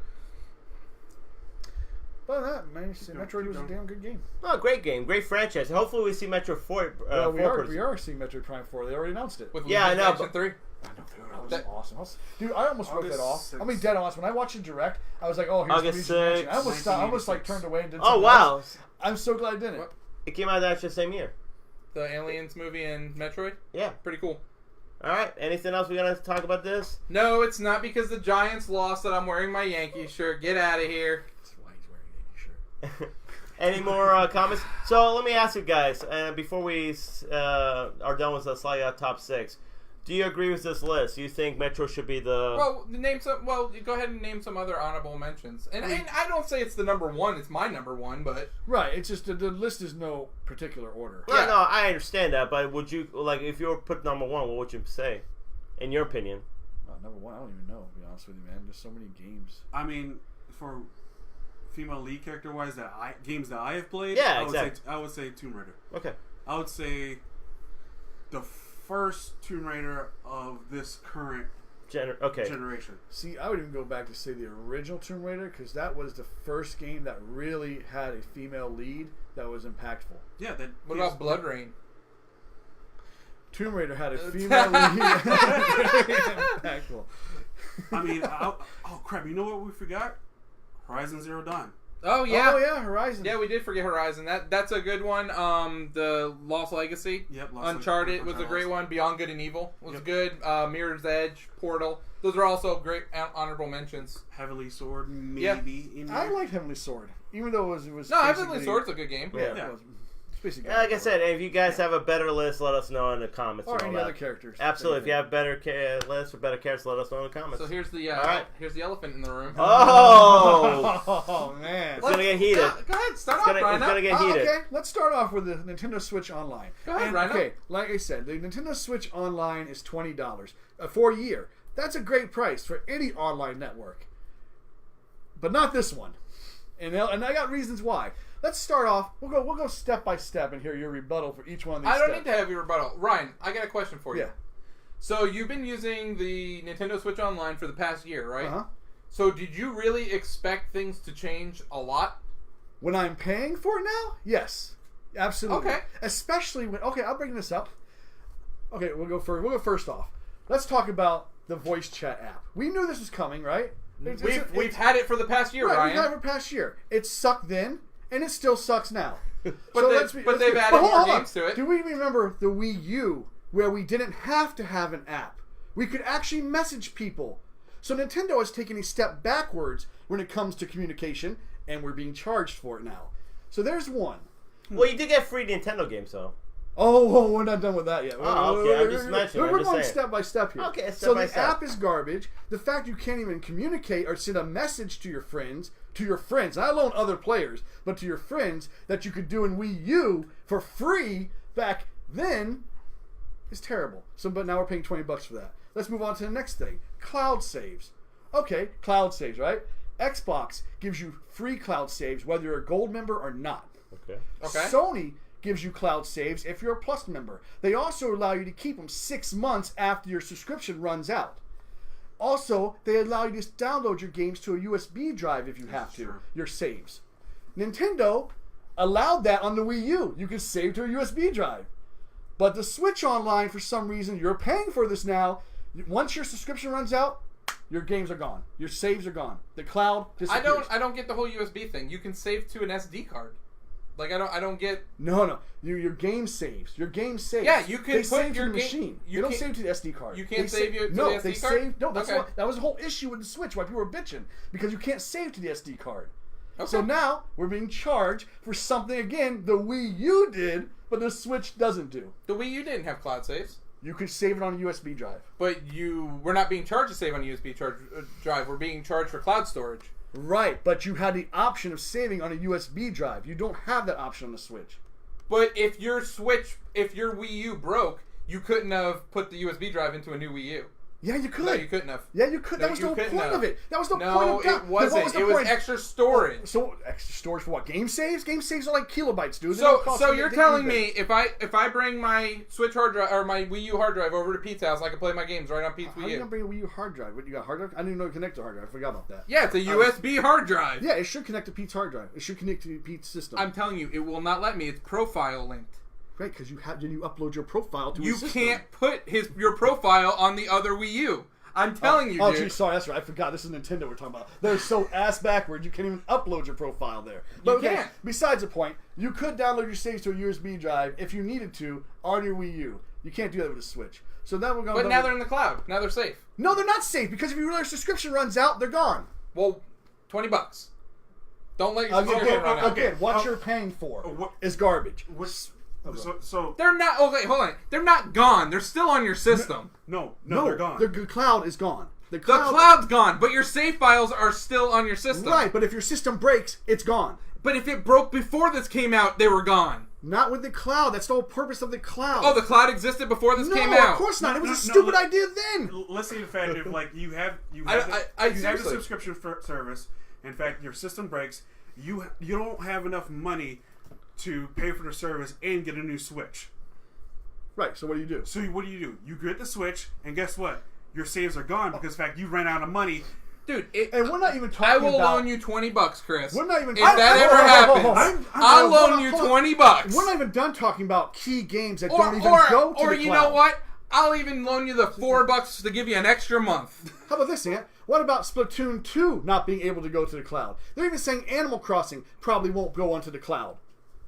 [SPEAKER 3] But that, man, Metroid was a damn good game.
[SPEAKER 2] Oh, great game, great franchise. Hopefully we see Metro 4.
[SPEAKER 3] We are seeing Metroid Prime 4. They already announced it.
[SPEAKER 1] With
[SPEAKER 2] I know.
[SPEAKER 1] But 3.
[SPEAKER 3] I know, dude, that was awesome. Dude, I almost wrote that off. I mean, dead honest. When I watched it direct, I was like, "Oh, here's
[SPEAKER 2] August
[SPEAKER 3] the Mansion."
[SPEAKER 2] 6th,
[SPEAKER 3] I almost stopped. I almost like turned away and did.
[SPEAKER 2] Oh wow!
[SPEAKER 3] Else. I'm so glad I didn't.
[SPEAKER 1] What?
[SPEAKER 2] It came out actually the same year.
[SPEAKER 1] The Aliens movie and Metroid.
[SPEAKER 2] Yeah,
[SPEAKER 1] pretty cool.
[SPEAKER 2] All right. Anything else we gotta talk about this?
[SPEAKER 1] No, it's not because the Giants lost that I'm wearing my Yankee shirt. Get out of here.
[SPEAKER 3] That's why he's wearing a Yankee shirt.
[SPEAKER 2] Any more comments? So let me ask you guys, before we are done with the Slightly Out top 6, do you agree with this list? Do you think Metro should be the...
[SPEAKER 1] Well, go ahead and name some other honorable mentions. And I don't say it's the number one. It's my number one, but...
[SPEAKER 3] Right. It's just the list is no particular order.
[SPEAKER 2] No, no, I understand that, but would you, like, if you were put number one, what would you say, in your opinion?
[SPEAKER 3] Number one, I don't even know, to be honest with you, man. There's so many games.
[SPEAKER 4] I mean, for female lead character-wise, games that I have played, I would say Tomb Raider.
[SPEAKER 2] Okay.
[SPEAKER 4] I would say the first Tomb Raider of this current generation.
[SPEAKER 3] See, I would even go back to say the original Tomb Raider because that was the first game that really had a female lead that was impactful.
[SPEAKER 4] Yeah.
[SPEAKER 1] What about Blood Rain?
[SPEAKER 3] Tomb Raider had a female lead. Very impactful.
[SPEAKER 4] I mean, oh crap! You know what we forgot? Horizon Zero Dawn.
[SPEAKER 1] Oh yeah,
[SPEAKER 3] Horizon.
[SPEAKER 1] Yeah, we did forget Horizon. That's a good one. The Lost Legacy.
[SPEAKER 4] Yep.
[SPEAKER 1] Uncharted was a great one. Beyond Good and Evil was good. Mirror's Edge, Portal. Those are also great honorable mentions.
[SPEAKER 4] Heavenly Sword, maybe.
[SPEAKER 1] Yeah.
[SPEAKER 4] In there.
[SPEAKER 3] I liked Heavenly Sword, even though it was.
[SPEAKER 1] No, Heavenly Sword's a good game.
[SPEAKER 3] Yeah.
[SPEAKER 2] Like I said, if you guys have a better list, let us know in the comments.
[SPEAKER 3] Or any other characters.
[SPEAKER 2] Absolutely. If you have better lists or better characters, let us know in the comments.
[SPEAKER 1] So here's the here's the elephant in the room.
[SPEAKER 2] Oh
[SPEAKER 3] man,
[SPEAKER 2] it's gonna get heated.
[SPEAKER 1] Go aad, start off, Ryan.
[SPEAKER 2] It's gonna get heated.
[SPEAKER 3] Okay, let's start off with the Nintendo Switch Online.
[SPEAKER 1] Go ahead, Ryan.
[SPEAKER 3] Okay, like I said, the Nintendo Switch Online is $20 for a year. That's a great price for any online network, but not this one. And I got reasons why. Let's start off. We'll go step by step and hear your rebuttal for each one of these.
[SPEAKER 1] I don't
[SPEAKER 3] steps.
[SPEAKER 1] need to have your rebuttal. Ryan, I got a question for you.
[SPEAKER 3] Yeah.
[SPEAKER 1] So you've been using the Nintendo Switch Online for the past year, right?
[SPEAKER 3] Uh-huh.
[SPEAKER 1] So did you really expect things to change a lot?
[SPEAKER 3] When I'm paying for it now? Yes. Absolutely.
[SPEAKER 1] Okay.
[SPEAKER 3] Especially when... Okay, I'll bring this up. Okay, we'll go first. We'll go first off. Let's talk about the voice chat app. We knew this was coming, right?
[SPEAKER 1] We've had it for the past year,
[SPEAKER 3] right,
[SPEAKER 1] Ryan.
[SPEAKER 3] We've had it for the past year. It sucked then, and it still sucks now.
[SPEAKER 1] But they've added more games to it.
[SPEAKER 3] Do we remember the Wii U, where we didn't have to have an app? We could actually message people. So Nintendo has taken a step backwards when it comes to communication, and we're being charged for it now. So there's one.
[SPEAKER 2] Well, you did get free Nintendo games, though.
[SPEAKER 3] Oh, we're not done with that yet.
[SPEAKER 2] Oh, okay. I'm just mentioning.
[SPEAKER 3] We're going step by step here.
[SPEAKER 2] Okay,
[SPEAKER 3] so the app is garbage. The fact you can't even communicate or send a message to your friends, not alone other players, but to your friends that you could do in Wii U for free back then is terrible. But now we're paying $20 for that. Let's move on to the next thing. Cloud saves. Okay, cloud saves, right? Xbox gives you free cloud saves whether you're a gold member or not.
[SPEAKER 2] Okay.
[SPEAKER 3] Sony gives you cloud saves if you're a Plus member. They also allow you to keep them 6 months after your subscription runs out. Also, they allow you to download your games to a USB drive if you have to, your saves. Nintendo allowed that on the Wii U. You can save to a USB drive. But the Switch Online, for some reason, you're paying for this now. Once your subscription runs out, your games are gone. Your saves are gone. The cloud disappears.
[SPEAKER 1] I don't get the whole USB thing. You can save to an SD card. Like I don't get.
[SPEAKER 3] No. Your game saves. Your game saves.
[SPEAKER 1] Yeah, you can
[SPEAKER 3] they
[SPEAKER 1] put
[SPEAKER 3] save
[SPEAKER 1] your
[SPEAKER 3] to the
[SPEAKER 1] game.
[SPEAKER 3] machine. You don't save to the SD card.
[SPEAKER 1] You can't save to the SD
[SPEAKER 3] card.
[SPEAKER 1] card.
[SPEAKER 3] No, that's
[SPEAKER 1] okay.
[SPEAKER 3] that was the whole issue with the Switch. Why people were bitching because you can't save to the SD card.
[SPEAKER 1] Okay.
[SPEAKER 3] So now we're being charged for something again the Wii U did, but the Switch doesn't do.
[SPEAKER 1] The Wii U didn't have cloud saves.
[SPEAKER 3] You could save it on a USB drive.
[SPEAKER 1] But we're not being charged to save on a USB drive. We're being charged for cloud storage.
[SPEAKER 3] Right, but you had the option of saving on a USB drive. You don't have that option on the Switch.
[SPEAKER 1] But if your Wii U broke, you couldn't have put the USB drive into a new Wii U.
[SPEAKER 3] Yeah, you could.
[SPEAKER 1] No, you couldn't have.
[SPEAKER 3] Yeah, you could.
[SPEAKER 1] No,
[SPEAKER 3] that was the whole point of it. That was the point of
[SPEAKER 1] it wasn't. It was extra storage.
[SPEAKER 3] So extra storage for what? Game saves? Game saves are like kilobytes, dude.
[SPEAKER 1] So you're telling me if I bring my Switch hard drive or my Wii U hard drive over to Pete's house, I can play my games right on Pete's Wii U?
[SPEAKER 3] How are you gonna bring a Wii U hard drive? What, you got a hard drive? I didn't even know it connected to a hard drive. I forgot about that.
[SPEAKER 1] Yeah, it's a USB hard drive.
[SPEAKER 3] Yeah, it should connect to Pete's hard drive. It should connect to Pete's system.
[SPEAKER 1] I'm telling you, it will not let me. It's profile linked.
[SPEAKER 3] Right, because you upload your profile to his system.
[SPEAKER 1] You can't put your profile on the other Wii U. I'm telling you, dude.
[SPEAKER 3] Oh, geez, sorry, that's right. I forgot. This is Nintendo we're talking about. They're so ass backward, you can't even upload your profile there. But
[SPEAKER 1] you can't.
[SPEAKER 3] Besides the point, you could download your saves to a USB drive if you needed to on your Wii U. You can't do that with a Switch. So then we're going.
[SPEAKER 1] But now they're in the cloud. Now they're safe.
[SPEAKER 3] No, they're not safe because if your subscription runs out, they're gone.
[SPEAKER 1] Well, $20. Don't let your subscription run out.
[SPEAKER 3] Again, what you're paying for is garbage.
[SPEAKER 4] So
[SPEAKER 1] they're not. Okay, hold on. They're not gone. They're still on your system.
[SPEAKER 4] No, they're gone.
[SPEAKER 3] The cloud is gone.
[SPEAKER 1] The cloud's gone, but your save files are still on your system.
[SPEAKER 3] Right, but if your system breaks, it's gone.
[SPEAKER 1] But if it broke before this came out, they were gone.
[SPEAKER 3] Not with the cloud. That's the whole purpose of the cloud.
[SPEAKER 1] Oh, the cloud existed before this came out?
[SPEAKER 3] No, of course not. It was a stupid idea then.
[SPEAKER 4] Let's say the fact if like you have the subscription service. In fact, your system breaks. You don't have enough money to pay for the service and get a new Switch.
[SPEAKER 3] Right. So what do?
[SPEAKER 4] So what do? You get the Switch, and guess what? Your saves are gone because, in fact, you ran out of money.
[SPEAKER 1] Dude,
[SPEAKER 3] and we're not even talking about...
[SPEAKER 1] I will loan you $20, Chris.
[SPEAKER 3] We're not even...
[SPEAKER 1] If that ever happens, I'll loan you $20.
[SPEAKER 3] We're not even done talking about key games that don't even go to the cloud.
[SPEAKER 1] Or you know what? I'll even loan you the $4 to give you an extra month.
[SPEAKER 3] How about this, Ant? What about Splatoon 2 not being able to go to the cloud? They're even saying Animal Crossing probably won't go onto the cloud.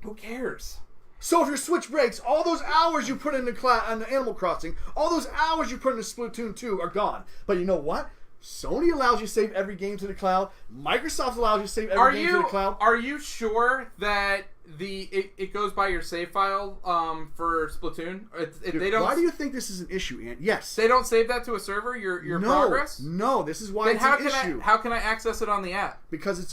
[SPEAKER 1] Who cares?
[SPEAKER 3] So if your Switch breaks, all those hours you put in the cloud on the Animal Crossing, all those hours you put into Splatoon 2 are gone. But you know what? Sony allows you to save every game to the cloud. Microsoft allows you to save every game to the cloud.
[SPEAKER 1] Are you sure that it goes by your save file for Splatoon? They don't.
[SPEAKER 3] Why do you think this is an issue, Ant? Yes.
[SPEAKER 1] They don't save that to a server. Your progress.
[SPEAKER 3] No, this is why
[SPEAKER 1] then
[SPEAKER 3] it's an issue.
[SPEAKER 1] How can I access it on the app?
[SPEAKER 3] Because it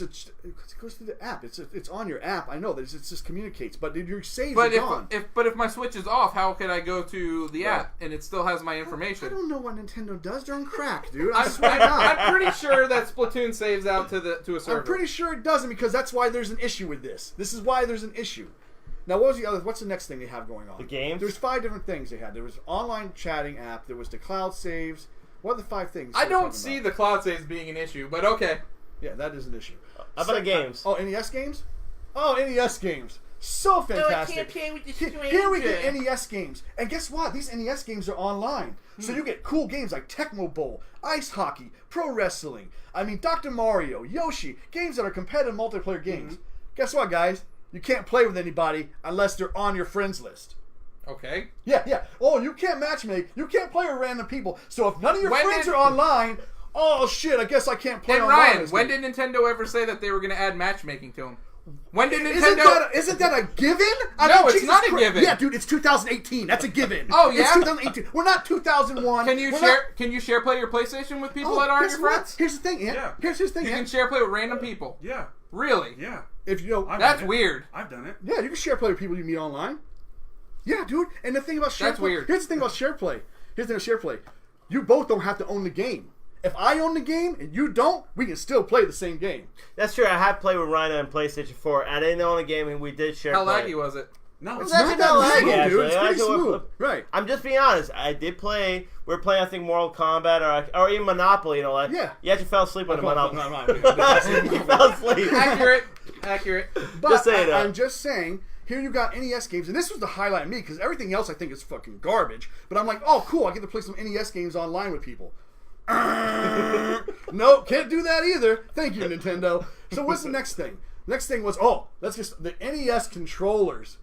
[SPEAKER 3] goes through the app. It's on your app. I know that it just communicates, but your saves are gone.
[SPEAKER 1] But if my Switch is off, how can I go to the app and it still has my information?
[SPEAKER 3] I don't know what Nintendo does. They're on crack, dude.
[SPEAKER 1] I'm pretty sure that Splatoon saves out to a server.
[SPEAKER 3] I'm pretty sure it doesn't because that's why there's an issue with this. This is why there's an issue. Now, what's the next thing they have going on?
[SPEAKER 2] The games?
[SPEAKER 3] There's 5 different things they had. There was online chatting app. There was the cloud saves. What are the 5 things?
[SPEAKER 1] I don't see the cloud saves being an issue, but okay.
[SPEAKER 3] Yeah, that is an issue.
[SPEAKER 2] How about the games?
[SPEAKER 3] NES games? Oh, NES games. So fantastic.
[SPEAKER 5] can't play with the
[SPEAKER 3] Here we get
[SPEAKER 5] stranger.
[SPEAKER 3] NES games. And guess what? These NES games are online. So you get cool games like Tecmo Bowl, Ice Hockey, Pro Wrestling. I mean, Dr. Mario, Yoshi. Games that are competitive multiplayer games. Guess what, guys? You can't play with anybody unless they're on your friends list.
[SPEAKER 1] Okay.
[SPEAKER 3] Yeah. Oh, you can't matchmake. You can't play with random people. So if none of your friends are online, oh shit, I guess I can't play
[SPEAKER 1] And
[SPEAKER 3] online.
[SPEAKER 1] Ryan, when did Nintendo ever say that they were going to add matchmaking to them? When did
[SPEAKER 3] Isn't
[SPEAKER 1] Nintendo...
[SPEAKER 3] that a given?
[SPEAKER 1] No, it's not a given.
[SPEAKER 3] Yeah, dude, it's 2018. That's a given.
[SPEAKER 1] Oh, yeah?
[SPEAKER 3] It's 2018. We're not 2001.
[SPEAKER 1] Can you share play your PlayStation with people that aren't your friends?
[SPEAKER 3] Here's the thing, Ant.
[SPEAKER 4] Yeah.
[SPEAKER 3] Here's the thing,
[SPEAKER 1] You can
[SPEAKER 3] Ant.
[SPEAKER 1] share play with random people.
[SPEAKER 4] Yeah.
[SPEAKER 1] Really?
[SPEAKER 4] Yeah.
[SPEAKER 3] If you know,
[SPEAKER 4] I've done it.
[SPEAKER 1] weird.
[SPEAKER 4] I've done it.
[SPEAKER 3] yeah, you can share play with people you meet online. Yeah, dude. And the thing about share
[SPEAKER 1] That's
[SPEAKER 3] play,
[SPEAKER 1] weird.
[SPEAKER 3] Here's the thing about share play. Here's the thing about share play. You both don't have to own the game. If I own the game and you don't, we can still play the same game.
[SPEAKER 2] That's true. I have played with Rhino on PlayStation 4. I didn't own the game, and we did share.
[SPEAKER 1] How
[SPEAKER 2] play.
[SPEAKER 1] laggy was it?
[SPEAKER 4] No,
[SPEAKER 2] It's
[SPEAKER 4] it's
[SPEAKER 2] actually
[SPEAKER 3] not
[SPEAKER 2] not
[SPEAKER 3] that
[SPEAKER 2] laggy,
[SPEAKER 3] smooth,
[SPEAKER 2] actually.
[SPEAKER 3] dude. It's pretty
[SPEAKER 2] Actually,
[SPEAKER 3] smooth. Right.
[SPEAKER 2] I'm just being honest. I did play. We were playing, I think, Mortal Kombat or even Monopoly. You know, like
[SPEAKER 3] Yeah.
[SPEAKER 2] You actually fell asleep on the Monopoly.
[SPEAKER 3] No.
[SPEAKER 2] You fell asleep.
[SPEAKER 1] Accurate.
[SPEAKER 3] But
[SPEAKER 2] Just saying,
[SPEAKER 3] I'm just saying, here you got NES games, and this was the highlight of me, because everything else I think is fucking garbage. But I'm like, oh, cool, I get to play some NES games online with people. Nope, can't do that either. Thank you, Nintendo. So what's the next thing? Next thing was, the NES controllers.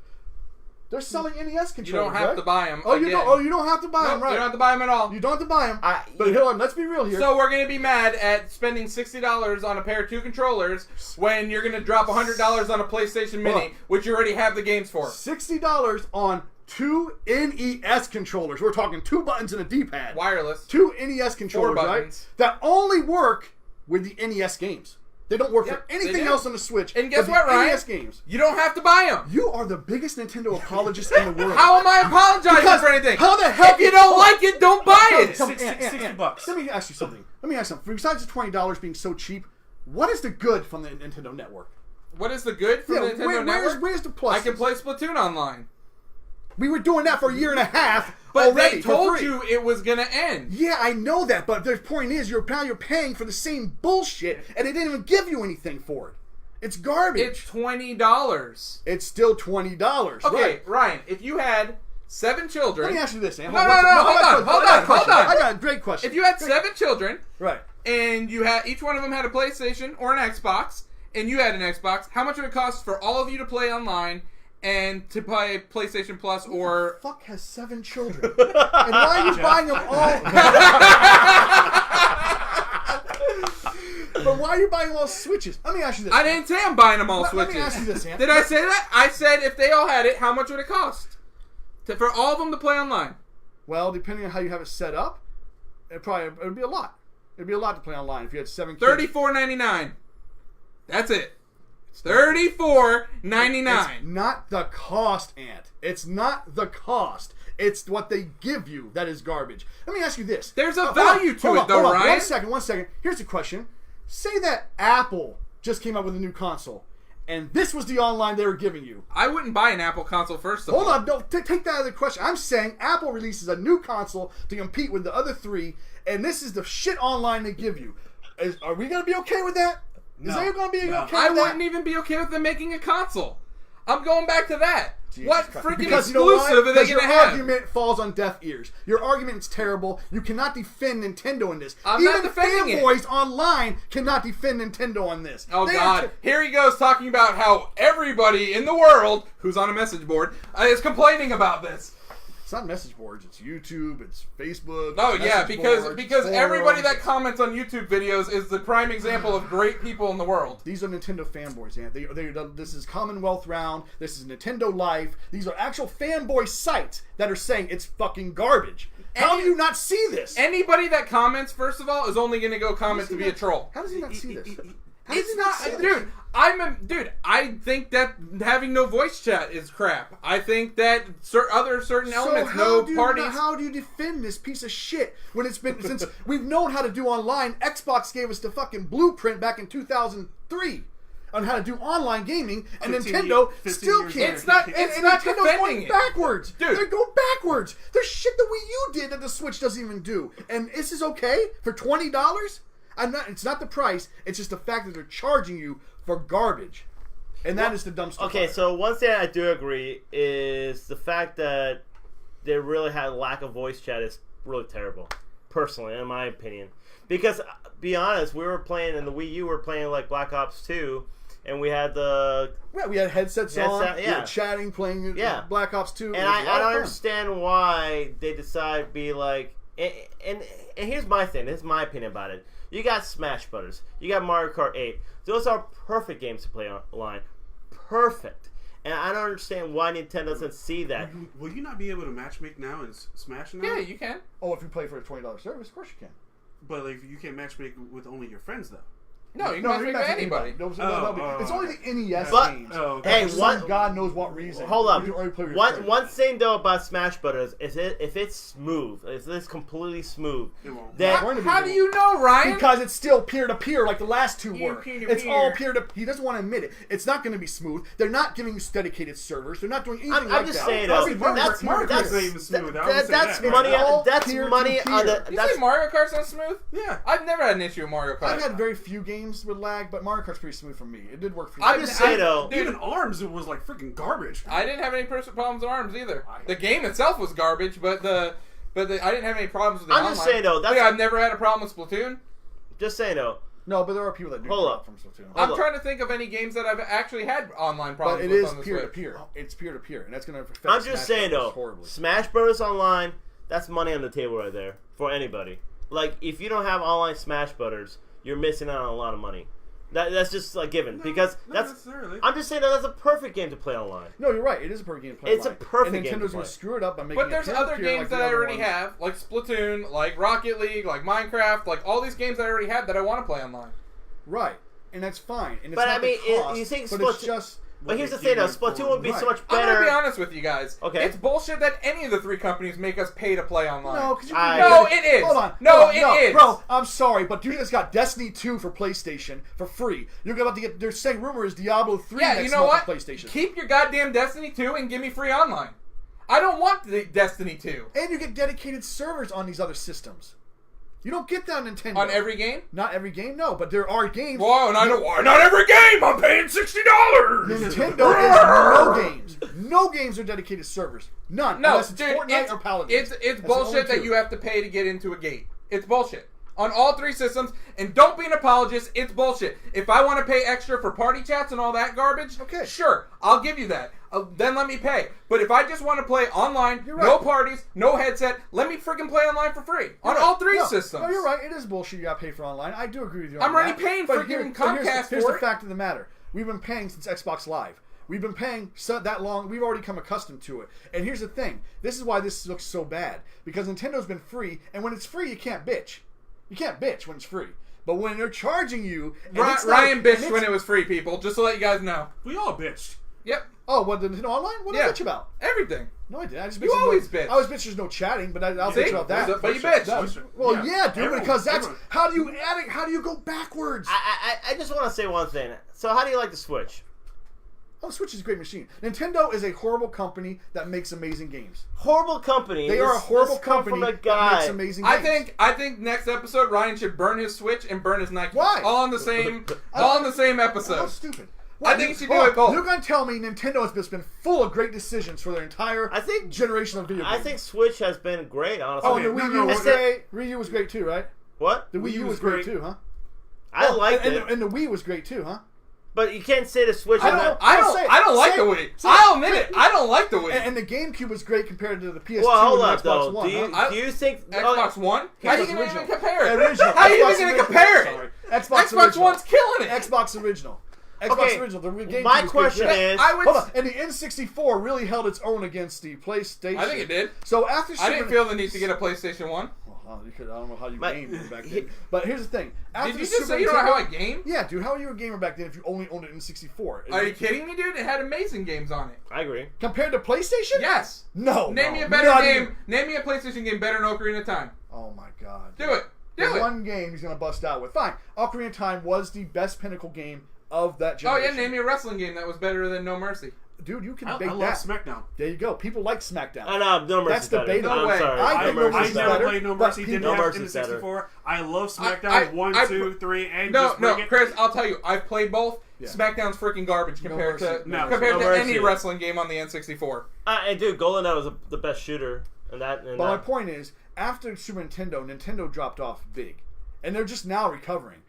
[SPEAKER 3] They're selling NES controllers.
[SPEAKER 1] You don't have to buy them.
[SPEAKER 3] You don't have to buy them, right?
[SPEAKER 1] You don't have to buy them at all.
[SPEAKER 3] You don't have to buy them. But
[SPEAKER 2] you-
[SPEAKER 3] hold on, let's be real here.
[SPEAKER 1] So we're going to be mad at spending $60 on a pair of 2 controllers when you're going to drop $100 on a PlayStation Mini, which you already have the games for.
[SPEAKER 3] $60 on 2 NES controllers. We're talking 2 buttons and a D-pad.
[SPEAKER 1] Wireless.
[SPEAKER 3] 2 NES controllers,
[SPEAKER 1] 4
[SPEAKER 3] right?
[SPEAKER 1] buttons.
[SPEAKER 3] That only work with the NES games. They don't work
[SPEAKER 1] Yep,
[SPEAKER 3] for anything
[SPEAKER 1] they do.
[SPEAKER 3] else on the Switch.
[SPEAKER 1] And guess
[SPEAKER 3] but
[SPEAKER 1] what,
[SPEAKER 3] the
[SPEAKER 1] Ryan?
[SPEAKER 3] NES games.
[SPEAKER 1] You don't have to buy them.
[SPEAKER 3] You are the biggest Nintendo apologist in the world.
[SPEAKER 1] How am I apologizing
[SPEAKER 3] Because
[SPEAKER 1] for anything?
[SPEAKER 3] how the hell
[SPEAKER 1] If you don't like it, don't buy it.
[SPEAKER 3] Tell me,
[SPEAKER 4] $60.
[SPEAKER 3] Let me ask you something. Besides the $20 being so cheap, what is the good from the Nintendo Network?
[SPEAKER 1] What is the good for the Nintendo Network?
[SPEAKER 3] Where's the plus?
[SPEAKER 1] I can play Splatoon online.
[SPEAKER 3] We were doing that for a year and a half
[SPEAKER 1] But
[SPEAKER 3] already.
[SPEAKER 1] they told
[SPEAKER 3] for free.
[SPEAKER 1] you it was going to end.
[SPEAKER 3] Yeah, I know that, but the point is, you're paying for the same bullshit, and they didn't even give you anything for it. It's garbage.
[SPEAKER 1] It's $20.
[SPEAKER 3] It's still $20.
[SPEAKER 1] Okay,
[SPEAKER 3] right?
[SPEAKER 1] Ryan, if you had 7 children...
[SPEAKER 3] Let me ask you this, Ann.
[SPEAKER 1] No, hold on.
[SPEAKER 3] I got a great question.
[SPEAKER 1] If you had 7 children,
[SPEAKER 3] right,
[SPEAKER 1] and you had each one of them had a PlayStation or an Xbox, and you had an Xbox, how much would it cost for all of you to play online and to play PlayStation Plus or...
[SPEAKER 3] Who the fuck has 7 children? And why are you buying them all? But why are you buying all Switches? Let me ask you this.
[SPEAKER 1] I didn't say I'm buying them all
[SPEAKER 3] Let
[SPEAKER 1] Switches.
[SPEAKER 3] me ask you this, Ann.
[SPEAKER 1] Did I say that? I said if they all had it, how much would it cost? For all of them to play online.
[SPEAKER 3] Well, depending on how you have it set up, it would be a lot. It'd be a lot to play online if you had 7 kids.
[SPEAKER 1] $34.99. That's it. It's $34.99.
[SPEAKER 3] It's not the cost, Ant. It's not the cost. It's what they give you that is garbage. Let me ask you this.
[SPEAKER 1] There's a
[SPEAKER 3] Hold
[SPEAKER 1] value
[SPEAKER 3] on,
[SPEAKER 1] to
[SPEAKER 3] hold
[SPEAKER 1] it,
[SPEAKER 3] on,
[SPEAKER 1] though,
[SPEAKER 3] hold on.
[SPEAKER 1] Ryan.
[SPEAKER 3] One second. Here's the question. Say that Apple just came out with a new console, and this was the online they were giving you.
[SPEAKER 1] I wouldn't buy an Apple console first of all.
[SPEAKER 3] Hold on, no, take that out of the question. I'm saying Apple releases a new console to compete with the other 3, and this is the shit online they give you. Are we going to be okay with that? Is
[SPEAKER 4] No.
[SPEAKER 3] there going to be okay with
[SPEAKER 1] I
[SPEAKER 3] that?
[SPEAKER 1] wouldn't even be okay with them making a console. I'm going back to that.
[SPEAKER 3] Jesus
[SPEAKER 1] What
[SPEAKER 3] Christ.
[SPEAKER 1] freaking
[SPEAKER 3] Because you know why?
[SPEAKER 1] exclusive are they
[SPEAKER 3] Because
[SPEAKER 1] going to
[SPEAKER 3] your
[SPEAKER 1] have?
[SPEAKER 3] argument falls on deaf ears. Your argument is terrible. You cannot defend Nintendo in this.
[SPEAKER 1] I'm
[SPEAKER 3] Even
[SPEAKER 1] not defending it.
[SPEAKER 3] fanboys online cannot defend Nintendo on this.
[SPEAKER 1] Oh,
[SPEAKER 3] They are
[SPEAKER 1] God. Here he goes talking about how everybody in the world who's on a message board is complaining about this.
[SPEAKER 3] It's not message boards. It's YouTube. It's Facebook.
[SPEAKER 1] Oh,
[SPEAKER 3] it's
[SPEAKER 1] yeah,
[SPEAKER 3] message
[SPEAKER 1] because
[SPEAKER 3] boards,
[SPEAKER 1] because
[SPEAKER 3] forums.
[SPEAKER 1] everybody that comments on YouTube videos is the prime example of great people in the world.
[SPEAKER 3] These are Nintendo fanboys, man. This is Commonwealth Round. This is Nintendo Life. These are actual fanboy sites that are saying it's fucking garbage. How do you not see this?
[SPEAKER 1] Anybody that comments, first of all, is only going to go comment to be a troll.
[SPEAKER 3] How does he not see this? How does
[SPEAKER 1] It's
[SPEAKER 3] he
[SPEAKER 1] not,
[SPEAKER 3] see this?
[SPEAKER 1] dude. I think that having no voice chat is crap. I think that certain elements, parties.
[SPEAKER 3] How do you defend this piece of shit when it's been since we've known how to do online? Xbox gave us the fucking blueprint back in 2003 on how to do online gaming, and
[SPEAKER 4] 15
[SPEAKER 3] Nintendo
[SPEAKER 4] 15
[SPEAKER 3] still
[SPEAKER 4] years
[SPEAKER 3] can't.
[SPEAKER 4] later.
[SPEAKER 1] It's not.
[SPEAKER 3] And
[SPEAKER 1] It's not
[SPEAKER 3] Nintendo's
[SPEAKER 1] defending
[SPEAKER 3] going
[SPEAKER 1] it.
[SPEAKER 3] backwards.
[SPEAKER 1] Dude.
[SPEAKER 3] They're going backwards. There's shit that Wii U did that the Switch doesn't even do, and this is okay for $20. It's not the price. It's just the fact that they're charging you for garbage. And that is the dumpster
[SPEAKER 2] Okay,
[SPEAKER 3] fire.
[SPEAKER 2] so one thing I do agree is the fact that they really had a lack of voice chat is really terrible, personally, in my opinion. Because, be honest, we were playing in the Wii U, we were playing like Black Ops 2, and we had the...
[SPEAKER 3] Yeah, we had headsets on, we
[SPEAKER 2] yeah.
[SPEAKER 3] were chatting, playing Black Ops 2.
[SPEAKER 2] And I don't understand why they decide to be like... And here's my thing, this is my opinion about it. You got Smash Brothers, you got Mario Kart 8. Those are perfect games to play online. Perfect. And I don't understand why Nintendo doesn't see that.
[SPEAKER 4] Will you not be able to matchmake now and Smash now?
[SPEAKER 1] Yeah, you can.
[SPEAKER 3] Oh, if you play for a $20 service, of course you can.
[SPEAKER 4] But like, you can't matchmake with only your friends though.
[SPEAKER 1] No, you can match with anybody.
[SPEAKER 3] It's only the NES
[SPEAKER 2] But-
[SPEAKER 3] games.
[SPEAKER 2] Hey,
[SPEAKER 3] for
[SPEAKER 2] one-
[SPEAKER 3] some God knows what reason.
[SPEAKER 2] Hold up.
[SPEAKER 3] You can only play with your
[SPEAKER 2] One
[SPEAKER 3] friends.
[SPEAKER 2] thing though about Smash Brothers is if it's smooth, if it's completely smooth,
[SPEAKER 4] It won't.
[SPEAKER 2] then
[SPEAKER 1] How do you know, Ryan?
[SPEAKER 3] Because it's still peer-to-peer like the last two were.
[SPEAKER 1] Peer-to-peer.
[SPEAKER 3] It's all peer-to-peer. He doesn't want to admit it. It's not going to be smooth. They're not giving you dedicated servers. They're not doing anything like that.
[SPEAKER 2] I'm just saying though, that's
[SPEAKER 4] Mario Kart's not even smooth. I would say
[SPEAKER 2] that's
[SPEAKER 4] that.
[SPEAKER 2] money.
[SPEAKER 3] All
[SPEAKER 2] That's
[SPEAKER 3] peer-to-peer.
[SPEAKER 2] money on the.
[SPEAKER 1] You
[SPEAKER 2] That's
[SPEAKER 1] say Mario Kart's not smooth?
[SPEAKER 4] Yeah.
[SPEAKER 1] I've never had an issue with Mario Kart.
[SPEAKER 3] I've had very few games with lag, but Mario Kart's pretty smooth for me. It did work for me.
[SPEAKER 2] I'm just saying though.
[SPEAKER 4] Even ARMS, it was like freaking garbage.
[SPEAKER 1] I didn't have any problems with ARMS either. The game itself was garbage, but I didn't have any problems with the
[SPEAKER 2] I'm
[SPEAKER 1] online.
[SPEAKER 2] just saying though. That's
[SPEAKER 1] I've never had a problem with Splatoon.
[SPEAKER 2] just saying though.
[SPEAKER 3] No, but there are people that do
[SPEAKER 2] Hold
[SPEAKER 3] drop
[SPEAKER 2] up.
[SPEAKER 3] from Splatoon.
[SPEAKER 1] I'm
[SPEAKER 2] up.
[SPEAKER 1] trying to think of any games that I've actually had online
[SPEAKER 3] But
[SPEAKER 1] problems
[SPEAKER 3] it
[SPEAKER 1] with
[SPEAKER 3] is
[SPEAKER 1] on the
[SPEAKER 3] peer-to-peer.
[SPEAKER 1] Switch.
[SPEAKER 3] It's peer-to-peer, and that's going to affect
[SPEAKER 2] I'm just
[SPEAKER 3] Smash
[SPEAKER 2] saying
[SPEAKER 3] Brothers
[SPEAKER 2] though.
[SPEAKER 3] horribly.
[SPEAKER 2] Smash Bros. Online. That's money on the table right there for anybody. Like if you don't have online Smash Brothers, you're missing out on a lot of money. That's just like given because
[SPEAKER 4] Not
[SPEAKER 2] that's.
[SPEAKER 4] necessarily.
[SPEAKER 2] I'm just saying that that's a perfect game to play online.
[SPEAKER 3] No, you're right. It is a perfect game to play
[SPEAKER 2] It's a
[SPEAKER 3] online.
[SPEAKER 2] perfect
[SPEAKER 3] and
[SPEAKER 2] game to
[SPEAKER 3] Nintendo's
[SPEAKER 2] play.
[SPEAKER 3] going to screw it up by making
[SPEAKER 1] But there's
[SPEAKER 3] it
[SPEAKER 1] other
[SPEAKER 3] peer-to-peer
[SPEAKER 1] games
[SPEAKER 3] like
[SPEAKER 1] that I
[SPEAKER 3] the other
[SPEAKER 1] already
[SPEAKER 3] ones.
[SPEAKER 1] have, like Splatoon, like Rocket League, like Minecraft, like all these games that I already have that I want to play online.
[SPEAKER 3] Right, and that's fine. And it's
[SPEAKER 2] But
[SPEAKER 3] not
[SPEAKER 2] I mean,
[SPEAKER 3] the cost,
[SPEAKER 2] you think
[SPEAKER 3] but
[SPEAKER 2] Splatoon-
[SPEAKER 3] it's just...
[SPEAKER 2] But here's the
[SPEAKER 4] they
[SPEAKER 2] thing though,
[SPEAKER 4] give you
[SPEAKER 2] Splatoon would be so
[SPEAKER 3] Right.
[SPEAKER 2] much
[SPEAKER 1] I'm
[SPEAKER 2] better.
[SPEAKER 1] gonna be honest with you guys.
[SPEAKER 2] Okay.
[SPEAKER 1] It's bullshit that any of the three companies make us pay to play online.
[SPEAKER 3] No, because you
[SPEAKER 2] I-
[SPEAKER 3] can
[SPEAKER 1] No, it is.
[SPEAKER 3] Hold on.
[SPEAKER 1] No,
[SPEAKER 3] hold on,
[SPEAKER 1] it is.
[SPEAKER 3] Bro, I'm sorry, but you just got Destiny 2 for PlayStation for free. You're about to get... They're saying rumor is Diablo 3
[SPEAKER 1] Yeah,
[SPEAKER 3] next
[SPEAKER 1] you know
[SPEAKER 3] month
[SPEAKER 1] what?
[SPEAKER 3] for PlayStation.
[SPEAKER 1] Keep your goddamn Destiny 2 and give me free online. I don't want the Destiny 2.
[SPEAKER 3] And you get dedicated servers on these other systems. You don't get that on Nintendo.
[SPEAKER 1] On every game?
[SPEAKER 3] Not every game, no, but there are games.
[SPEAKER 1] Whoa, and I know why not every game. I'm paying $60.
[SPEAKER 3] Nintendo is no games. No games are dedicated servers. None.
[SPEAKER 1] No,
[SPEAKER 3] unless it's
[SPEAKER 1] dude,
[SPEAKER 3] Fortnite or Paladins.
[SPEAKER 1] it's
[SPEAKER 3] That's the
[SPEAKER 1] bullshit
[SPEAKER 3] only
[SPEAKER 1] that
[SPEAKER 3] two.
[SPEAKER 1] you have to pay to get into a gate. It's bullshit. On all three systems, and don't be an apologist, it's bullshit. If I want to pay extra for party chats and all that garbage,
[SPEAKER 3] Okay.
[SPEAKER 1] sure, I'll give you that. Then let me pay. But if I just want to play online,
[SPEAKER 3] You're
[SPEAKER 1] no
[SPEAKER 3] right.
[SPEAKER 1] parties, no headset, let me freaking play online for free. On all three systems.
[SPEAKER 3] No, you're right. It is bullshit you got to pay for online. I do agree with you on
[SPEAKER 1] I'm already
[SPEAKER 3] that.
[SPEAKER 1] paying
[SPEAKER 3] But
[SPEAKER 1] freaking
[SPEAKER 3] here's
[SPEAKER 1] Comcast
[SPEAKER 3] here's
[SPEAKER 1] for
[SPEAKER 3] the
[SPEAKER 1] it.
[SPEAKER 3] fact of the matter. We've been paying since Xbox Live. We've been paying that long. We've already come accustomed to it. And here's the thing. This is why this looks so bad. Because Nintendo's been free, and when it's free, you can't bitch. You can't bitch when it's free. But when they're charging you... and it's not-
[SPEAKER 1] Ryan
[SPEAKER 3] and
[SPEAKER 1] bitched
[SPEAKER 3] it's-
[SPEAKER 1] when it was free, people, just to let you guys know.
[SPEAKER 4] We all bitched.
[SPEAKER 1] Yep.
[SPEAKER 3] Oh, what, the Nintendo Online? What did I bitch about?
[SPEAKER 1] Everything.
[SPEAKER 3] No, I didn't. I just
[SPEAKER 1] You
[SPEAKER 3] bitched
[SPEAKER 1] always
[SPEAKER 3] no,
[SPEAKER 1] bitch.
[SPEAKER 3] I was bitch there's no chatting, but I'll
[SPEAKER 1] See?
[SPEAKER 3] bitch about that.
[SPEAKER 1] But you bitch.
[SPEAKER 3] Well,
[SPEAKER 4] Yeah.
[SPEAKER 3] yeah, dude,
[SPEAKER 4] Everyone-
[SPEAKER 3] because that's...
[SPEAKER 4] everyone-
[SPEAKER 3] How do you add it? How do you go backwards?
[SPEAKER 2] I just want to say one thing. So how do you like the Switch?
[SPEAKER 3] Oh, Switch is a great machine. Nintendo is a horrible company that makes amazing games.
[SPEAKER 2] Horrible company.
[SPEAKER 3] They are a horrible
[SPEAKER 2] This come
[SPEAKER 3] company
[SPEAKER 2] from a
[SPEAKER 3] that
[SPEAKER 2] guy.
[SPEAKER 3] makes amazing games.
[SPEAKER 1] I think next episode Ryan should burn his Switch and burn his Nike.
[SPEAKER 3] Why?
[SPEAKER 1] All on the same episode.
[SPEAKER 3] How stupid.
[SPEAKER 1] I think you should do
[SPEAKER 3] hold
[SPEAKER 1] it both.
[SPEAKER 3] on. You're going to tell me Nintendo has just been full of great decisions for their entire
[SPEAKER 2] I think-
[SPEAKER 3] generation of video games.
[SPEAKER 2] I think Switch has been great, honestly.
[SPEAKER 3] Oh, and the
[SPEAKER 4] Okay,
[SPEAKER 3] Wii
[SPEAKER 4] no,
[SPEAKER 3] U was
[SPEAKER 2] except-
[SPEAKER 3] great. Wii U was great too, right?
[SPEAKER 2] What?
[SPEAKER 3] The Wii U was great too, huh?
[SPEAKER 2] I liked
[SPEAKER 3] and,
[SPEAKER 2] it,
[SPEAKER 3] and the Wii was great too, huh?
[SPEAKER 2] but you can't say the Switch.
[SPEAKER 1] I
[SPEAKER 2] is
[SPEAKER 1] don't.
[SPEAKER 2] not-
[SPEAKER 1] I don't.
[SPEAKER 3] Say it.
[SPEAKER 1] I don't like
[SPEAKER 3] Say
[SPEAKER 1] the
[SPEAKER 3] it.
[SPEAKER 1] Wii.
[SPEAKER 3] Say it.
[SPEAKER 1] I'll admit it. I don't like the Wii.
[SPEAKER 3] And the GameCube was great compared to the PS2
[SPEAKER 2] Well, hold
[SPEAKER 3] and
[SPEAKER 2] up
[SPEAKER 3] the Xbox
[SPEAKER 2] though.
[SPEAKER 3] One.
[SPEAKER 2] Do you,
[SPEAKER 3] huh?
[SPEAKER 2] do you think
[SPEAKER 1] Xbox One? How are you
[SPEAKER 3] Xbox
[SPEAKER 1] gonna
[SPEAKER 3] original.
[SPEAKER 1] even compare it?
[SPEAKER 3] Original.
[SPEAKER 1] How are you
[SPEAKER 3] Xbox
[SPEAKER 1] even gonna
[SPEAKER 3] original.
[SPEAKER 1] compare it?
[SPEAKER 4] Sorry.
[SPEAKER 3] Xbox
[SPEAKER 1] Xbox One's killing it.
[SPEAKER 3] Xbox original. Xbox
[SPEAKER 2] Okay,
[SPEAKER 3] original. The GameCube
[SPEAKER 2] my
[SPEAKER 3] was
[SPEAKER 2] question
[SPEAKER 3] great.
[SPEAKER 2] is-
[SPEAKER 1] I would.
[SPEAKER 3] Hold on. And the N64 really held its own against the PlayStation.
[SPEAKER 1] I think it did.
[SPEAKER 3] So after
[SPEAKER 1] I didn't
[SPEAKER 3] Super-
[SPEAKER 1] feel the need to get a PlayStation 1.
[SPEAKER 3] Well, I don't know how you
[SPEAKER 2] My-
[SPEAKER 3] gamed back then. But here's the thing. After
[SPEAKER 1] Did you
[SPEAKER 3] the
[SPEAKER 1] just
[SPEAKER 3] Super
[SPEAKER 1] say you don't know how I
[SPEAKER 3] Nintendo-
[SPEAKER 1] game?
[SPEAKER 3] Yeah, dude. How are you a gamer back then if you only owned an N64?
[SPEAKER 1] Are you kidding me, dude? It had amazing games on it.
[SPEAKER 2] I agree.
[SPEAKER 3] Compared to PlayStation?
[SPEAKER 1] Yes.
[SPEAKER 3] No.
[SPEAKER 1] Name
[SPEAKER 3] no,
[SPEAKER 1] me a better
[SPEAKER 3] not
[SPEAKER 1] game.
[SPEAKER 3] even-
[SPEAKER 1] Name me a PlayStation game better than Ocarina of Time.
[SPEAKER 3] Oh my god.
[SPEAKER 1] Do it. Do
[SPEAKER 3] The
[SPEAKER 1] it.
[SPEAKER 3] one game he's gonna bust out with. Fine. Ocarina of Time was the best pinnacle game of that
[SPEAKER 1] Oh yeah,
[SPEAKER 3] generation.
[SPEAKER 1] name me a wrestling game that was better than No Mercy.
[SPEAKER 3] Dude, you can
[SPEAKER 4] I
[SPEAKER 3] bake
[SPEAKER 4] love
[SPEAKER 3] that.
[SPEAKER 4] SmackDown.
[SPEAKER 3] There you go. People like SmackDown.
[SPEAKER 2] I know. No Mercy's
[SPEAKER 3] That's
[SPEAKER 2] better.
[SPEAKER 3] debatable.
[SPEAKER 1] No
[SPEAKER 2] I'm
[SPEAKER 1] way.
[SPEAKER 2] sorry.
[SPEAKER 3] I
[SPEAKER 2] No
[SPEAKER 3] think No
[SPEAKER 2] Mercy's
[SPEAKER 4] I
[SPEAKER 3] Mercy's
[SPEAKER 2] better.
[SPEAKER 4] never
[SPEAKER 3] better,
[SPEAKER 4] played No
[SPEAKER 3] but
[SPEAKER 4] Mercy. Didn't
[SPEAKER 3] people-
[SPEAKER 4] have
[SPEAKER 2] No
[SPEAKER 4] it in the
[SPEAKER 2] Mercy's better.
[SPEAKER 4] 64. I love
[SPEAKER 1] I-
[SPEAKER 4] SmackDown 1,
[SPEAKER 1] I-
[SPEAKER 4] 2, 3, and
[SPEAKER 1] No,
[SPEAKER 4] just bring
[SPEAKER 1] no,
[SPEAKER 4] it.
[SPEAKER 1] Chris, I'll tell you, I've played both,
[SPEAKER 3] Yeah.
[SPEAKER 1] SmackDown's freaking garbage compared
[SPEAKER 3] mercy.
[SPEAKER 1] to
[SPEAKER 4] No
[SPEAKER 1] compared to
[SPEAKER 2] mercy.
[SPEAKER 1] any wrestling game on the N64.
[SPEAKER 2] And dude, GoldenEye was the best shooter,
[SPEAKER 3] But my point is, after Super Nintendo dropped off big, and they're just now recovering.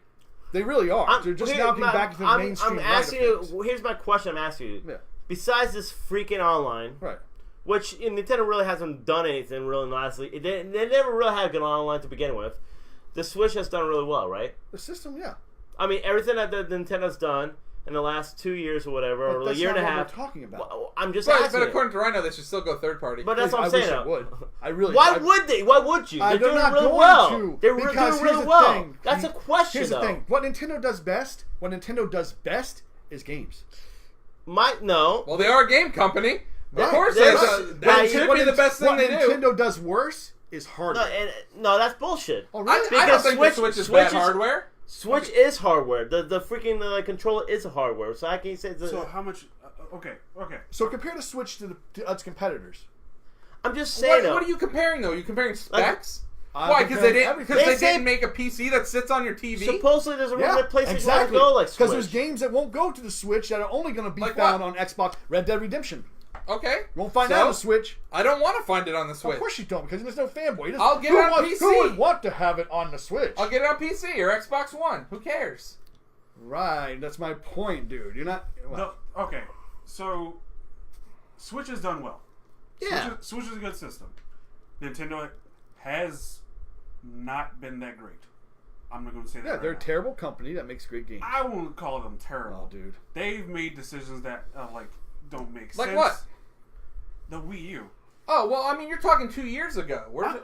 [SPEAKER 3] They really are. They're just now getting back into the mainstream.
[SPEAKER 2] I'm asking you. Here's my question. I'm asking you.
[SPEAKER 3] Yeah.
[SPEAKER 2] Besides this freaking online,
[SPEAKER 3] Right.
[SPEAKER 2] which Nintendo really hasn't done anything really nicely. They never really had good online to begin with. The Switch has done really well, right?
[SPEAKER 3] The system, yeah.
[SPEAKER 2] I mean, everything that the Nintendo's done in the last 2 years or whatever,
[SPEAKER 3] But
[SPEAKER 2] or a
[SPEAKER 3] that's
[SPEAKER 2] year
[SPEAKER 3] not
[SPEAKER 2] and a
[SPEAKER 3] what
[SPEAKER 2] half.
[SPEAKER 3] we're talking about.
[SPEAKER 2] Well, I'm just
[SPEAKER 1] But
[SPEAKER 2] asking.
[SPEAKER 1] according to Rhino, they should still go third party.
[SPEAKER 2] But that's what I'm
[SPEAKER 3] I
[SPEAKER 2] saying.
[SPEAKER 3] wish I
[SPEAKER 2] though.
[SPEAKER 3] would. I really.
[SPEAKER 2] Why would they? Why would you?
[SPEAKER 3] They're
[SPEAKER 2] They're doing
[SPEAKER 3] not
[SPEAKER 2] really
[SPEAKER 3] going
[SPEAKER 2] well.
[SPEAKER 3] to.
[SPEAKER 2] They're
[SPEAKER 3] Because
[SPEAKER 2] doing
[SPEAKER 3] here's
[SPEAKER 2] really
[SPEAKER 3] the
[SPEAKER 2] well.
[SPEAKER 3] thing.
[SPEAKER 2] That's a question,
[SPEAKER 3] Here's
[SPEAKER 2] though.
[SPEAKER 3] the thing. What Nintendo does best is games.
[SPEAKER 2] No.
[SPEAKER 1] Well, they are a game company.
[SPEAKER 3] Right.
[SPEAKER 1] Of course,
[SPEAKER 2] They're
[SPEAKER 1] that should
[SPEAKER 3] What
[SPEAKER 1] be the best thing
[SPEAKER 3] what
[SPEAKER 1] they do.
[SPEAKER 3] Nintendo does worse is hardware.
[SPEAKER 2] No, that's bullshit.
[SPEAKER 3] Oh,
[SPEAKER 1] I
[SPEAKER 3] really?
[SPEAKER 1] don't
[SPEAKER 2] Because
[SPEAKER 1] think the Switch is bad hardware.
[SPEAKER 2] Switch is hardware. The freaking controller is hardware. So I can say.
[SPEAKER 4] So how much? Okay.
[SPEAKER 3] So compare the Switch to its competitors.
[SPEAKER 2] I'm just saying.
[SPEAKER 1] What are you comparing though? Are you comparing specs?
[SPEAKER 3] I'm
[SPEAKER 1] Why? Because they
[SPEAKER 3] comparing
[SPEAKER 1] didn't.
[SPEAKER 3] everything.
[SPEAKER 1] Because
[SPEAKER 2] They
[SPEAKER 1] they
[SPEAKER 2] say-
[SPEAKER 1] didn't make a PC that sits on your TV.
[SPEAKER 2] Supposedly there's a room
[SPEAKER 3] Yeah,
[SPEAKER 2] that PlayStation
[SPEAKER 3] exactly.
[SPEAKER 2] won't go like Switch.
[SPEAKER 3] Because there's games that won't go to the Switch that are only going to be
[SPEAKER 1] Like
[SPEAKER 3] found
[SPEAKER 1] what?
[SPEAKER 3] on Xbox. Red Dead Redemption.
[SPEAKER 1] Okay.
[SPEAKER 3] You won't find
[SPEAKER 1] So?
[SPEAKER 3] that on the Switch.
[SPEAKER 1] I don't want to find it on the Switch.
[SPEAKER 3] Of course you don't, because there's no fanboy.
[SPEAKER 1] I'll get it on PC.
[SPEAKER 3] Who would want to have it on the Switch?
[SPEAKER 1] I'll get it on PC or Xbox One. Who cares?
[SPEAKER 3] Right, that's my point, dude. You're not. Well,
[SPEAKER 4] Okay. So Switch has done well.
[SPEAKER 2] Yeah.
[SPEAKER 4] Switch is a good system. Nintendo has not been that great. I'm not going to say that.
[SPEAKER 3] yeah,
[SPEAKER 4] right
[SPEAKER 3] they're a
[SPEAKER 4] now.
[SPEAKER 3] terrible company that makes great games.
[SPEAKER 4] I won't call them terrible.
[SPEAKER 3] Oh, dude.
[SPEAKER 4] They've made decisions that don't make sense.
[SPEAKER 1] Like what?
[SPEAKER 4] The Wii U.
[SPEAKER 1] Oh well, I mean, you're talking 2 years ago. Where's it?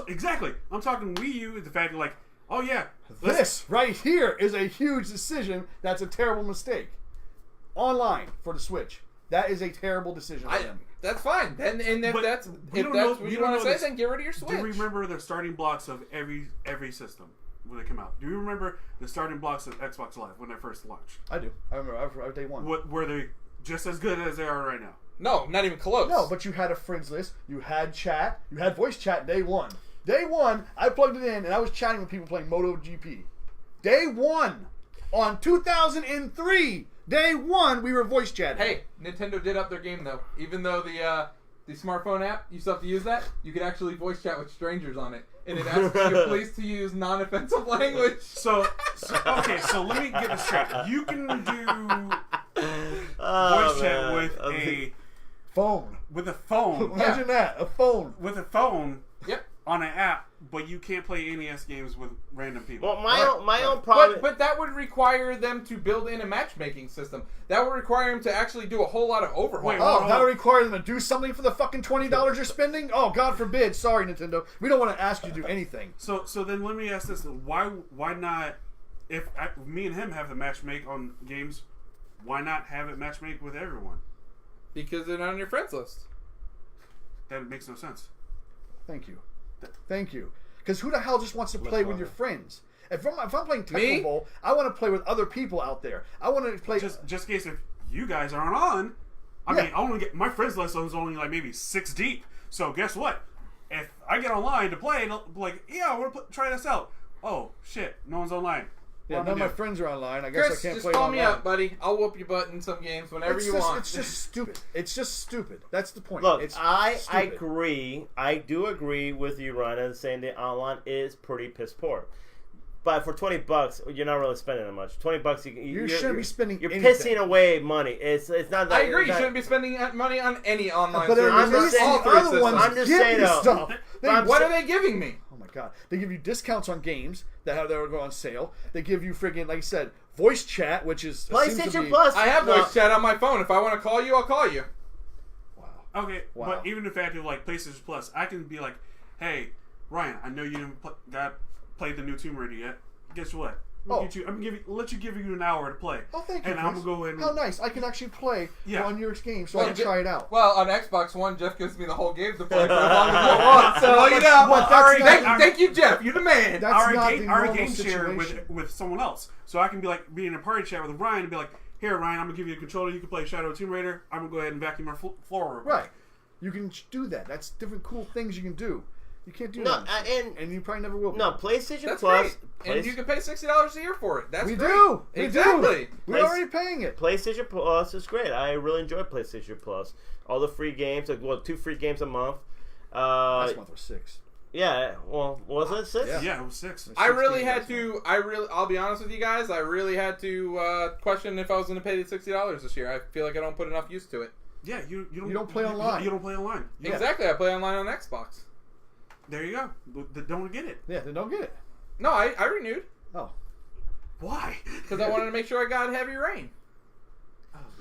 [SPEAKER 4] Exactly. I'm talking Wii U. The fact that oh yeah,
[SPEAKER 3] This right here is a huge decision. That's a terrible mistake. Online for the Switch. That is a terrible decision for them.
[SPEAKER 1] That's fine. Then, and if
[SPEAKER 4] But
[SPEAKER 1] that's
[SPEAKER 4] we
[SPEAKER 1] if
[SPEAKER 4] don't
[SPEAKER 1] that's
[SPEAKER 4] know-
[SPEAKER 1] what
[SPEAKER 4] we
[SPEAKER 1] you
[SPEAKER 4] don't
[SPEAKER 1] want to
[SPEAKER 4] know
[SPEAKER 1] say,
[SPEAKER 4] this.
[SPEAKER 1] then get rid of your Switch.
[SPEAKER 4] Do you remember the starting blocks of every system when they come out? Do you remember the starting blocks of Xbox Live when they first launched?
[SPEAKER 3] I do. I remember day one.
[SPEAKER 4] Were they just as good as they are right now?
[SPEAKER 1] No, not even close.
[SPEAKER 3] No, but you had a friends list. You had chat. You had voice chat day one. Day one, I plugged it in and I was chatting with people playing MotoGP. Day one on 2003. Day one, we were voice chatting.
[SPEAKER 1] Hey, Nintendo did up their game though. Even though the smartphone app, you still have to use that. You can actually voice chat with strangers on it, and it asks you please to use non-offensive language.
[SPEAKER 4] So let me get this straight. You can do voice chat with a
[SPEAKER 3] phone.
[SPEAKER 4] phone.
[SPEAKER 3] Imagine that, a phone.
[SPEAKER 4] With a phone
[SPEAKER 1] Yep.
[SPEAKER 4] on an app, but you can't play NES games with random people.
[SPEAKER 2] Well, my own problem.
[SPEAKER 1] But that would require them to build in a matchmaking system. That would require them to actually do a whole lot of overhaul.
[SPEAKER 4] Wait,
[SPEAKER 3] Oh, that would require them to do something for the fucking $20 you're spending? Oh, God forbid. Sorry, Nintendo. We don't want to ask you to do anything.
[SPEAKER 4] So then let me ask this: Why not? If me and him have the matchmake on games, why not have it matchmake with everyone?
[SPEAKER 1] Because they're not on your friends list.
[SPEAKER 4] That makes no sense.
[SPEAKER 3] Thank you. Thank you. Because who the hell just wants to play with your friends? If I'm playing Tecmo Bowl, I want to play with other people out there. I want to play...
[SPEAKER 4] Just in case if you guys aren't on, I mean, I only get my friends list is only maybe 6 deep. So guess what? If I get online to play, and I want to try this out. Oh shit, no one's online.
[SPEAKER 3] Yeah, none of my friends are online. I guess
[SPEAKER 1] Chris,
[SPEAKER 3] I can't
[SPEAKER 1] just
[SPEAKER 3] play
[SPEAKER 1] call
[SPEAKER 3] online.
[SPEAKER 1] me up, buddy. I'll whoop your butt in some games whenever you want.
[SPEAKER 3] It's just stupid. It's just stupid. That's the point.
[SPEAKER 2] Look,
[SPEAKER 3] it's
[SPEAKER 2] I
[SPEAKER 3] stupid.
[SPEAKER 2] agree. I do agree with you, Ryan, saying that online is pretty piss poor. But for $20, you're not really spending that much. $20,
[SPEAKER 3] You shouldn't be spending
[SPEAKER 2] You're
[SPEAKER 3] anything.
[SPEAKER 2] pissing away money. It's not that.
[SPEAKER 1] I agree. You
[SPEAKER 2] that-
[SPEAKER 1] shouldn't be spending money on any online
[SPEAKER 3] But
[SPEAKER 1] service.
[SPEAKER 3] at
[SPEAKER 2] I'm just
[SPEAKER 3] least
[SPEAKER 2] saying-
[SPEAKER 3] the
[SPEAKER 1] all three
[SPEAKER 3] other
[SPEAKER 1] systems.
[SPEAKER 3] ones
[SPEAKER 2] I'm just
[SPEAKER 3] give
[SPEAKER 2] saying,
[SPEAKER 3] you
[SPEAKER 2] though.
[SPEAKER 3] stuff.
[SPEAKER 1] What are they giving me?
[SPEAKER 3] Oh my god! They give you discounts on games that are going on sale. They give you friggin', like I said, voice chat, which is seems to
[SPEAKER 2] PlayStation
[SPEAKER 3] be-
[SPEAKER 2] Plus.
[SPEAKER 1] I have
[SPEAKER 2] no,
[SPEAKER 1] voice chat on my phone. If I want to call you, I'll call you.
[SPEAKER 3] Wow.
[SPEAKER 4] Okay,
[SPEAKER 3] Wow.
[SPEAKER 4] but even the fact of PlayStation Plus, I can be like, hey, Ryan, I know you didn't played the new Tomb Raider yet. Guess what?
[SPEAKER 3] Oh.
[SPEAKER 4] I'm gonna let you give you an hour to play.
[SPEAKER 3] Oh, thank you.
[SPEAKER 4] And I'm
[SPEAKER 3] Chris.
[SPEAKER 4] gonna go in.
[SPEAKER 3] How nice! I can actually play on your game, so I can try it out.
[SPEAKER 1] Well, on Xbox One, Jeff gives me the whole game to play for as long as I want. So you know,
[SPEAKER 3] But that's
[SPEAKER 1] thank you, Jeff. You're the man.
[SPEAKER 3] That's
[SPEAKER 4] our
[SPEAKER 3] not
[SPEAKER 4] game,
[SPEAKER 3] the
[SPEAKER 4] our
[SPEAKER 3] normal
[SPEAKER 4] game share
[SPEAKER 3] situation.
[SPEAKER 4] with someone else, so I can be in a party chat with Ryan and be like, here, Ryan, I'm gonna give you a controller. You can play Shadow of Tomb Raider. I'm gonna go ahead and vacuum our floor.
[SPEAKER 3] Right. You can do that. That's different cool things you can do. You can't do
[SPEAKER 2] No,
[SPEAKER 3] that. And you probably never will.
[SPEAKER 2] No, PlayStation
[SPEAKER 1] That's
[SPEAKER 2] Plus.
[SPEAKER 1] great. And you can pay $60 a year for it. That's
[SPEAKER 3] We
[SPEAKER 1] great.
[SPEAKER 3] do.
[SPEAKER 1] Exactly.
[SPEAKER 3] We're already paying it.
[SPEAKER 2] PlayStation Plus is great. I really enjoy PlayStation Plus. All the free games, like 2 free games a month.
[SPEAKER 3] Last month was 6.
[SPEAKER 2] Yeah, well, was it 6?
[SPEAKER 4] Yeah, it was 6.
[SPEAKER 1] I really had to. I'll be honest with you guys. I really had to question if I was going to pay the $60 this year. I feel like I don't put enough use to it.
[SPEAKER 4] Yeah, you
[SPEAKER 3] don't play online.
[SPEAKER 4] You don't play online.
[SPEAKER 1] Yeah. Exactly. I play online on Xbox.
[SPEAKER 4] There you go. Don't get it.
[SPEAKER 3] Yeah, they don't get it.
[SPEAKER 1] No, I renewed.
[SPEAKER 3] Oh.
[SPEAKER 4] Why?
[SPEAKER 1] Because I wanted to make sure I got Heavy Rain.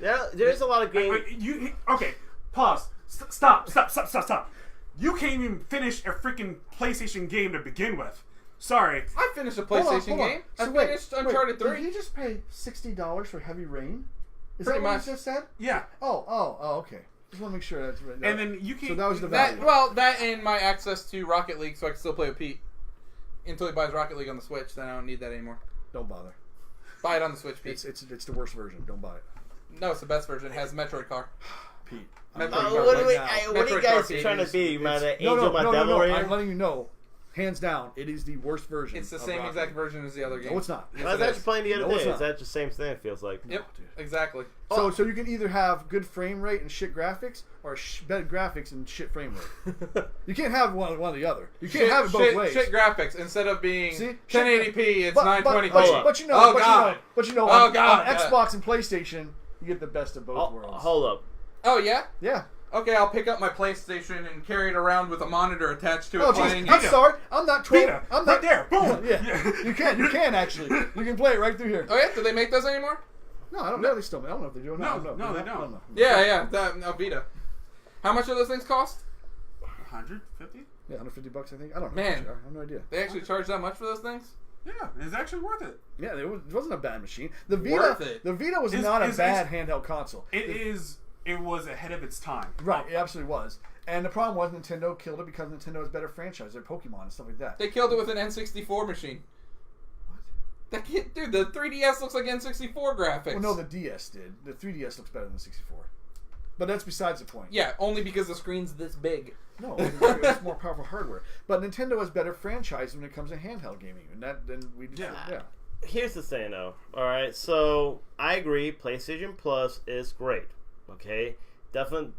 [SPEAKER 2] There's a lot of games.
[SPEAKER 4] Okay, pause. Stop. You can't even finish a freaking PlayStation game to begin with. Sorry.
[SPEAKER 1] I finished a PlayStation game. I finished Uncharted 3.
[SPEAKER 3] Did he just pay $60 for Heavy Rain? Is
[SPEAKER 1] Pretty
[SPEAKER 3] that what
[SPEAKER 1] much.
[SPEAKER 3] he just said?
[SPEAKER 4] Yeah.
[SPEAKER 3] Oh, okay. Just want to make sure that's right.
[SPEAKER 4] And then you can.
[SPEAKER 3] So that was the value.
[SPEAKER 1] That and my access to Rocket League, so I can still play with Pete. Until he buys Rocket League on the Switch, then I don't need that anymore.
[SPEAKER 3] Don't bother.
[SPEAKER 1] Buy it on the Switch, Pete.
[SPEAKER 3] It's the worst version. Don't buy it.
[SPEAKER 1] No, it's the best version. It has Metroid Car.
[SPEAKER 3] Pete.
[SPEAKER 2] What are you guys trying to be, man? Angel, my devil?
[SPEAKER 3] No. I'm letting you know. Hands down, it is the worst version.
[SPEAKER 1] It's the same exact version as the other game.
[SPEAKER 3] No, it's not.
[SPEAKER 2] I was actually playing the other day. Is that the same thing? It feels like.
[SPEAKER 1] Yep, exactly.
[SPEAKER 3] So you can either have good frame rate and shit graphics, or bad graphics and shit frame rate. You can't have one or the other. You can't have it both ways.
[SPEAKER 1] Shit graphics instead of being 1080p, it's 920p.
[SPEAKER 3] But you know, on Xbox and PlayStation, you get the best of both worlds.
[SPEAKER 2] Hold up.
[SPEAKER 1] Oh yeah.
[SPEAKER 3] Yeah.
[SPEAKER 1] Okay, I'll pick up my PlayStation and carry it around with a monitor attached to it.
[SPEAKER 3] I'm sorry. I'm not 12. I'm not
[SPEAKER 4] right there. Boom.
[SPEAKER 3] Yeah. You can actually. You can play it right through here.
[SPEAKER 1] Oh yeah. Do they make those anymore?
[SPEAKER 3] No, I don't know. They still. I don't know if they do.
[SPEAKER 4] No, they don't.
[SPEAKER 1] Yeah. Vita. How much do those things cost?
[SPEAKER 4] 150.
[SPEAKER 3] Yeah, $150, I think. I don't know.
[SPEAKER 1] Man,
[SPEAKER 3] I have no idea.
[SPEAKER 1] They actually charge that much for those things?
[SPEAKER 4] Yeah, it's actually worth it.
[SPEAKER 3] Yeah, it wasn't a bad machine. The Vita.
[SPEAKER 1] Worth it.
[SPEAKER 3] The Vita was not a bad handheld console.
[SPEAKER 4] It was ahead of its time.
[SPEAKER 3] Right, it absolutely was. And the problem was Nintendo killed it because Nintendo has better franchise. They're Pokemon and stuff like that.
[SPEAKER 1] They killed it with an N64 machine. What? Dude, the 3DS looks like N64 graphics.
[SPEAKER 3] Well, no, the DS did. The 3DS looks better than the 64. But that's besides the point.
[SPEAKER 1] Yeah, only because the screen's this big.
[SPEAKER 3] No, it's more powerful hardware. But Nintendo has better franchise when it comes to handheld gaming. Yeah.
[SPEAKER 2] Here's the thing, though. All right, so I agree. PlayStation Plus is great. Okay, definitely,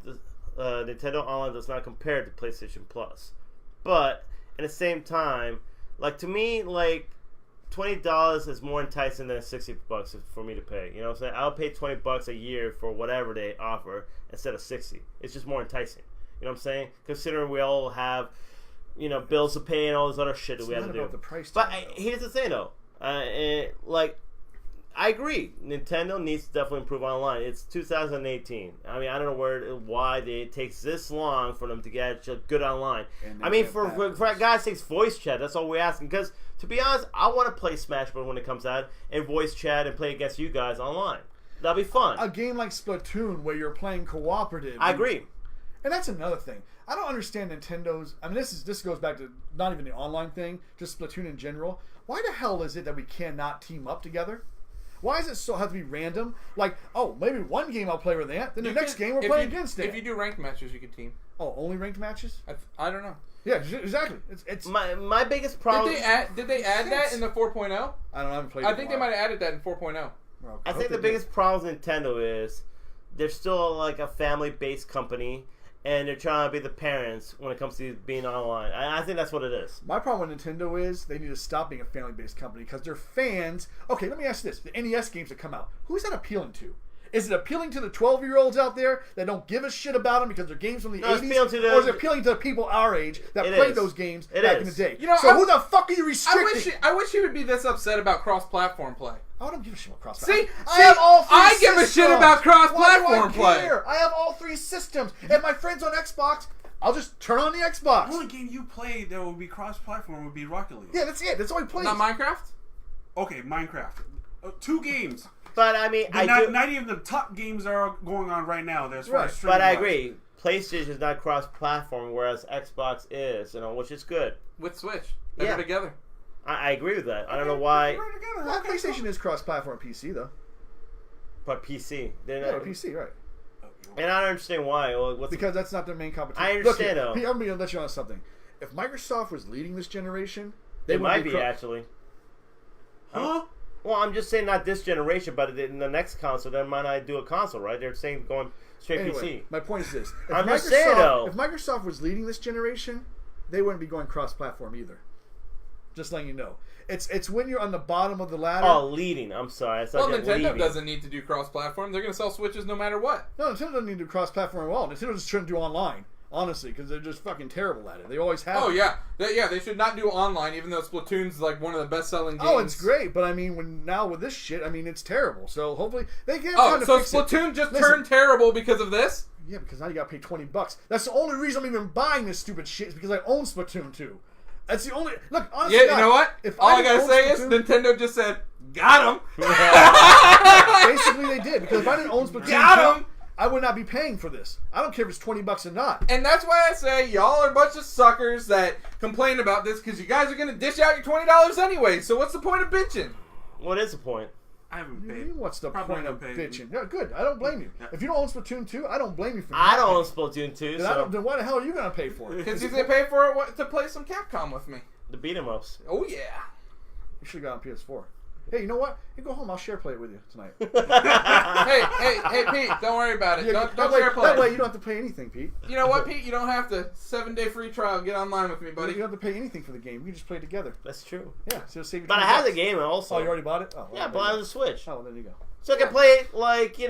[SPEAKER 2] Nintendo Online does not compare to PlayStation Plus, but at the same time, like to me, like $20 is more enticing than $60 for me to pay. You know what I'm saying? I'll pay $20 a year for whatever they offer instead of $60. It's just more enticing. You know what I'm saying? Considering we all have, bills to pay and all this other shit that we have to do.
[SPEAKER 3] About the price
[SPEAKER 2] but here's the thing, though. I agree. Nintendo needs to definitely improve online. It's 2018. I mean, I don't know why it takes this long for them to get good online. I mean, for God's sakes, voice chat. That's all we're asking. Because, to be honest, I want to play Smash Bros. When it comes out and voice chat and play against you guys online. That'll be fun.
[SPEAKER 3] A game like Splatoon where you're playing cooperative.
[SPEAKER 2] I agree.
[SPEAKER 3] And that's another thing. I don't understand Nintendo's. I mean, this goes back to not even the online thing, just Splatoon in general. Why the hell is it that we cannot team up together? Why does it have to be random? Like, oh, maybe one game I'll play with that, then the next game we'll play against it.
[SPEAKER 1] If you do ranked matches, you can team.
[SPEAKER 3] Oh, only ranked matches?
[SPEAKER 1] I don't know.
[SPEAKER 3] Yeah, exactly. It's
[SPEAKER 2] my biggest problem.
[SPEAKER 1] Did they add that in the 4.0?
[SPEAKER 3] I don't know. I haven't played.
[SPEAKER 1] I think they might have added that in 4.0.
[SPEAKER 3] Well,
[SPEAKER 2] I think the biggest problem with Nintendo is they're still like a family-based company. And they're trying to be the parents when it comes to being online. I think that's what it is.
[SPEAKER 3] My problem with Nintendo is they need to stop being a family-based company because their fans... Okay, let me ask you this. The NES games that come out, who's that appealing to? Is it appealing to the 12-year-olds out there that don't give a shit about them because they're games from the 80s? Or is it appealing to the people our age that played those games back in the day? So who the fuck are you restricting?
[SPEAKER 1] I wish he would be this upset about cross-platform play.
[SPEAKER 3] I don't give a shit about cross-platform.
[SPEAKER 1] See, I have all three
[SPEAKER 3] I
[SPEAKER 1] give a shit about cross-platform play.
[SPEAKER 3] I have all 3 systems. And my friends on Xbox, I'll just turn on the Xbox.
[SPEAKER 4] The only game you play that would be cross-platform would be Rocket League.
[SPEAKER 3] Yeah, that's it. That's all he plays.
[SPEAKER 1] Not Minecraft?
[SPEAKER 4] Okay, Minecraft. 2 games.
[SPEAKER 2] But I mean,
[SPEAKER 4] not even the top games that are going on right now. There's right.
[SPEAKER 2] But I agree. PlayStation is not cross-platform, whereas Xbox is, which is good.
[SPEAKER 1] With Switch, they're together.
[SPEAKER 2] I agree with that. I don't know why.
[SPEAKER 3] Well, PlayStation is cross-platform PC though.
[SPEAKER 2] But PC, they're not
[SPEAKER 3] PC, right?
[SPEAKER 2] And I don't understand why.
[SPEAKER 3] Because that's not their main competition.
[SPEAKER 2] I understand though.
[SPEAKER 3] I'm going to let you on something. if Microsoft was leading this generation,
[SPEAKER 2] They
[SPEAKER 3] would
[SPEAKER 2] might be actually.
[SPEAKER 4] Huh?
[SPEAKER 2] Well, I'm just saying not this generation, but in the next console, they might not do a console, right? They're saying going straight
[SPEAKER 3] Anyway,
[SPEAKER 2] PC.
[SPEAKER 3] my point is this: if
[SPEAKER 2] I'm just saying, though.
[SPEAKER 3] if Microsoft was leading this generation, they wouldn't be going cross-platform either. Just letting you know, it's when you're on the bottom of the ladder.
[SPEAKER 2] Oh, leading. I'm sorry.
[SPEAKER 1] Well, Nintendo doesn't need to do cross-platform. They're going to sell Switches no matter what.
[SPEAKER 3] No, Nintendo doesn't need to do cross-platform at all. Nintendo just shouldn't do online, honestly, because they're just fucking terrible at it. They always have.
[SPEAKER 1] Oh yeah, they should not do online, even though Splatoon's like one of the best-selling games.
[SPEAKER 3] Oh, it's great, but I mean, with this shit, I mean, it's terrible. So hopefully they can.
[SPEAKER 1] Oh, so Splatoon just turned terrible because of this?
[SPEAKER 3] Yeah, because now you got to pay $20. That's the only reason I'm even buying this stupid shit is because I own Splatoon 2. That's the only look. Honestly,
[SPEAKER 1] yeah, you know what?
[SPEAKER 3] If
[SPEAKER 1] all I gotta say is Nintendo just said, "Got him."
[SPEAKER 3] Basically, they did because if I didn't own Splatoon,
[SPEAKER 1] Got him.
[SPEAKER 3] I would not be paying for this. I don't care if it's $20 or not.
[SPEAKER 1] And that's why I say y'all are a bunch of suckers that complain about this because you guys are gonna dish out your $20 anyway. So what's the point of bitching?
[SPEAKER 2] What is the point?
[SPEAKER 4] I haven't paid.
[SPEAKER 3] What's the
[SPEAKER 4] Probably
[SPEAKER 3] point of
[SPEAKER 4] haven't paid.
[SPEAKER 3] bitching? Yeah, good. I don't blame you.
[SPEAKER 4] Yeah.
[SPEAKER 3] If you don't own Splatoon 2, I don't blame you for
[SPEAKER 2] I
[SPEAKER 3] not
[SPEAKER 2] don't own
[SPEAKER 3] paying.
[SPEAKER 2] Splatoon 2,
[SPEAKER 3] Then why the hell are you going to pay for it?
[SPEAKER 1] Because he's gonna pay for it to play some Capcom with me.
[SPEAKER 2] the beat 'em ups.
[SPEAKER 1] Oh yeah.
[SPEAKER 3] You should have got on PS4. Hey, you know what? You go home. I'll share play it with you tonight.
[SPEAKER 1] hey, Pete, don't worry about it.
[SPEAKER 3] Yeah,
[SPEAKER 1] don't
[SPEAKER 3] that
[SPEAKER 1] share play.
[SPEAKER 3] That way you don't have to pay anything, Pete.
[SPEAKER 1] You know what, Pete? You don't have to. 7-day free trial. Get online with me, buddy.
[SPEAKER 3] You don't have to pay anything for the game. You can just play it together.
[SPEAKER 2] That's true.
[SPEAKER 3] Yeah, so save you
[SPEAKER 2] But I
[SPEAKER 3] $20.
[SPEAKER 2] have the game also.
[SPEAKER 3] Oh, you already bought it? Oh,
[SPEAKER 2] Yeah,
[SPEAKER 3] well,
[SPEAKER 2] but
[SPEAKER 3] there
[SPEAKER 2] on
[SPEAKER 3] you
[SPEAKER 2] the Switch.
[SPEAKER 3] go. Oh, well, there you go.
[SPEAKER 2] So I can play it, like,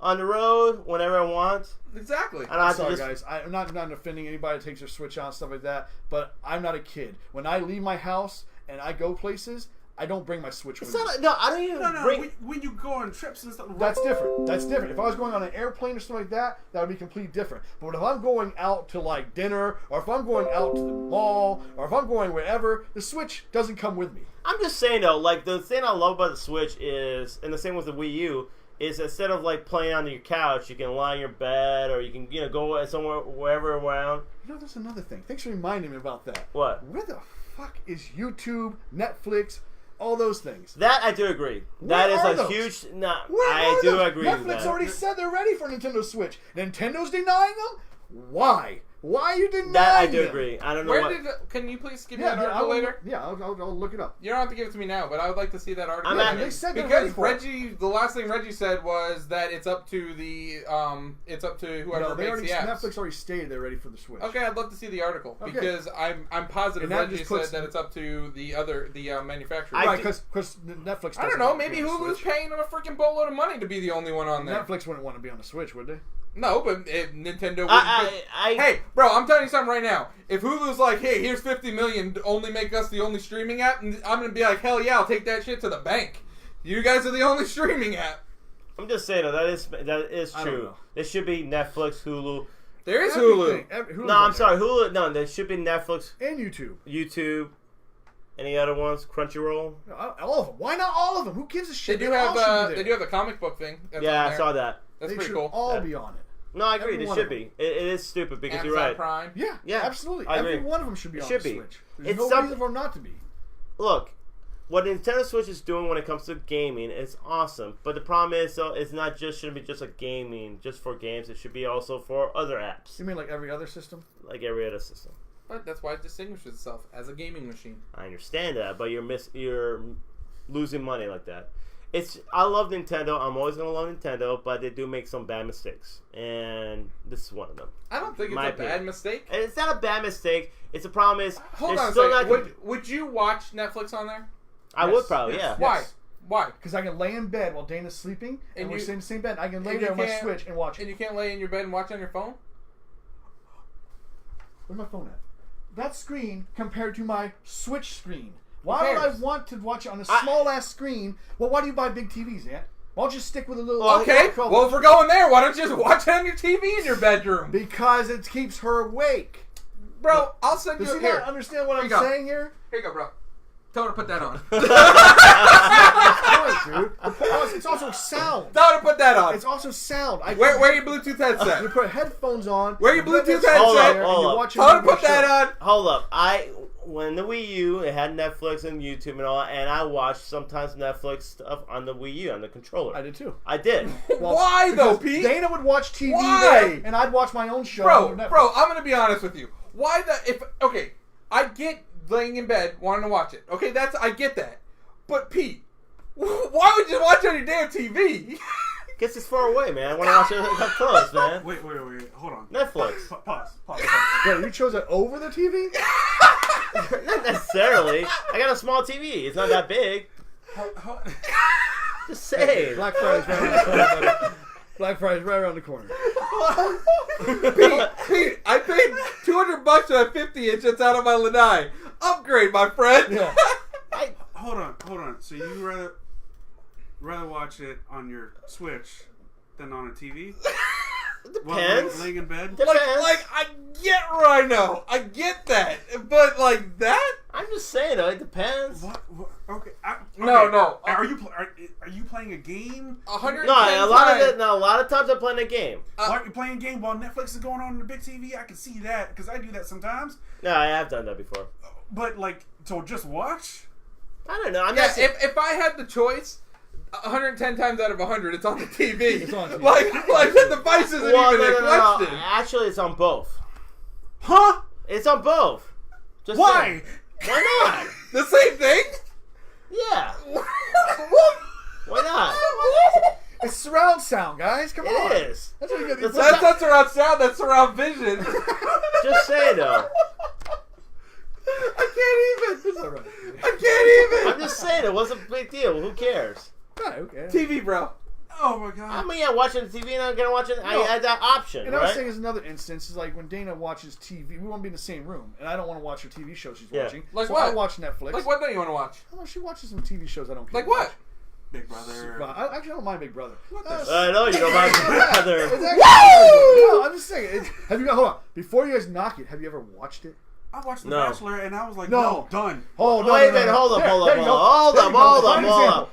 [SPEAKER 2] on the road, whenever I want.
[SPEAKER 1] Exactly.
[SPEAKER 2] And I have to
[SPEAKER 3] Sorry,
[SPEAKER 2] just...
[SPEAKER 3] guys. I'm not offending anybody that takes their Switch out and stuff like that, but I'm not a kid. When I leave my house and I go places, I don't bring my Switch with
[SPEAKER 2] It's
[SPEAKER 3] me.
[SPEAKER 2] not, no, I don't even
[SPEAKER 4] No,
[SPEAKER 2] bring...
[SPEAKER 4] when you go on trips and stuff.
[SPEAKER 3] That's different. That's different. If I was going on an airplane or something like that, that would be completely different. But if I'm going out to like dinner, or if I'm going out to the mall, or if I'm going wherever, the Switch doesn't come with me.
[SPEAKER 2] I'm just saying, though, like, the thing I love about the Switch is, and the same with the Wii U, is instead of, like, playing on your couch, you can lie in your bed, or you can, go somewhere, wherever around.
[SPEAKER 3] You know, there's another thing. Thanks for reminding me about that.
[SPEAKER 2] What?
[SPEAKER 3] Where the fuck is YouTube, Netflix, all those things?
[SPEAKER 2] That I do agree.
[SPEAKER 3] Where
[SPEAKER 2] That is
[SPEAKER 3] are
[SPEAKER 2] a
[SPEAKER 3] those?
[SPEAKER 2] huge... No,
[SPEAKER 3] Where
[SPEAKER 2] I
[SPEAKER 3] are
[SPEAKER 2] do
[SPEAKER 3] those?
[SPEAKER 2] agree with that.
[SPEAKER 3] Netflix already said they're ready for Nintendo Switch. Nintendo's denying them? Why? Why are you denying
[SPEAKER 2] That I do
[SPEAKER 3] them?
[SPEAKER 2] agree. I don't know what...
[SPEAKER 1] Can you please give me
[SPEAKER 3] Yeah,
[SPEAKER 1] that article later?
[SPEAKER 3] I'll look it up.
[SPEAKER 1] You don't have to give it to me now, but I would like to see that article.
[SPEAKER 2] I'm
[SPEAKER 1] later.
[SPEAKER 2] at-
[SPEAKER 3] They said they're ready
[SPEAKER 1] Because
[SPEAKER 3] for it.
[SPEAKER 1] Reggie, the last thing Reggie said was that it's up to the whoever
[SPEAKER 3] No,
[SPEAKER 1] makes the apps.
[SPEAKER 3] Netflix already stated they're ready for the Switch.
[SPEAKER 1] Okay, I'd love to see the article
[SPEAKER 3] Okay.
[SPEAKER 1] because I'm positive
[SPEAKER 3] And that
[SPEAKER 1] Reggie
[SPEAKER 3] just puts-
[SPEAKER 1] said that it's up to the manufacturer.
[SPEAKER 3] Right, because Netflix.
[SPEAKER 1] I don't
[SPEAKER 3] doesn't
[SPEAKER 1] know.
[SPEAKER 3] want to
[SPEAKER 1] Maybe
[SPEAKER 3] be on the
[SPEAKER 1] Hulu's
[SPEAKER 3] Switch.
[SPEAKER 1] paying them a freaking boatload of money to be the only one on there.
[SPEAKER 3] Netflix wouldn't want to be on the Switch, would they?
[SPEAKER 1] No, but Nintendo wouldn't.
[SPEAKER 2] I
[SPEAKER 1] Hey, bro, I'm telling you something right now. If Hulu's like, hey, here's $50 million to only make us the only streaming app, and I'm gonna be like, hell yeah, I'll take that shit to the bank. You guys are the only streaming app.
[SPEAKER 2] I'm just saying, though, that is
[SPEAKER 3] I don't
[SPEAKER 2] true.
[SPEAKER 3] know.
[SPEAKER 2] It should be Netflix, Hulu.
[SPEAKER 1] There is Hulu.
[SPEAKER 3] Hulu's
[SPEAKER 2] No,
[SPEAKER 3] on
[SPEAKER 2] I'm
[SPEAKER 3] there.
[SPEAKER 2] sorry, Hulu. No, there should be Netflix,
[SPEAKER 3] And YouTube.
[SPEAKER 2] YouTube, any other ones, Crunchyroll.
[SPEAKER 3] All of them. Why not all of them? Who gives a
[SPEAKER 1] They
[SPEAKER 3] shit?
[SPEAKER 1] do
[SPEAKER 3] They all
[SPEAKER 1] have
[SPEAKER 3] should be there.
[SPEAKER 1] they do have the comic book thing. That's
[SPEAKER 2] Yeah,
[SPEAKER 1] on
[SPEAKER 2] I
[SPEAKER 1] there.
[SPEAKER 2] saw that.
[SPEAKER 1] That's
[SPEAKER 3] They
[SPEAKER 1] pretty
[SPEAKER 3] should
[SPEAKER 1] cool.
[SPEAKER 3] all
[SPEAKER 2] Yeah.
[SPEAKER 3] be on it.
[SPEAKER 2] No, I agree.
[SPEAKER 3] Every
[SPEAKER 2] They
[SPEAKER 3] one
[SPEAKER 2] should
[SPEAKER 3] of them.
[SPEAKER 2] be. It is stupid because
[SPEAKER 1] Amazon
[SPEAKER 2] you're right.
[SPEAKER 1] Prime.
[SPEAKER 3] Yeah,
[SPEAKER 2] Yeah,
[SPEAKER 3] absolutely.
[SPEAKER 2] I
[SPEAKER 3] Every
[SPEAKER 2] agree.
[SPEAKER 3] one of them should be
[SPEAKER 2] It
[SPEAKER 3] on
[SPEAKER 2] should
[SPEAKER 3] the
[SPEAKER 2] be.
[SPEAKER 3] Switch. There's
[SPEAKER 2] It's
[SPEAKER 3] no
[SPEAKER 2] some-
[SPEAKER 3] reason for them not to be.
[SPEAKER 2] Look, what Nintendo Switch is doing when it comes to gaming is awesome. But the problem is, though, it's not just shouldn't be just like gaming, just for games. It should be also for other apps,
[SPEAKER 3] You mean like every other system?
[SPEAKER 2] like every other system.
[SPEAKER 1] But that's why it distinguishes itself as a gaming machine.
[SPEAKER 2] I understand that, but you're losing money like that. I love Nintendo. I'm always gonna love Nintendo, but they do make some bad mistakes, and this is one of them.
[SPEAKER 1] I don't think it's
[SPEAKER 2] My
[SPEAKER 1] a bad
[SPEAKER 2] opinion.
[SPEAKER 1] mistake.
[SPEAKER 2] And it's not a bad mistake. It's the problem is
[SPEAKER 1] Hold
[SPEAKER 2] they're
[SPEAKER 1] on a
[SPEAKER 2] still
[SPEAKER 1] second.
[SPEAKER 2] not.
[SPEAKER 1] Would you watch Netflix on there?
[SPEAKER 2] I
[SPEAKER 3] Yes,
[SPEAKER 2] would probably,
[SPEAKER 3] yes.
[SPEAKER 2] yeah.
[SPEAKER 1] Why?
[SPEAKER 3] Yes.
[SPEAKER 1] Why?
[SPEAKER 3] Because I can lay in bed while Dana's sleeping, and,
[SPEAKER 1] And
[SPEAKER 3] we're
[SPEAKER 1] you-
[SPEAKER 3] sitting in the same bed. I can lay
[SPEAKER 1] and
[SPEAKER 3] there
[SPEAKER 1] you
[SPEAKER 3] on my
[SPEAKER 1] can't-
[SPEAKER 3] Switch and watch
[SPEAKER 1] And
[SPEAKER 3] it.
[SPEAKER 1] you can't lay in your bed and watch on your phone?
[SPEAKER 3] Where's my phone at? That screen compared to my Switch screen. Why would I
[SPEAKER 1] cares?
[SPEAKER 3] want to watch it on a small ass screen? Well, why do you buy big TVs, Aunt? Why don't you stick with a little?
[SPEAKER 1] Okay, well, if we're going there, why don't you just watch it on your TV in your bedroom?
[SPEAKER 3] Because it keeps her awake.
[SPEAKER 1] Bro, I'll send
[SPEAKER 3] Does
[SPEAKER 1] you
[SPEAKER 3] he
[SPEAKER 1] here.
[SPEAKER 3] not understand what
[SPEAKER 1] Here
[SPEAKER 3] I'm
[SPEAKER 1] you go.
[SPEAKER 3] saying here?
[SPEAKER 1] Here you go, bro. Tell her to put that on.
[SPEAKER 3] Dude. It's also sound.
[SPEAKER 1] Tell her to put that on.
[SPEAKER 3] It's also sound.
[SPEAKER 1] Where your Bluetooth headset?
[SPEAKER 3] You put headphones on.
[SPEAKER 1] Where your Bluetooth headset?
[SPEAKER 2] Hold up.
[SPEAKER 1] Tell her to put that on.
[SPEAKER 2] Hold up. When the Wii U, it had Netflix and YouTube and all, and I watched sometimes Netflix stuff on the Wii U, on the controller.
[SPEAKER 3] I did too.
[SPEAKER 2] I did.
[SPEAKER 3] Well,
[SPEAKER 1] why though, Pete?
[SPEAKER 3] Dana would watch TV
[SPEAKER 1] Why?
[SPEAKER 3] and I'd watch my own show.
[SPEAKER 1] Bro, I'm gonna be honest with you. Why I get laying in bed wanting to watch it. Okay, I get that. But Pete, why would you watch on your damn TV?
[SPEAKER 2] Gets us far away, man. I want to watch it up close, man.
[SPEAKER 4] Wait. Hold on.
[SPEAKER 2] Netflix.
[SPEAKER 4] Pause.
[SPEAKER 3] Wait, you chose it over the TV?
[SPEAKER 2] Not necessarily. I got a small TV. It's not that big. Just say.
[SPEAKER 3] Black Friday's right around the corner, buddy. Black Friday's right around the corner.
[SPEAKER 1] Pete, I paid $200 for a 50-inch that's out of my lanai. Upgrade, my friend.
[SPEAKER 3] Yeah.
[SPEAKER 4] Hold on. So you rather watch it on your Switch than on a TV?
[SPEAKER 2] Depends.
[SPEAKER 4] Laying in bed?
[SPEAKER 1] Like, I get Rhino. I get that. But, like, that?
[SPEAKER 2] I'm just saying, though. It depends.
[SPEAKER 4] What? Okay.
[SPEAKER 1] No.
[SPEAKER 4] Are you playing a game?
[SPEAKER 1] 110
[SPEAKER 2] No, a lot of times I'm playing a game.
[SPEAKER 4] Aren't you playing a game while Netflix is going on the big TV? I can see that because I do that sometimes.
[SPEAKER 2] No, I have done that before.
[SPEAKER 4] But so just watch.
[SPEAKER 2] I don't know.
[SPEAKER 1] If I had the choice, 110 times out of 100, it's on the TV.
[SPEAKER 3] It's on TV.
[SPEAKER 1] Like the device isn't even a question.
[SPEAKER 2] Actually, it's on both.
[SPEAKER 4] Huh?
[SPEAKER 2] It's on both. Just
[SPEAKER 4] Why?
[SPEAKER 2] saying. Why not?
[SPEAKER 1] The same thing?
[SPEAKER 2] Yeah. Why not?
[SPEAKER 3] It's surround sound, guys. Come on.
[SPEAKER 2] It is.
[SPEAKER 3] That's what you
[SPEAKER 2] That's
[SPEAKER 1] That's not surround sound, that's surround vision.
[SPEAKER 2] Just say, though.
[SPEAKER 1] I can't even.
[SPEAKER 3] It's all right.
[SPEAKER 1] I can't even.
[SPEAKER 2] I'm just saying, it wasn't a big deal. Who cares?
[SPEAKER 3] Right, okay.
[SPEAKER 1] TV, bro.
[SPEAKER 4] Oh my god.
[SPEAKER 2] I mean, yeah, watching the TV and I'm going to watch it. I had that option,
[SPEAKER 3] And I was
[SPEAKER 2] right?
[SPEAKER 3] saying is another instance is like when Dana watches TV, we won't be in the same room, and I don't want to watch her TV show she's watching.
[SPEAKER 1] Like
[SPEAKER 3] so
[SPEAKER 1] what?
[SPEAKER 3] I watch Netflix.
[SPEAKER 1] Like, what don't you want to watch?
[SPEAKER 3] Oh, she watches some TV shows I don't care.
[SPEAKER 1] Like what?
[SPEAKER 4] Big Brother.
[SPEAKER 3] Actually, I don't mind Big Brother.
[SPEAKER 2] I know you don't mind Big Brother.
[SPEAKER 3] It's actually, no, I'm just saying. Hold on. Before you guys knock it, have you ever watched it?
[SPEAKER 4] I watched The
[SPEAKER 2] No.
[SPEAKER 4] Bachelor and I was like,
[SPEAKER 3] No.
[SPEAKER 4] no, done.
[SPEAKER 3] Oh, no,
[SPEAKER 2] Wait a
[SPEAKER 3] no,
[SPEAKER 2] minute,
[SPEAKER 3] no, no.
[SPEAKER 2] hold up.
[SPEAKER 3] There you go.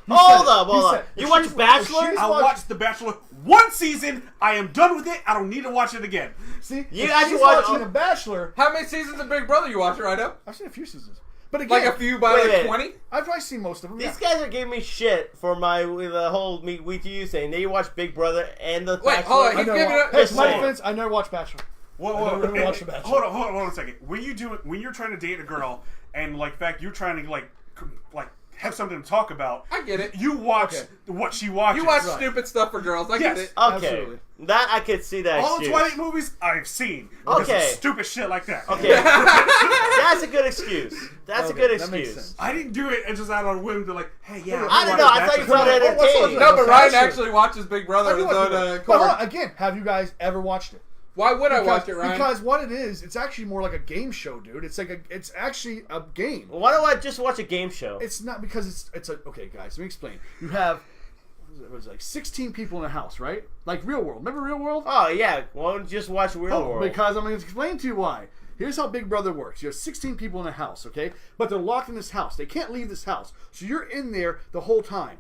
[SPEAKER 2] Hold up. You watch Bachelor?
[SPEAKER 4] I watched The Bachelor one season. I am done with it. I don't need to watch it again.
[SPEAKER 3] See,
[SPEAKER 2] You
[SPEAKER 3] if
[SPEAKER 2] actually
[SPEAKER 3] she's
[SPEAKER 2] watch-
[SPEAKER 3] watching The Bachelor.
[SPEAKER 1] How many seasons of Big Brother you watch right now?
[SPEAKER 3] I've seen a few seasons, but again,
[SPEAKER 1] Like a few by
[SPEAKER 2] Wait a
[SPEAKER 1] like
[SPEAKER 2] minute.
[SPEAKER 1] 20?
[SPEAKER 3] I've probably seen most of them.
[SPEAKER 2] These guys are giving me shit for the whole Week to You saying they watch Big Brother and The
[SPEAKER 1] Wait,
[SPEAKER 2] Bachelor.
[SPEAKER 1] hold on,
[SPEAKER 3] I
[SPEAKER 1] he's
[SPEAKER 3] never
[SPEAKER 1] giving
[SPEAKER 3] wa-
[SPEAKER 1] it.
[SPEAKER 3] Hey,
[SPEAKER 2] Just
[SPEAKER 3] my
[SPEAKER 2] saying.
[SPEAKER 3] defense, I never watched Bachelor.
[SPEAKER 4] Whoa,
[SPEAKER 3] I never watched The Bachelor.
[SPEAKER 4] Hold on a second. When you're trying to date a girl and like, in fact, you're trying to like have something to talk about.
[SPEAKER 1] I get it.
[SPEAKER 4] You watch what she watches.
[SPEAKER 1] You watch
[SPEAKER 3] Right.
[SPEAKER 1] stupid stuff for girls. I get
[SPEAKER 4] Yes.
[SPEAKER 1] it.
[SPEAKER 2] Okay.
[SPEAKER 3] Absolutely.
[SPEAKER 2] That I could see that
[SPEAKER 4] All the
[SPEAKER 2] excuse.
[SPEAKER 4] Twilight movies I've seen. Because
[SPEAKER 2] Okay.
[SPEAKER 4] of stupid shit like that.
[SPEAKER 2] Okay. That's a good excuse. That's a
[SPEAKER 3] Okay,
[SPEAKER 2] good
[SPEAKER 3] that makes
[SPEAKER 2] excuse.
[SPEAKER 3] sense.
[SPEAKER 4] I didn't do it and just out on a whim to like, hey, yeah.
[SPEAKER 2] I don't know. I thought you found it entertaining.
[SPEAKER 1] No, but Ryan
[SPEAKER 3] Bachelor.
[SPEAKER 1] actually watches Big Brother.
[SPEAKER 3] I do
[SPEAKER 1] on his
[SPEAKER 3] watch
[SPEAKER 1] own,
[SPEAKER 3] Big Brother. But
[SPEAKER 1] cover.
[SPEAKER 3] hold on, again, have you guys ever watched it?
[SPEAKER 1] Why would I
[SPEAKER 3] Because-
[SPEAKER 1] watch it, Ryan?
[SPEAKER 3] Because what it is, it's actually more like a game show, dude. It's actually a game.
[SPEAKER 2] Why don't I just watch a game show?
[SPEAKER 3] It's not because it's a okay, guys. Let me explain. You have what was it like 16 people in a house, right? Like Real World. Remember Real World?
[SPEAKER 2] Oh yeah, why don't you just watch Real World?
[SPEAKER 3] Because I'm going to explain to you why. Here's how Big Brother works. You have 16 people in a house, okay? But they're locked in this house. They can't leave this house. So you're in there the whole time.